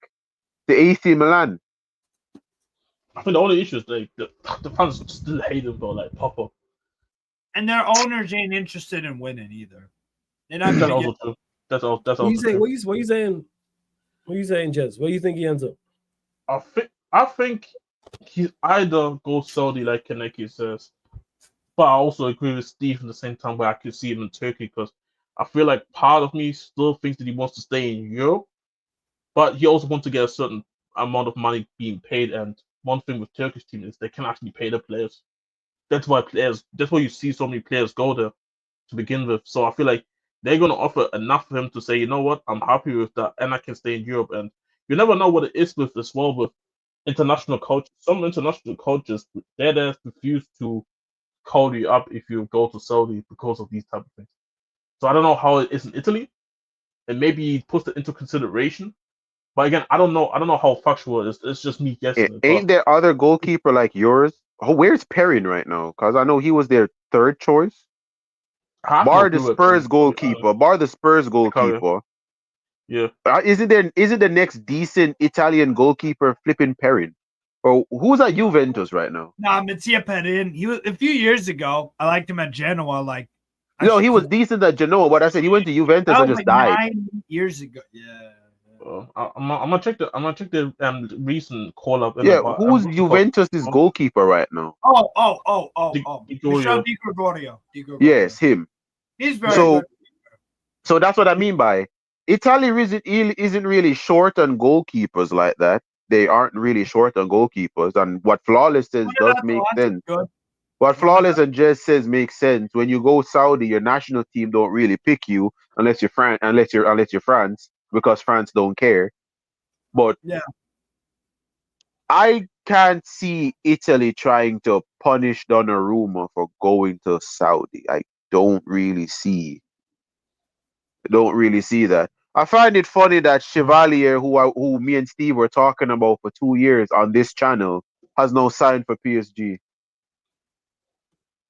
[SPEAKER 3] to AC Milan.
[SPEAKER 2] I think the only issue is like the fans still hate him though, like Papa.
[SPEAKER 5] And their owners ain't interested in winning either. They're not
[SPEAKER 2] That's
[SPEAKER 5] going
[SPEAKER 2] also true. That's all.
[SPEAKER 1] What you saying? What you saying? What you saying, Jez? Where you think he ends up?
[SPEAKER 2] I think he's either goes Saudi like Kaneki says, but I also agree with Steve at the same time where I could see him in Turkey because I feel like part of me still thinks that he wants to stay in Europe, but he also wants to get a certain amount of money being paid. And one thing with Turkish team is they can actually pay the players. That's why you see so many players go there to begin with. So I feel like they're going to offer enough for him to say, you know what, I'm happy with that, and I can stay in Europe. And you never know what it is with as well with international coaches. Some international coaches, they refuse to call you up if you go to Saudi because of these type of things. So I don't know how it is in Italy, and maybe he puts it into consideration. But again, I don't know how factual it is. It's just me guessing.
[SPEAKER 3] Ain't there other goalkeeper like yours? Oh, where's Perrin right now? Because I know he was their third choice. Bar the Spurs goalkeeper.
[SPEAKER 2] Yeah.
[SPEAKER 3] Isn't the next decent Italian goalkeeper flipping Perrin? Or who's at Juventus right now?
[SPEAKER 5] Nah, Mattia Perrin. He was a few years ago. I liked him at Genoa. Like,
[SPEAKER 3] no, he was decent at Genoa, but I said he went to Juventus and just died.
[SPEAKER 5] 9 years ago. Yeah.
[SPEAKER 2] I'm gonna check the recent call up.
[SPEAKER 3] Yeah, who's Juventus's goalkeeper right now?
[SPEAKER 5] Michel Di Gregorio.
[SPEAKER 3] Yes, him.
[SPEAKER 5] He's very good.
[SPEAKER 3] So that's what I mean by Italy isn't really short on goalkeepers like that. They aren't really short on goalkeepers, and what Flawless says does make sense. What Flawless and Jez says makes sense. When you go Saudi, your national team don't really pick you unless you're France, because France don't care. But
[SPEAKER 5] yeah,
[SPEAKER 3] I can't see Italy trying to punish Donnarumma for going to Saudi. I don't really see that. I find it funny that Chevalier, who me and Steve were talking about for 2 years on this channel, has no sign for PSG.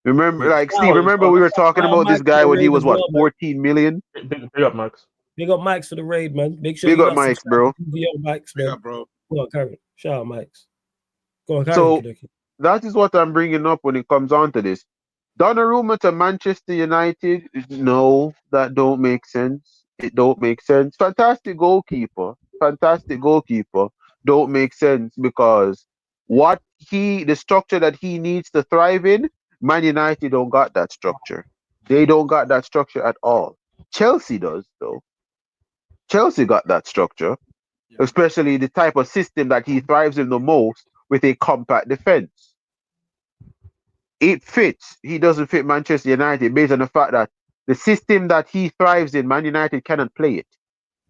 [SPEAKER 3] Remember, Steve, we were talking about this guy when he was 14 million?
[SPEAKER 2] Big up, Max.
[SPEAKER 1] Big up Max for the raid, man. Make sure
[SPEAKER 3] big up Max, bro.
[SPEAKER 1] Big up Max, man.
[SPEAKER 4] Big up, bro.
[SPEAKER 1] Go on, Karen. Shout out Max. Go on, Karen.
[SPEAKER 3] So that is what I'm bringing up when it comes on to this. Donnarumma to Manchester United? No, that don't make sense. It don't make sense. Fantastic goalkeeper. Don't make sense because the structure that he needs to thrive in, Man United don't got that structure. They don't got that structure at all. Chelsea does, though. Chelsea got that structure, especially the type of system that he thrives in the most with a compact defense. It fits. He doesn't fit Manchester United based on the fact that the system that he thrives in, Man United cannot play it.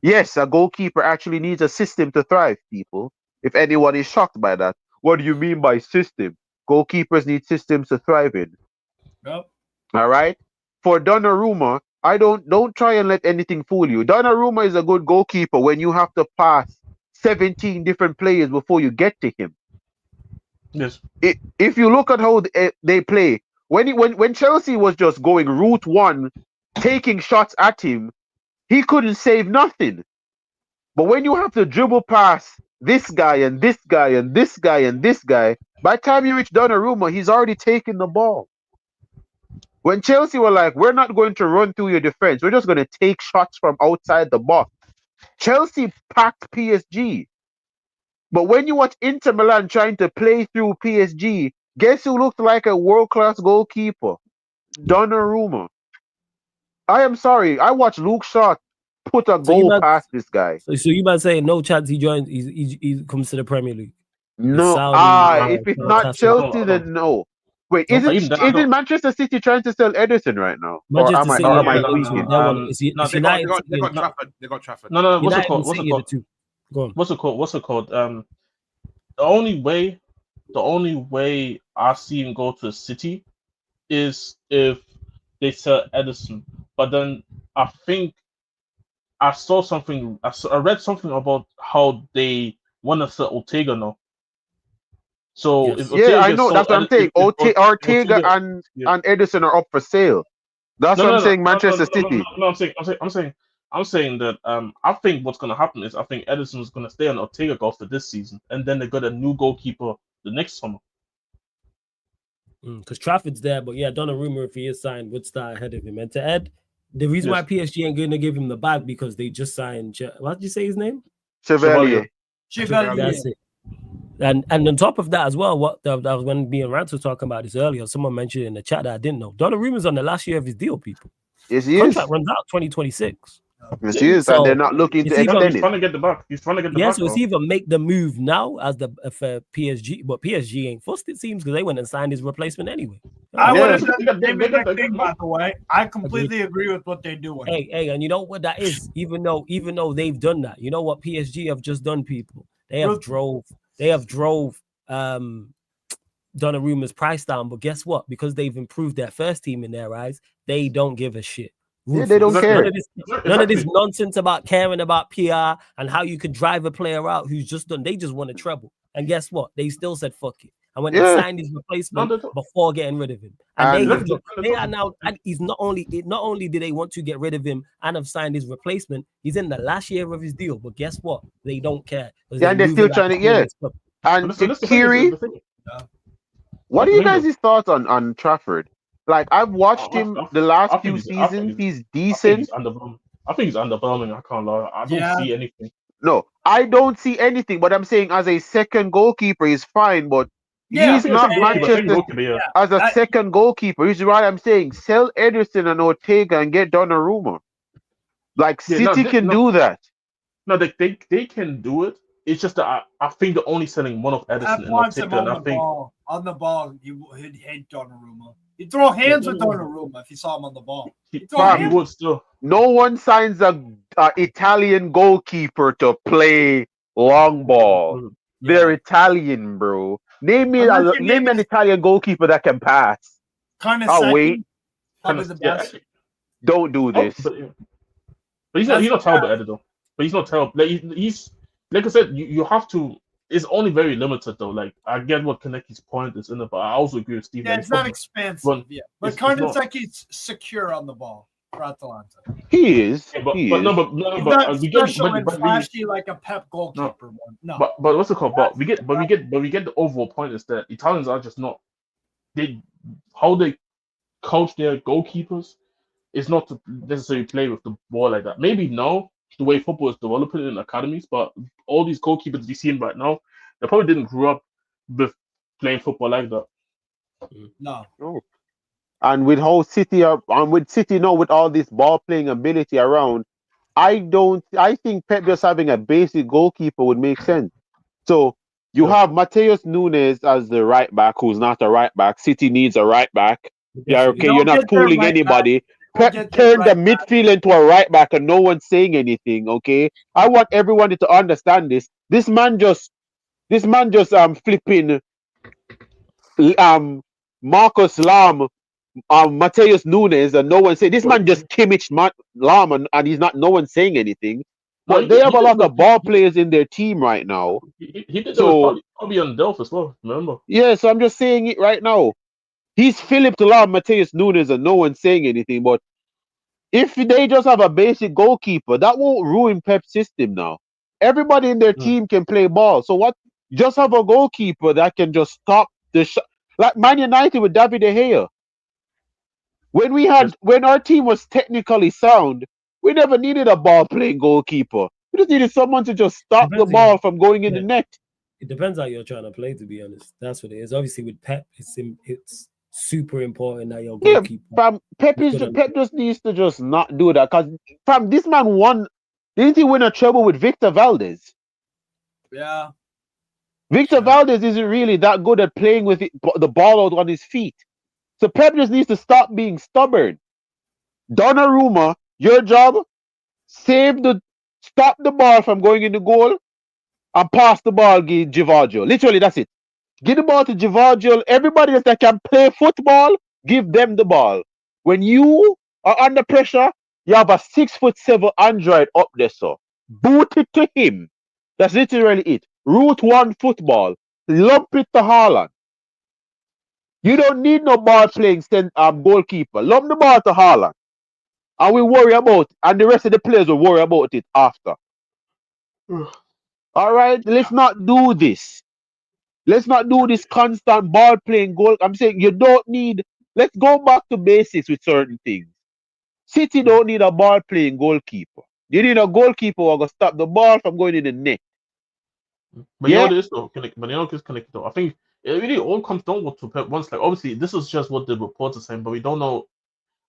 [SPEAKER 3] Yes, a goalkeeper actually needs a system to thrive, people. If anyone is shocked by that, what do you mean by system? Goalkeepers need systems to thrive in.
[SPEAKER 5] Yep.
[SPEAKER 3] All right? For Donnarumma, don't try and let anything fool you. Donnarumma is a good goalkeeper when you have to pass 17 different players before you get to him.
[SPEAKER 2] Yes.
[SPEAKER 3] If you look at how they play, when Chelsea was just going route one, taking shots at him, he couldn't save nothing. But when you have to dribble past this guy and this guy and this guy and this guy, by the time you reach Donnarumma, he's already taken the ball. When Chelsea were like, we're not going to run through your defense, we're just going to take shots from outside the box. Chelsea packed PSG. But when you watch Inter Milan trying to play through PSG, guess who looked like a world-class goalkeeper? Donnarumma. I am sorry. I watched Luke Shaw put a goal past this guy.
[SPEAKER 1] So you might say no chance he joins. He comes to the Premier League.
[SPEAKER 3] No, if it's not Chelsea, then no. Wait, isn't Manchester City trying to sell Ederson right now?
[SPEAKER 1] Manchester City,
[SPEAKER 4] they got Trafford.
[SPEAKER 2] No. What's it called? What's it called? The only way I see him go to a City is if they sell Ederson. But then I think I saw something. I read something about how they want to sell Ortega now. So if
[SPEAKER 3] I know that's what I'm saying. Ortega and Ederson are up for sale. That's what I'm saying. Manchester City.
[SPEAKER 2] I'm saying that I think what's gonna happen is I think Ederson's gonna stay on Ortega golf for this season, and then they got a new goalkeeper the next summer.
[SPEAKER 1] Because Trafford's there, but yeah, Donnarumma, if he is signed, would start ahead of him. And to Ed, the reason why PSG ain't gonna give him the bag because they just signed. What did you say his name?
[SPEAKER 3] Chevalier.
[SPEAKER 1] That's it. And on top of that as well, what that was when me and Rance was talking about this earlier. Someone mentioned in the chat that I didn't know. Donnarumma's on the last year of his deal, people.
[SPEAKER 3] Yes, he
[SPEAKER 1] Contract runs out 2026.
[SPEAKER 3] Yes, he is, and they're not looking to extend it.
[SPEAKER 2] He's trying to get the back.
[SPEAKER 1] Yes, so it's either make the move now as the for PSG, but PSG ain't fussed, it seems, because they went and signed his replacement anyway.
[SPEAKER 5] I would have done the same exact thing, by the way. I completely agree with what they're doing.
[SPEAKER 1] Hey, and you know what that is? Even though they've done that, you know what PSG have just done, people? They have drove Donnarumma's price down, but guess what? Because they've improved their first team in their eyes, they don't give a shit.
[SPEAKER 3] Yeah, they don't care.
[SPEAKER 1] None of this nonsense about caring about PR and how you could drive a player out who's just done. They just want a treble. And guess what? They still said fuck it. And when they signed his replacement before getting rid of him, and they are now. And he's not only did they want to get rid of him and have signed his replacement, he's in the last year of his deal. But guess what? They don't care.
[SPEAKER 3] And they're still trying to And Kiri, what are you guys' thoughts on Trafford? Like, I've watched him the last few seasons. He's decent.
[SPEAKER 2] I think he's underwhelming. I can't lie. I don't see anything.
[SPEAKER 3] No, I don't see anything. But I'm saying as a second goalkeeper, he's fine. But he's not Manchester as a second goalkeeper. Which is why I'm saying sell Ederson and Ortega and get Donnarumma. Like City can do that.
[SPEAKER 2] No, they can do it. It's just that I think they're only selling one of Ederson and Ortega. And I think
[SPEAKER 5] on the ball, he'd hate Donnarumma. He'd throw hands with Donnarumma if he saw him on the ball.
[SPEAKER 2] He would still.
[SPEAKER 3] No one signs a Italian goalkeeper to play long ball. They're Italian, bro. Name me an Italian goalkeeper that can pass.
[SPEAKER 5] Wait. Probably the best.
[SPEAKER 3] Don't do this.
[SPEAKER 2] But he's not terrible at it though. But he's not terrible. He's like I said, you have to. It's only very limited though. Like I get what Kaneki's point is in it, but I also agree with Steve.
[SPEAKER 5] Yeah, it's not expensive. But Kaneki's secure on the ball for Atalanta.
[SPEAKER 3] He is.
[SPEAKER 5] He's not special and flashy like a Pep goalkeeper one. No.
[SPEAKER 2] But what's it called? But we get the overall point is that Italians are just not. How they coach their goalkeepers is not to necessarily play with the ball like that. Maybe now the way football is developing in academies, but all these goalkeepers you see them right now, they probably didn't grow up with playing football like that.
[SPEAKER 5] No.
[SPEAKER 3] And with how City are, and with City now with all this ball playing ability around, I think Pep just having a basic goalkeeper would make sense. So you have Mateus Nunes as the right back, who's not a right back. City needs a right back. You're not fooling anybody. Pep turned the midfield into a right back and no one's saying anything, okay? I want everyone to understand this. This man just flipping Marcus Lamb Mateus Nunes, and no one say this man just Kimmich Lahm, and he's not. No one saying anything. But they have a lot of ball players in their team right now.
[SPEAKER 2] He did that with probably on Delph as well. Remember?
[SPEAKER 3] Yeah, so I'm just saying it right now. He's Philip Lahm, Mateus Nunes, and no one's saying anything. But if they just have a basic goalkeeper, that won't ruin Pep's system now. Everybody in their team can play ball. So what? Just have a goalkeeper that can just stop the shot. Like Man United with David De Gea. When our team was technically sound, we never needed a ball playing goalkeeper. We just needed someone to just stop the ball from going in the net.
[SPEAKER 1] It depends how you're trying to play, to be honest. That's what it is. Obviously, with Pep, it's super important that your goalkeeper.
[SPEAKER 3] Pep just needs to just not do that, because this man didn't he win a treble with Victor Valdez?
[SPEAKER 5] Yeah.
[SPEAKER 3] Victor Valdez isn't really that good at playing with the ball out on his feet. So Pep just needs to stop being stubborn. Donnarumma, your job, stop the ball from going in the goal and pass the ball to Givaggio. Literally, that's it. Give the ball to Givaggio. Everybody else that can play football, give them the ball. When you are under pressure, you have a 6'7" android up there, so boot it to him. That's literally it. Route 1 football. Lump it to Haaland. You don't need no ball playing goalkeeper. Lump the ball to Haaland. And we worry about it. And the rest of the players will worry about it after. All right? Let's not do this. Let's not do this constant ball playing goal. I'm saying you don't need. Let's go back to basics with certain things. City don't need a ball playing goalkeeper. You need a goalkeeper who will stop the ball from going in the net.
[SPEAKER 2] But you know this though, connected though. I think it really all comes down to Pep once. Like obviously, this is just what the reports are saying, but we don't know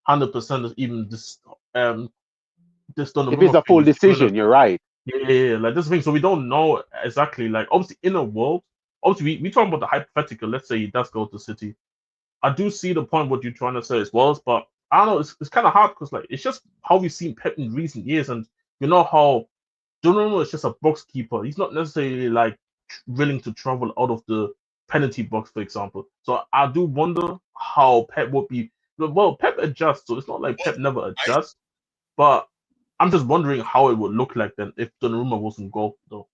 [SPEAKER 2] 100% even this done.
[SPEAKER 3] If it's a full decision, you're right.
[SPEAKER 2] Yeah, like this thing. So we don't know exactly. Like obviously, in a world, obviously we talk about the hypothetical. Let's say he does go to City. I do see the point what you're trying to say as well, but I don't know. It's kind of hard because like it's just how we've seen Pep in recent years, and you know how Donnarumma is just a box keeper. He's not necessarily like willing to travel out of the penalty box, for example. So I do wonder how Pep would be. Well, Pep adjusts, so it's not like Pep never adjusts, but I'm just wondering how it would look like then if Donnarumma wasn't goal though.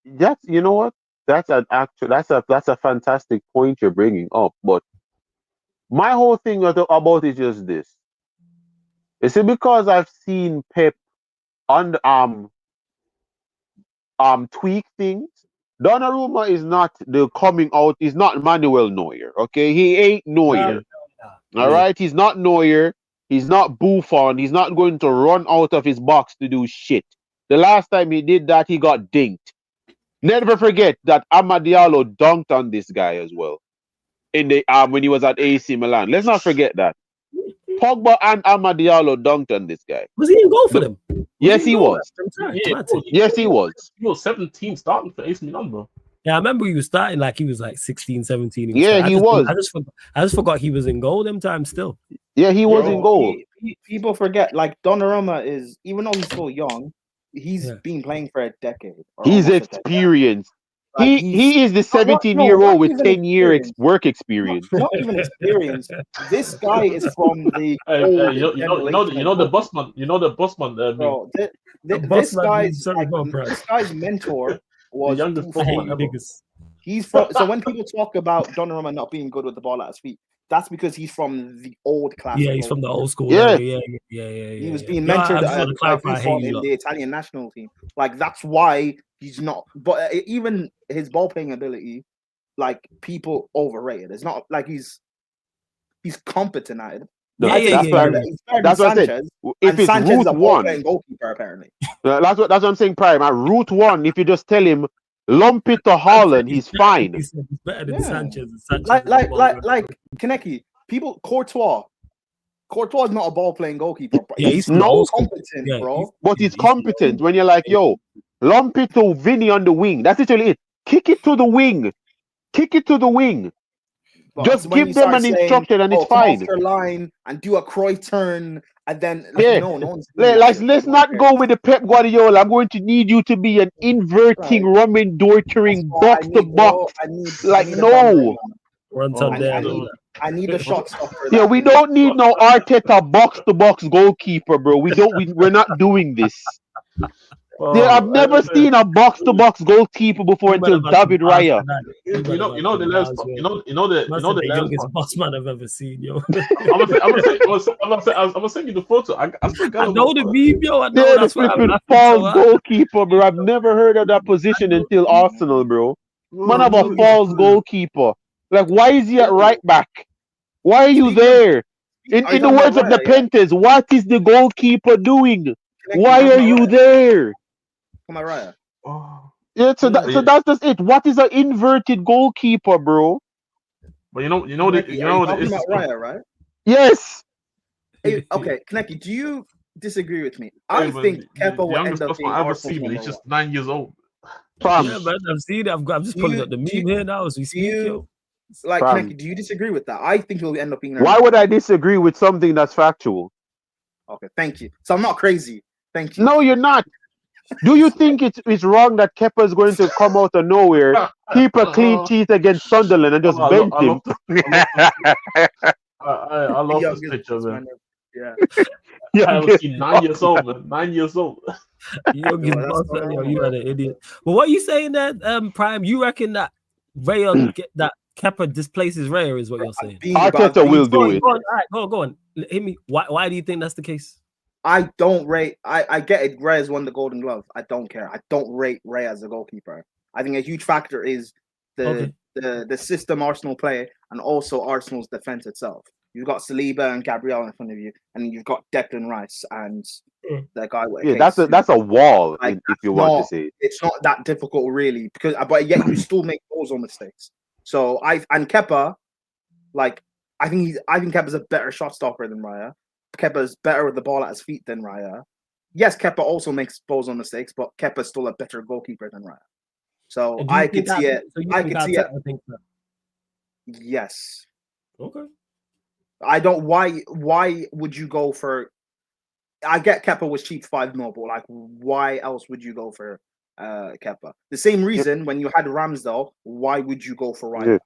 [SPEAKER 3] You know what? That's a fantastic point you're bringing up. But my whole thing about it is just this. You see, because I've seen Pep tweak things. Donnarumma is not the coming out. He's not Manuel Neuer. Okay, he ain't Neuer. All right, he's not Neuer. He's not Buffon. He's not going to run out of his box to do shit. The last time he did that, he got dinked. Never forget that Amad Diallo dunked on this guy as well in the when he was at AC Milan. Let's not forget that. Pogba and Amad Diallo dunked on this guy.
[SPEAKER 1] Was he in goal for them?
[SPEAKER 3] Yes, he was. Yes, he was.
[SPEAKER 2] He was 17 starting for AC Milan, bro.
[SPEAKER 1] Yeah, I remember he was starting like he was like 16, 17.
[SPEAKER 3] He was.
[SPEAKER 1] I just forgot he was in goal them times still.
[SPEAKER 3] Yeah, he was in goal.
[SPEAKER 6] People forget, like Donnarumma is, even though he's so young, he's been playing for a decade.
[SPEAKER 3] He's experienced. Like he is the 17-year-old with 10 years work experience.
[SPEAKER 6] Not even experience. This guy is from the
[SPEAKER 2] you know the busman. You know the busman.
[SPEAKER 6] Bro, this guy's mentor was Buffon. He's from. So when people talk about Donnarumma not being good with the ball at his feet, that's because he's from the old class.
[SPEAKER 1] Yeah, he's from the old school.
[SPEAKER 3] Yeah.
[SPEAKER 6] He was being mentored by Buffon in the Italian national team. Like that's why he's not. But even his ball playing ability, like people overrated. It's not like he's competent at it.
[SPEAKER 3] That's what I said. If it's
[SPEAKER 6] Sanchez
[SPEAKER 3] route one,
[SPEAKER 6] goalkeeper apparently.
[SPEAKER 3] That's what I'm saying. Prime at route one. If you just tell him lump it to Haaland, he's fine.
[SPEAKER 1] He's better than Sanchez.
[SPEAKER 6] Like Kaneki. People Courtois is not a ball playing goalkeeper. But he's not competent, bro.
[SPEAKER 3] But he's competent when you're like, yo, lump it to Vinny on the wing. That's literally it. Kick it to the wing. But just give them an instruction and it's fine.
[SPEAKER 6] Off your line and do a Cruyff turn and then
[SPEAKER 3] let's not go with the Pep Guardiola. I'm going to need you to be an inverting, Roman Dortering, box to box.
[SPEAKER 1] Runs on there.
[SPEAKER 6] I need a shot stopper.
[SPEAKER 3] Yeah, we don't need no Arteta box-to-box goalkeeper, bro. We're not doing this. Yeah, I've never seen a box-to-box goalkeeper before until David Raya.
[SPEAKER 2] The
[SPEAKER 1] youngest boss man I've ever seen, yo.
[SPEAKER 2] I'm gonna send you the photo. I still got
[SPEAKER 1] I know the meme, yo. I know
[SPEAKER 3] the flipping false goalkeeper, bro. I've never heard of that position until Arsenal, bro. Man, have a false goalkeeper. Like, why is he at right back? Why are you there? In the words of the Pentas, what is the goalkeeper doing? Why are you there?
[SPEAKER 6] Am I right?
[SPEAKER 3] Yeah, so that's just it. What is an inverted goalkeeper, bro?
[SPEAKER 2] But you know
[SPEAKER 6] talking about Raya, right?
[SPEAKER 3] Yes.
[SPEAKER 6] Hey, okay, Kaneki, do you disagree with me? I think Kepa will end up being
[SPEAKER 2] I've ever seen. He's just 9 years old.
[SPEAKER 1] Yeah, man, I've seen it. I'm just pulling up the meme here now as we speak, yo.
[SPEAKER 6] Like, Kaneki, do you disagree with that? I think he'll end up being.
[SPEAKER 3] Why would I disagree with something that's factual?
[SPEAKER 6] Okay, thank you. So I'm not crazy. Thank you.
[SPEAKER 3] No, you're not. Do you think it's wrong that Kepa is going to come out of nowhere, keep a clean sheet against Sunderland, and just bench him?
[SPEAKER 2] I love this picture, man.
[SPEAKER 6] Yeah.
[SPEAKER 2] I haven't seen 9 years old, man. 9 years old.
[SPEAKER 1] You are an idiot. Well, what are you saying there, Prime? You reckon that that Kepa displaces Raya is what you're saying?
[SPEAKER 3] Arteta will do it.
[SPEAKER 1] Go on. Hit me. Why do you think that's the case?
[SPEAKER 6] I don't rate. I get it. Raya's won the Golden Glove. I don't care. I don't rate Raya as a goalkeeper. I think a huge factor is the system Arsenal play and also Arsenal's defense itself. You've got Saliba and Gabriel in front of you, and you've got Declan Rice and that guy.
[SPEAKER 3] Yeah, that's a wall. Like, if you want to say
[SPEAKER 6] it's not that difficult, really, but yet you still make those mistakes. So and Kepa, like I think Kepa's a better shot stopper than Raya. Kepa's better with the ball at his feet than Raya. Yes, Kepa also makes bozo mistakes, but Kepa's still a better goalkeeper than Raya. So I could see it. I could see it. Yes.
[SPEAKER 1] Okay.
[SPEAKER 6] I don't. Why would you go for? I get Kepa was cheap 5 mil, but like, why else would you go for Kepa? The same reason when you had Ramsdale, why would you go for Raya?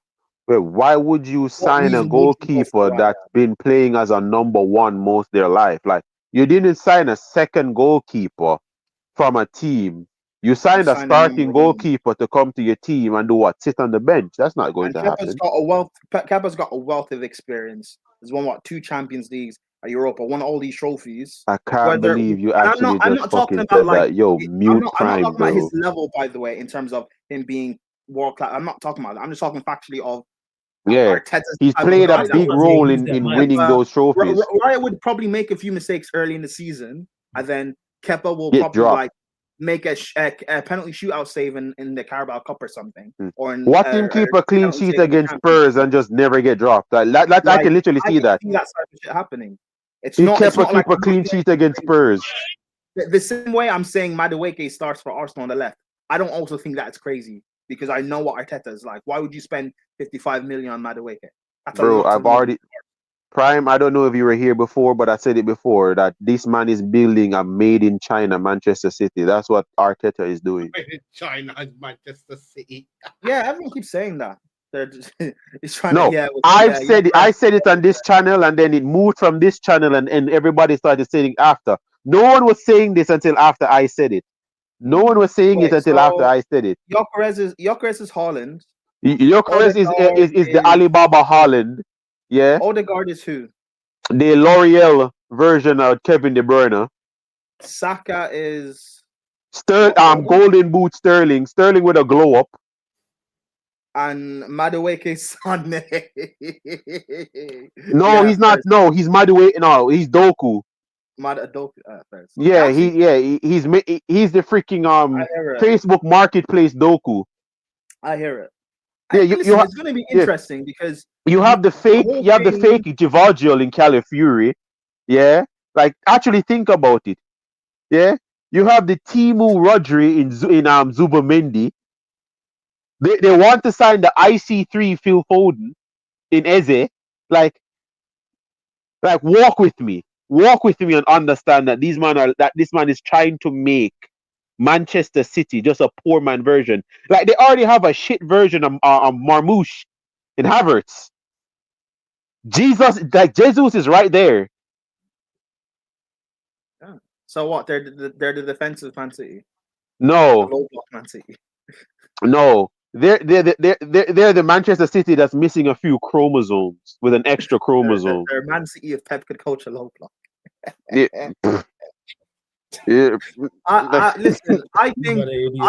[SPEAKER 3] But why would you sign a goalkeeper that's been playing as a number one most of their life? Like, you didn't sign a second goalkeeper from a team. You signed a starting goalkeeper to come to your team and do what? Sit on the bench. That's not going to happen.
[SPEAKER 6] Kepa's got a wealth of experience. He's won 2 Champions Leagues, a Europa, won all these trophies.
[SPEAKER 3] I can't believe you actually
[SPEAKER 6] I'm not
[SPEAKER 3] fucking
[SPEAKER 6] talking about
[SPEAKER 3] that. Yo, mute Prime,
[SPEAKER 6] I'm not talking
[SPEAKER 3] bro.
[SPEAKER 6] about his level, by the way, in terms of him being world class. I'm not talking about that. I'm just talking factually of.
[SPEAKER 3] Yeah, he's played a big role in winning those trophies.
[SPEAKER 6] Raya would probably make a few mistakes early in the season, and then Kepa will probably make a penalty shootout save in the Carabao Cup or something. Or
[SPEAKER 3] watch him keep a clean sheet against Spurs and just never get dropped. I can literally see that.
[SPEAKER 6] I can see that type of shit happening.
[SPEAKER 3] He kept a clean sheet against Spurs.
[SPEAKER 6] The same way I'm saying Madueke starts for Arsenal on the left. I don't also think that's crazy. Because I know what Arteta is like. Why would you spend 55 million on Madueke?
[SPEAKER 3] Bro, I've already Prime. I don't know if you were here before, but I said it before that this man is building a made in China Manchester City. That's what Arteta is doing.
[SPEAKER 4] Made in China Manchester City.
[SPEAKER 6] Yeah, everyone keeps saying that. He's trying
[SPEAKER 3] to. No, I said it on this channel, and then it moved from this channel, and everybody started saying after. No one was saying this until after I said it. No one was saying it until after I said it.
[SPEAKER 6] Gyökeres is Haaland.
[SPEAKER 3] Gyökeres is the Alibaba Haaland. Yeah.
[SPEAKER 6] Odegaard is who?
[SPEAKER 3] The L'Oreal version of Kevin De Bruyne.
[SPEAKER 6] Saka is
[SPEAKER 3] Golden Boot Sterling. Sterling with a glow up.
[SPEAKER 6] And Madueke Sane.
[SPEAKER 3] No, he's not. No, he's Madueke. No, he's Doku. Yeah, he's the freaking Facebook Marketplace Doku.
[SPEAKER 6] I hear it.
[SPEAKER 3] Yeah,
[SPEAKER 6] it's going to be interesting because
[SPEAKER 3] you have the fake Givardiol in Calafiori. Yeah, like actually think about it. Yeah, you have the Timu Rodri in Zubamendi. They want to sign the IC3 Phil Foden in Eze. Like walk with me and understand that this man is trying to make Manchester City just a poor man version. Like they already have a shit version of Marmouche in Havertz. Jesus, like Jesus is right there.
[SPEAKER 6] Yeah. So what? They're the defensive Man City.
[SPEAKER 3] No,
[SPEAKER 6] The low block Man City.
[SPEAKER 3] no. They're the Manchester City that's missing a few chromosomes with an extra chromosome.
[SPEAKER 6] They're Man City if Pep could coach a low block.
[SPEAKER 3] Yeah. Yeah.
[SPEAKER 6] Listen, I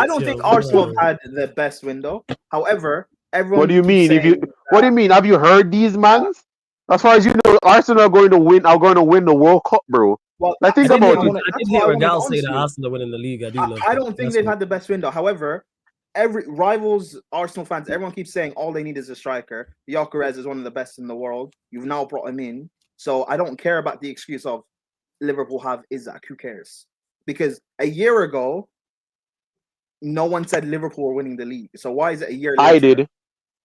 [SPEAKER 6] don't think Arsenal have had the best window. However, everyone.
[SPEAKER 3] What do you mean? What do you mean? Have you heard these mans? As far as you know, Arsenal are going to win the World Cup, bro.
[SPEAKER 6] Well,
[SPEAKER 3] like, think about it.
[SPEAKER 1] I did hear a gal say that Arsenal are winning the league.
[SPEAKER 6] I don't think they've had the best window. However, every rivals, Arsenal fans, everyone keeps saying all they need is a striker. Gyökeres is one of the best in the world. You've now brought him in, so I don't care about the excuse of Liverpool have Isak. Who cares? Because a year ago, no one said Liverpool were winning the league. So why is it a year later?
[SPEAKER 3] I did.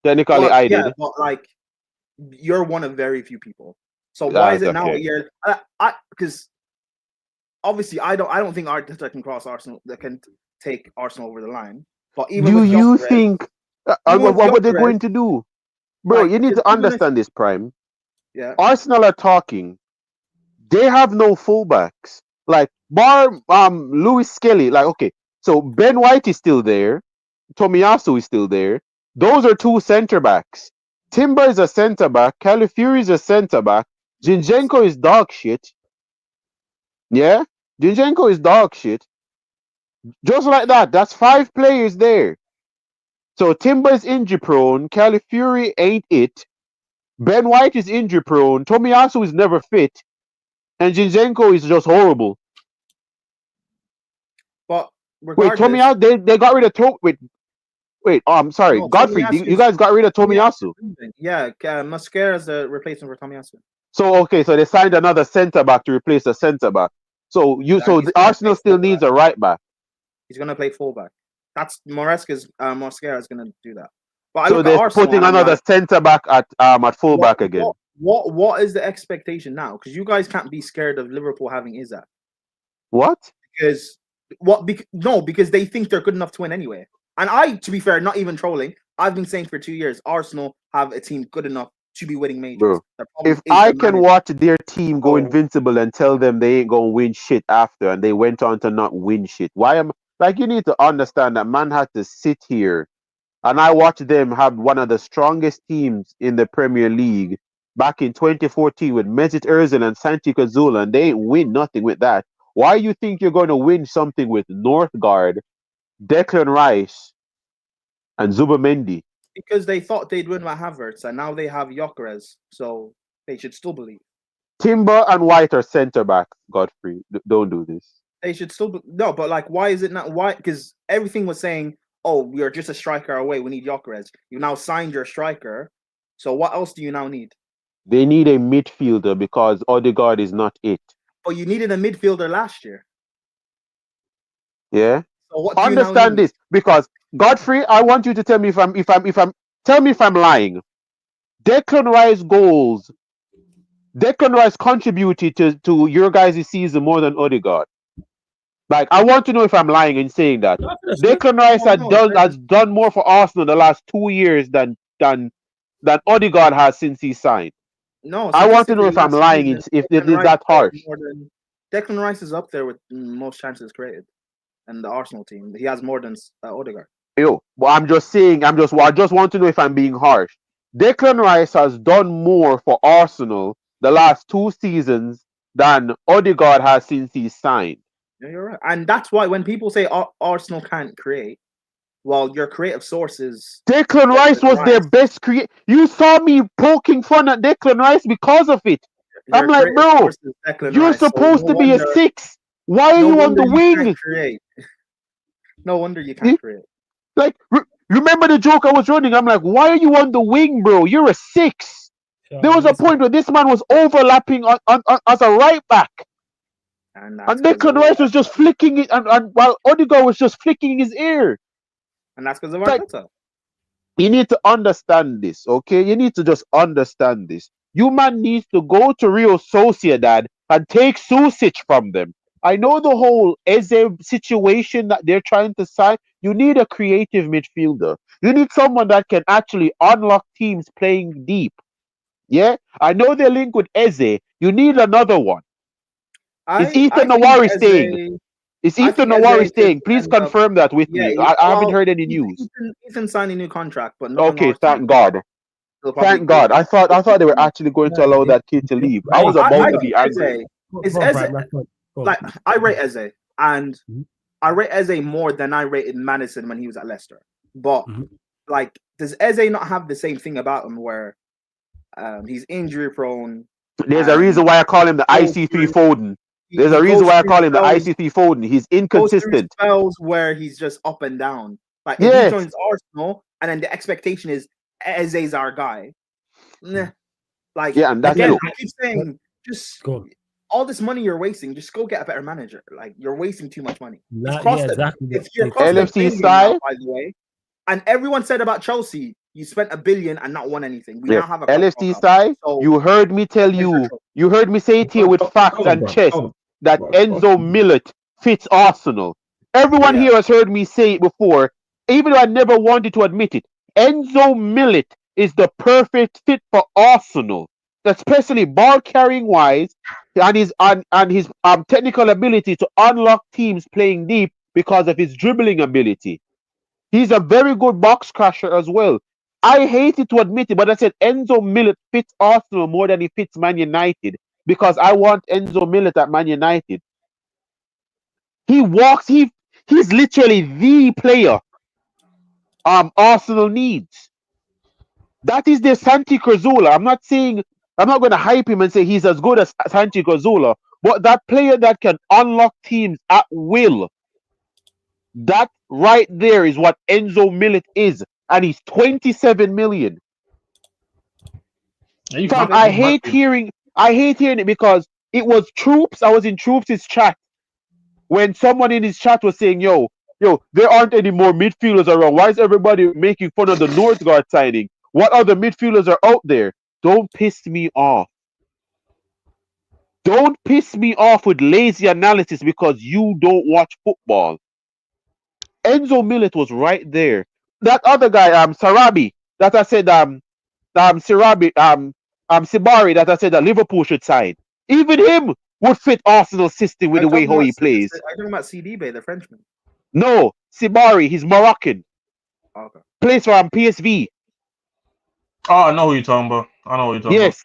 [SPEAKER 3] Technically, well, I did.
[SPEAKER 6] But like, you're one of very few people. So why is it now a year? Because obviously, I don't think Arteta can cross Arsenal. That can take Arsenal over the line. But even
[SPEAKER 3] do you think what they're going to do, bro? Like, you need to understand this, Prime.
[SPEAKER 6] Yeah.
[SPEAKER 3] Arsenal are talking. They have no fullbacks. Like bar Lewis Skelly. Like okay, so Ben White is still there. Tomiyasu is still there. Those are two center backs. Timber is a center back. Calafiori is a center back. Zinchenko is dog shit. Yeah, Zinchenko is dog shit. Just like that. That's 5 players there. So Timber is injury prone. Calafiori ain't it. Ben White is injury prone. Tomiyasu is never fit. And Zinchenko is just horrible.
[SPEAKER 6] But
[SPEAKER 3] wait, Tomiyasu, they got rid of Wait, I'm sorry. No, Godfrey, you guys got rid of Tomiyasu.
[SPEAKER 6] Yeah, Mascara is a replacement for Tomiyasu.
[SPEAKER 3] So they signed another centre back to replace a centre back. So the Arsenal still needs a right back.
[SPEAKER 6] He's gonna play fullback. That's Mascara is gonna do that. But
[SPEAKER 3] so they're putting another centre back at fullback again.
[SPEAKER 6] What is the expectation now? Because you guys can't be scared of Liverpool having Isak.
[SPEAKER 3] What?
[SPEAKER 6] Because they think they're good enough to win anyway. And to be fair, not even trolling, I've been saying for 2 years, Arsenal have a team good enough to be winning majors.
[SPEAKER 3] Bro, if I can watch their team go invincible and tell them they ain't gonna win shit after, and they went on to not win shit, you need to understand that man had to sit here, and I watched them have one of the strongest teams in the Premier League back in 2014 with Mesut Ozil and Santi Cazorla, and they ain't win nothing with that. Why you think you're going to win something with Northgard, Declan Rice, and Zubimendi?
[SPEAKER 6] Because they thought they'd win with Havertz, and now they have Gyökeres, so they should still believe.
[SPEAKER 3] Timber and White are centre backs. Godfrey, don't do this.
[SPEAKER 6] They should still no, but like, why is it not? Why? Because everything was saying, "Oh, we are just a striker away. We need Gyökeres." You now signed your striker, so what else do you now need?
[SPEAKER 3] They need a midfielder because Odegaard is not it.
[SPEAKER 6] But you needed a midfielder last year.
[SPEAKER 3] Yeah.
[SPEAKER 6] So what?
[SPEAKER 3] Understand this, because Godfrey, I want you to tell me if I'm lying. Declan Rice contributed to your guys' season more than Odegaard. Like, I want to know if I'm lying in saying that. Declan Rice has done more for Arsenal the last 2 years than Odegaard has since he signed.
[SPEAKER 6] No,
[SPEAKER 3] I want to know if I'm lying. If it is that harsh.
[SPEAKER 6] Declan Rice is up there with most chances created, and the Arsenal team. He has more than Odegaard.
[SPEAKER 3] Yo, but I just want to know if I'm being harsh. Declan Rice has done more for Arsenal the last 2 seasons than Odegaard has since he signed.
[SPEAKER 6] Yeah, you're right. And that's why when people say Arsenal can't create, well, your creative sources.
[SPEAKER 3] Declan Rice was their best create. You saw me poking fun at Declan Rice because of it. I'm like, bro, you're supposed to be a 6. Why are you on the wing?
[SPEAKER 6] No wonder you can't create.
[SPEAKER 3] Like, remember the joke I was running? I'm like, why are you on the wing, bro? You're a 6. There was a point where this man was overlapping on as a right back. And Declan Rice was just flicking it, and while Odegaard was just flicking his ear.
[SPEAKER 6] And that's because of Arteta.
[SPEAKER 3] You need to understand this, okay? You need to just understand this. You man needs to go to Real Sociedad and take Susic from them. I know the whole Eze situation that they're trying to sign. You need a creative midfielder. You need someone that can actually unlock teams playing deep. Yeah, I know they're linked with Eze. You need another one. Is Ethan
[SPEAKER 6] think
[SPEAKER 3] Nawari staying? Is
[SPEAKER 6] I
[SPEAKER 3] Ethan
[SPEAKER 6] think
[SPEAKER 3] Nawari
[SPEAKER 6] Eze could
[SPEAKER 3] staying? Please
[SPEAKER 6] end up.
[SPEAKER 3] confirm that with me. I haven't heard any news.
[SPEAKER 6] Ethan signed a new contract, but no one
[SPEAKER 3] Okay,
[SPEAKER 6] knows.
[SPEAKER 3] thank God. Thank God. I thought they were actually going to allow that kid to leave. I was about to be angry.
[SPEAKER 6] Like I rate Eze, and I rate Eze more than I rated Madison when he was at Leicester. But like, does Eze not have the same thing about him where he's injury prone?
[SPEAKER 3] There's a reason why I call him the IC3 Foden. There's a reason why I call him the IC3 Foden. He's inconsistent.
[SPEAKER 6] Spells where he's just up and down. Like if he joins Arsenal, and then the expectation is Eze's our guy. Like
[SPEAKER 3] and that's
[SPEAKER 6] again,
[SPEAKER 3] true.
[SPEAKER 6] I keep saying, just all this money you're wasting, just go get a better manager. Like you're wasting too much money. If you're
[SPEAKER 3] LFC side,
[SPEAKER 6] by the way, and everyone said about Chelsea, you spent $1 billion and not won anything. We now have a
[SPEAKER 3] LFC side. So you heard me tell you. You heard me say it here with facts and chest that Enzo Millet fits Arsenal. Everyone here has heard me say it before, even though I never wanted to admit it. Enzo Millet is the perfect fit for Arsenal, especially ball carrying wise, and his technical ability to unlock teams playing deep because of his dribbling ability. He's a very good box crasher as well. I hated to admit it, but I said Enzo Millet fits Arsenal more than he fits Man United because I want Enzo Millet at Man United. He walks. He's literally the player Arsenal needs. That is their Santi Cazorla. I'm not going to hype him and say he's as good as Santi Cazorla, but that player that can unlock teams at will. That right there is what Enzo Millet is, and he's 27 million. I hate hearing it because it was Troops. I was in Troops' chat when someone in his chat was saying, yo, there aren't any more midfielders around. Why is everybody making fun of the Northgard signing? What other midfielders are out there? Don't piss me off. Don't piss me off with lazy analysis because you don't watch football. Enzo Millet was right there. That other guy, Sarabi, that I said, Sibari, that I said that Liverpool should sign. Even him would fit Arsenal's system with the way how he plays.
[SPEAKER 6] Are you talking about CDB, the Frenchman?
[SPEAKER 3] No, Sibari, he's Moroccan.
[SPEAKER 6] Okay.
[SPEAKER 3] Plays for PSV.
[SPEAKER 2] Oh, I know who you're talking about.
[SPEAKER 3] Yes.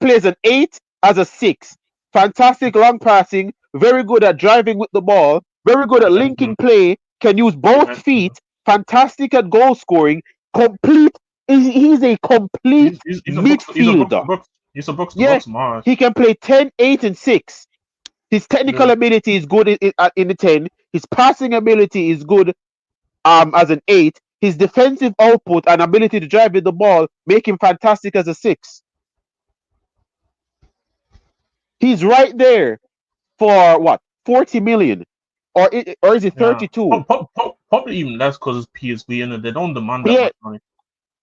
[SPEAKER 3] Plays an 8 as a 6. Fantastic long passing. Very good at driving with the ball. Very good at linking play. Can use both feet. Fantastic at goal scoring. Complete. He's a complete midfielder.
[SPEAKER 2] He's a box
[SPEAKER 3] Yes, he can play 10, 8, and 6. His technical ability is good in the 10. His passing ability is good as an 8. His defensive output and ability to drive with the ball make him fantastic as a 6. He's right there for what? 40 million. Or is it 32?
[SPEAKER 2] Probably even less because it's PSV and they don't demand that much money.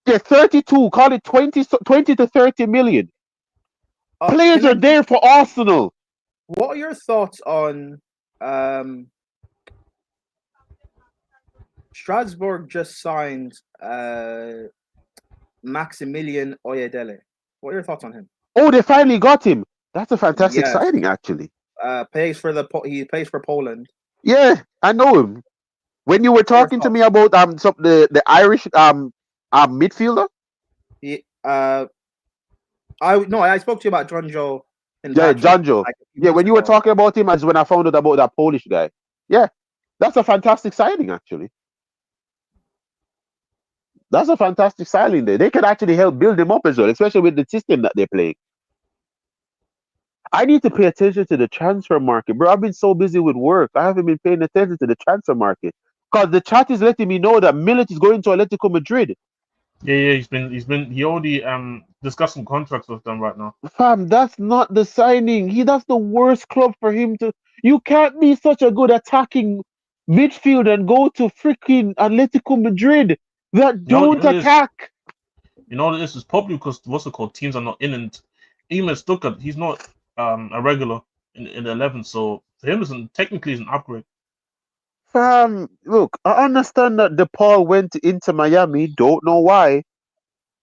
[SPEAKER 3] Yeah, 32. Call it 20 to 30 million. Players are there for Arsenal.
[SPEAKER 6] What are your thoughts on Strasbourg just signed Maximilian Oyedele? What are your thoughts on him?
[SPEAKER 3] Oh, they finally got him. That's a fantastic signing, actually.
[SPEAKER 6] He plays for Poland.
[SPEAKER 3] Yeah, I know him. When you were talking to me about the Irish midfielder.
[SPEAKER 6] I spoke to you about Jonjo.
[SPEAKER 3] Jonjo. When you were talking about him, as when I found out about that Polish guy. Yeah, that's a fantastic signing, actually. That's a fantastic signing there. They can actually help build him up as well, especially with the system that they're playing. I need to pay attention to the transfer market, bro. I've been so busy with work. I haven't been paying attention to the transfer market because the chat is letting me know that Millet is going to Atletico Madrid.
[SPEAKER 2] Yeah, he already discussed some contracts with them right now.
[SPEAKER 3] Fam, that's not the signing. That's the worst club for him to. You can't be such a good attacking midfield and go to freaking Atletico Madrid that don't attack.
[SPEAKER 2] This is probably because teams are not in, and even Stuttgart, he's not a regular in the 11, so for him technically is an upgrade.
[SPEAKER 3] Look, I understand that DePaul went into Miami. Don't know why,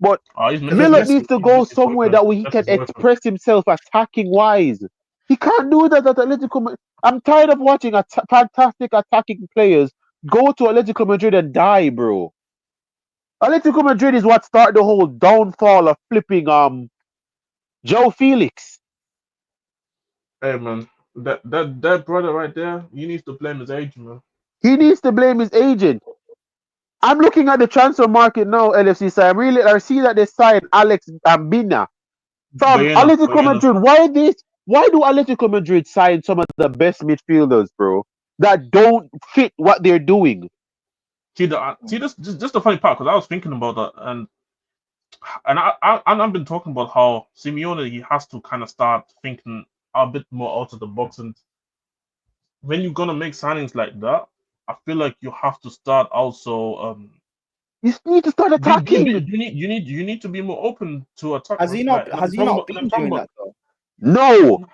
[SPEAKER 3] But Miller needs to go somewhere that he can express himself attacking wise. He can't do that at Atletico. I'm tired of watching fantastic attacking players go to Atletico Madrid and die, bro. Atletico Madrid is what started the whole downfall of flipping Joe Felix.
[SPEAKER 2] Hey man, that brother right there, you need to blame his agent, man.
[SPEAKER 3] He needs to blame his agent. I'm looking at the transfer market now, LFC side. I see that they signed Alex Ambina from Atletico Madrid. Why do Atletico Madrid sign some of the best midfielders, bro, that don't fit what they're doing?
[SPEAKER 2] See, this the funny part, because I was thinking about that, and I've been talking about how Simeone, he has to kind of start thinking a bit more out of the box, and when you're gonna make signings like that, I feel like you have to start also.
[SPEAKER 3] You need to start attacking.
[SPEAKER 2] You need to be more open to attack.
[SPEAKER 6] Has he not been doing that though?
[SPEAKER 3] No,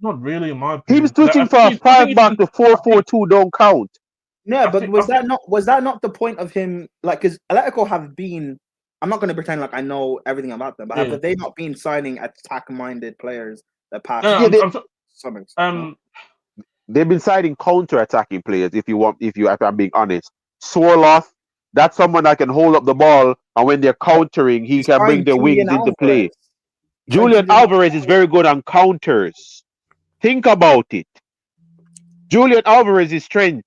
[SPEAKER 2] not really in my opinion.
[SPEAKER 3] He was switching from a 5-back to 4-4-2. Don't count.
[SPEAKER 6] Yeah, but was that not the point of him? Like, because Atletico have been. I'm not going to pretend like I know everything about them, but have they not been signing attack-minded players that pass?
[SPEAKER 3] They've been signing counter-attacking players. If I'm being honest, Swarloff, that's someone that can hold up the ball, and when they're countering, he can bring the wings into play. Julian Alvarez is very good on counters. Think about it. Julian Alvarez's strength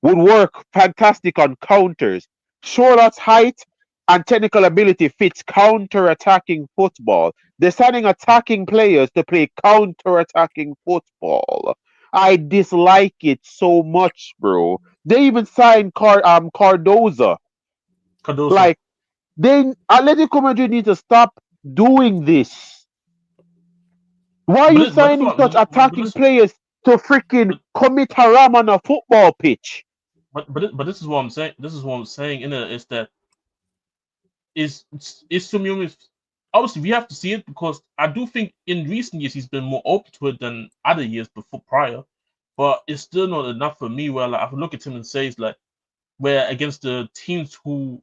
[SPEAKER 3] would work fantastic on counters. Charlotte's height and technical ability fits counter-attacking football. They're signing attacking players to play counter-attacking football. I dislike it so much, bro. They even signed Cardoza. Like, Atletico Madrid need to stop doing this. Why are you signing such attacking players to freaking commit haram on a football pitch?
[SPEAKER 2] But this is what I'm saying. This is what I'm saying. Is that is Simeone? Obviously, we have to see it, because I do think in recent years he's been more open to it than other years prior. But it's still not enough for me. Where, like, I look at him and say, it's like, where against the teams who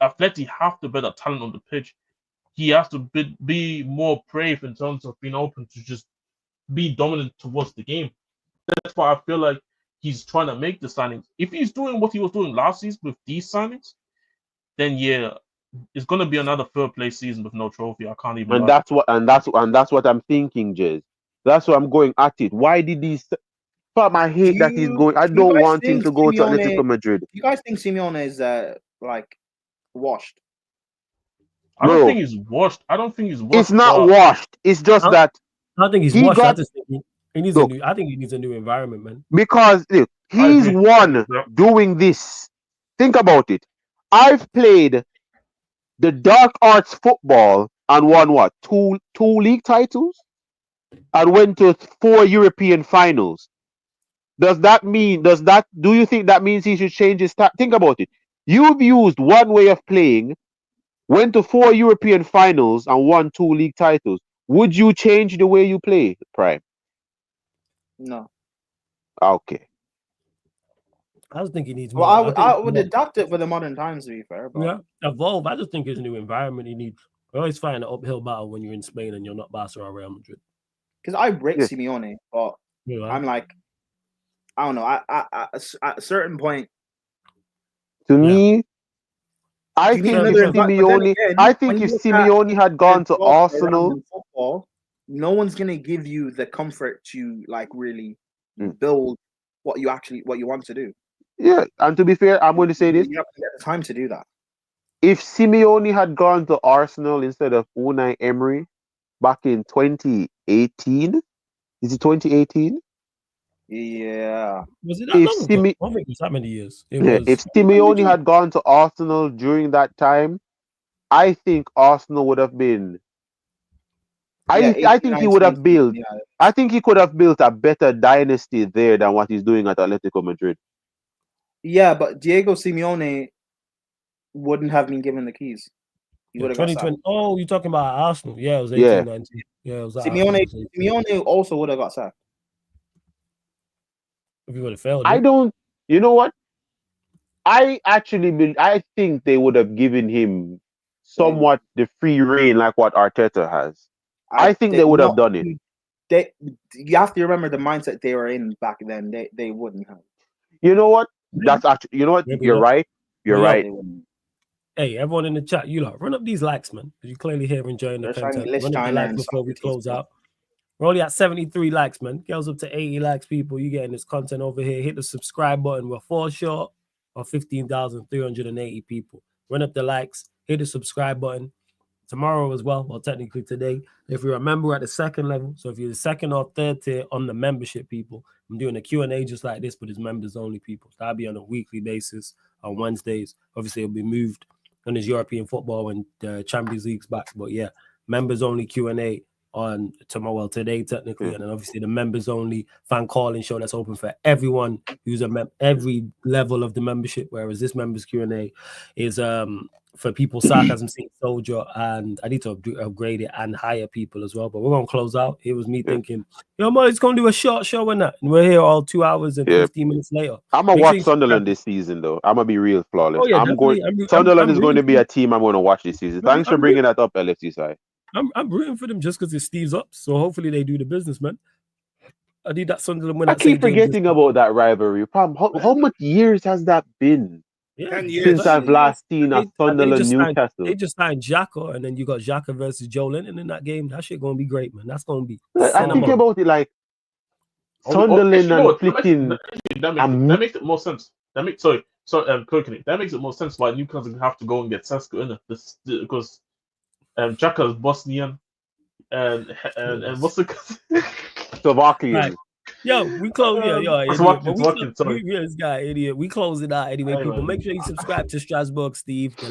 [SPEAKER 2] athletically have the better talent on the pitch, he has to be more brave in terms of being open to just be dominant towards the game. That's why I feel like he's trying to make the signings. If he's doing what he was doing last season with these signings, then yeah, it's gonna be another third place season with no trophy. I can't even.
[SPEAKER 3] And that's what I'm thinking, Jez. That's what I'm going at it. Why did he? But I hate that he's going. I don't want him to go to Atletico Madrid.
[SPEAKER 6] You guys think Simeone is like washed?
[SPEAKER 2] I don't think he's washed.
[SPEAKER 3] It's not washed. It's just that
[SPEAKER 1] I don't think he's washed. I just think he needs a new. I think he needs a new environment, man.
[SPEAKER 3] Because look, he's one doing this. Think about it. I've played the dark arts football and won what? Two league titles, and went to 4 European finals. Do you think that means he should change his think about it. You've used one way of playing, went to 4 European finals and won 2 league titles. Would you change the way you play, Prime?
[SPEAKER 6] No.
[SPEAKER 3] Okay.
[SPEAKER 1] I just think he needs more.
[SPEAKER 6] Well, I would adapt it for the modern times, to be fair. But...
[SPEAKER 1] Yeah, evolve. I just think it's a new environment. He needs. You always find an uphill battle when you're in Spain and you're not Barca or Real Madrid.
[SPEAKER 6] Because I rate Simeone, but I'm like, I don't know. At a certain point,
[SPEAKER 3] to me, I think if Simeone had gone to Arsenal,
[SPEAKER 6] football, no one's gonna give you the comfort to like really build what you want to do.
[SPEAKER 3] Yeah, and to be fair, I'm going to say this:
[SPEAKER 6] you have to get the time to do that.
[SPEAKER 3] If Simeone had gone to Arsenal instead of Unai Emery back in 2018, is it 2018?
[SPEAKER 6] Yeah.
[SPEAKER 1] Was it that long ago? I don't think it was that many years.
[SPEAKER 3] If Simeone had gone to Arsenal during that time, I think Arsenal would have been. I think he would have built. Yeah. I think he could have built a better dynasty there than what he's doing at Atletico Madrid.
[SPEAKER 6] Yeah, but Diego Simeone wouldn't have been given the keys. He would have
[SPEAKER 1] 2020. Oh, you're talking about Arsenal? Yeah, it was 18-19. Yeah, it was
[SPEAKER 6] Simeone also would have got sacked.
[SPEAKER 1] If he would have failed,
[SPEAKER 3] I don't. You know what? I think they would have given him somewhat the free reign like what Arteta has, I think they would have done it.
[SPEAKER 6] You have to remember the mindset they were in back then. They wouldn't have.
[SPEAKER 3] You know what? That's actually, you know what? You're right. You're right.
[SPEAKER 1] Hey, everyone in the chat, you lot, run up these likes, man. You clearly here enjoying the content. Run up the likes before we close out. We're only at 73 likes, man. Girls up to 80 likes, people. You getting this content over here. Hit the subscribe button. We're 4 short of 15,380 people. Run up the likes. Hit the subscribe button. Tomorrow as well, or technically today, if you're a member at the second level, so if you're the second or third tier on the membership, people, I'm doing a Q&A just like this, but it's members only, people. That'll be on a weekly basis on Wednesdays. Obviously, it'll be moved when there's European football and the Champions League's back. But yeah, members only Q&A on tomorrow, well, today technically, and then obviously the members only fan calling show that's open for everyone who's every level of the membership. Whereas this members Q&A is for people sarcasm, Saint Soldier, and I need to upgrade it and hire people as well. But we're gonna close out. It was me thinking, yo, man, it's gonna do a short show and that, and we're here all 2 hours and 15 minutes later.
[SPEAKER 3] I'm gonna watch Sunderland this season, though. I'm gonna be real flawless.
[SPEAKER 1] Oh, yeah,
[SPEAKER 3] Sunderland is going to be a team I'm going to watch this season. Thanks for bringing that up, LFC side.
[SPEAKER 1] I'm rooting for them just because it's Steve's up. So hopefully they do the business, man. I need that Sunderland win.
[SPEAKER 3] I keep forgetting about that rivalry. How much years has that been?
[SPEAKER 1] Yeah,
[SPEAKER 4] 10 years.
[SPEAKER 3] Since I've last seen a Sunderland Newcastle.
[SPEAKER 1] They just signed Xhaka, and then you got Xhaka versus Joe Linton in that game. That shit gonna be great, man. That's gonna be.
[SPEAKER 3] I think about it like Sunderland and flicking.
[SPEAKER 2] That makes it more sense. That makes it more sense why Newcastle have to go and get SESKO in it because Xhaka is Bosnian and what's the
[SPEAKER 3] Slovakian.
[SPEAKER 1] Right. Yo, we close. This guy, idiot. We close it out anyway. People, make sure you subscribe to Strasbourg Steve. The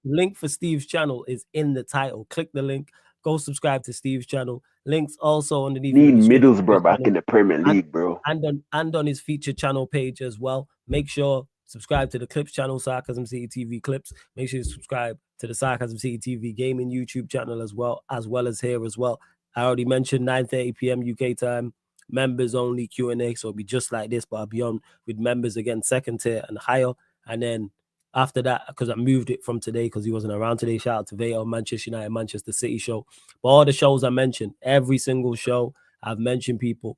[SPEAKER 1] link for Steve's channel is in the title. Click the link. Go subscribe to Steve's channel. Links also underneath.
[SPEAKER 3] Need Middlesbrough back in the Premier League, bro.
[SPEAKER 1] And on his featured channel page as well. Make sure subscribe to the Clips channel, Sarcasm City TV Clips. Make sure you subscribe to the Sarcasm City TV Gaming YouTube channel as well as here as well. I already mentioned 9:30 p.m. UK time. Members only Q&A, so it'll be just like this, but I'll be on with members again, second tier and higher. And then after that, because I moved it from today because he wasn't around today, shout out to Vito, Manchester United, Manchester City show. But all the shows I mentioned, every single show I've mentioned, people,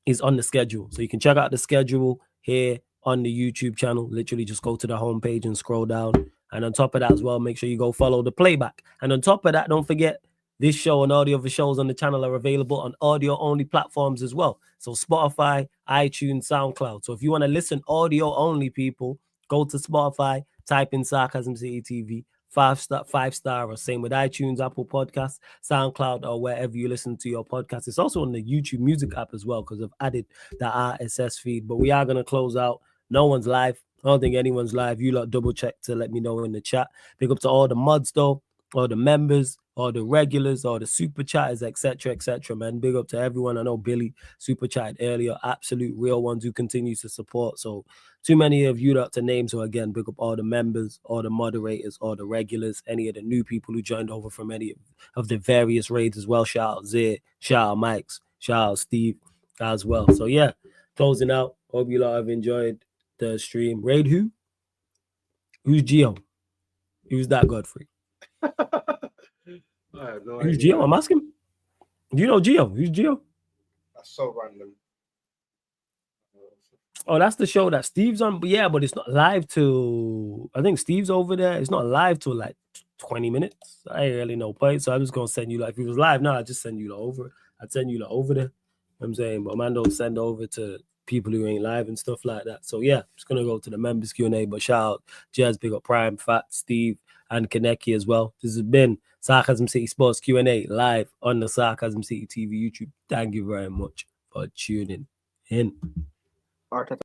[SPEAKER 1] is on the schedule. So you can check out the schedule here on the YouTube channel. Literally just go to the homepage and scroll down. And on top of that as well, make sure you go follow the playback. And on top of that, don't forget, this show and all the other shows on the channel are available on audio-only platforms as well. So Spotify, iTunes, SoundCloud. So if you want to listen audio-only, people, go to Spotify, type in Sarcasm City TV, 5-star, or same with iTunes, Apple Podcasts, SoundCloud, or wherever you listen to your podcast. It's also on the YouTube Music app as well because I've added the RSS feed. But we are going to close out. No one's live. I don't think anyone's live. You lot double check to let me know in the chat. Big up to all the mods, though, all the members, or the regulars, or the super chatters, etc., man. Big up to everyone. I know Billy super chatted earlier. Absolute real ones who continue to support. So too many of you to name. So again, big up all the members, all the moderators, all the regulars, any of the new people who joined over from any of the various raids as well. Shout out Zay, shout out Mike's, shout out Steve as well. So yeah, closing out. Hope you lot have enjoyed the stream. Raid who? Who's Gio? Who's that Godfrey? Who's Gio? I'm asking. Do you know Gio? Who's Gio?
[SPEAKER 4] That's so random.
[SPEAKER 1] Oh, that's the show that Steve's on. But yeah, but it's not live till, I think Steve's over there. It's not live till like 20 minutes. I ain't really know point. So I'm just gonna send you, like, if it was live now, I'd just send you over. I'd send you over there. You know what I'm saying, but man, don't send over to people who ain't live and stuff like that. So yeah, just gonna go to the members Q&A. But shout out Jazz, big up Prime, Fat, Steve, and Kaneki as well. This has been Sarcasm City Sports Q&A live on the Sarcasm City TV YouTube. Thank you very much for tuning in.
[SPEAKER 6] Arteta.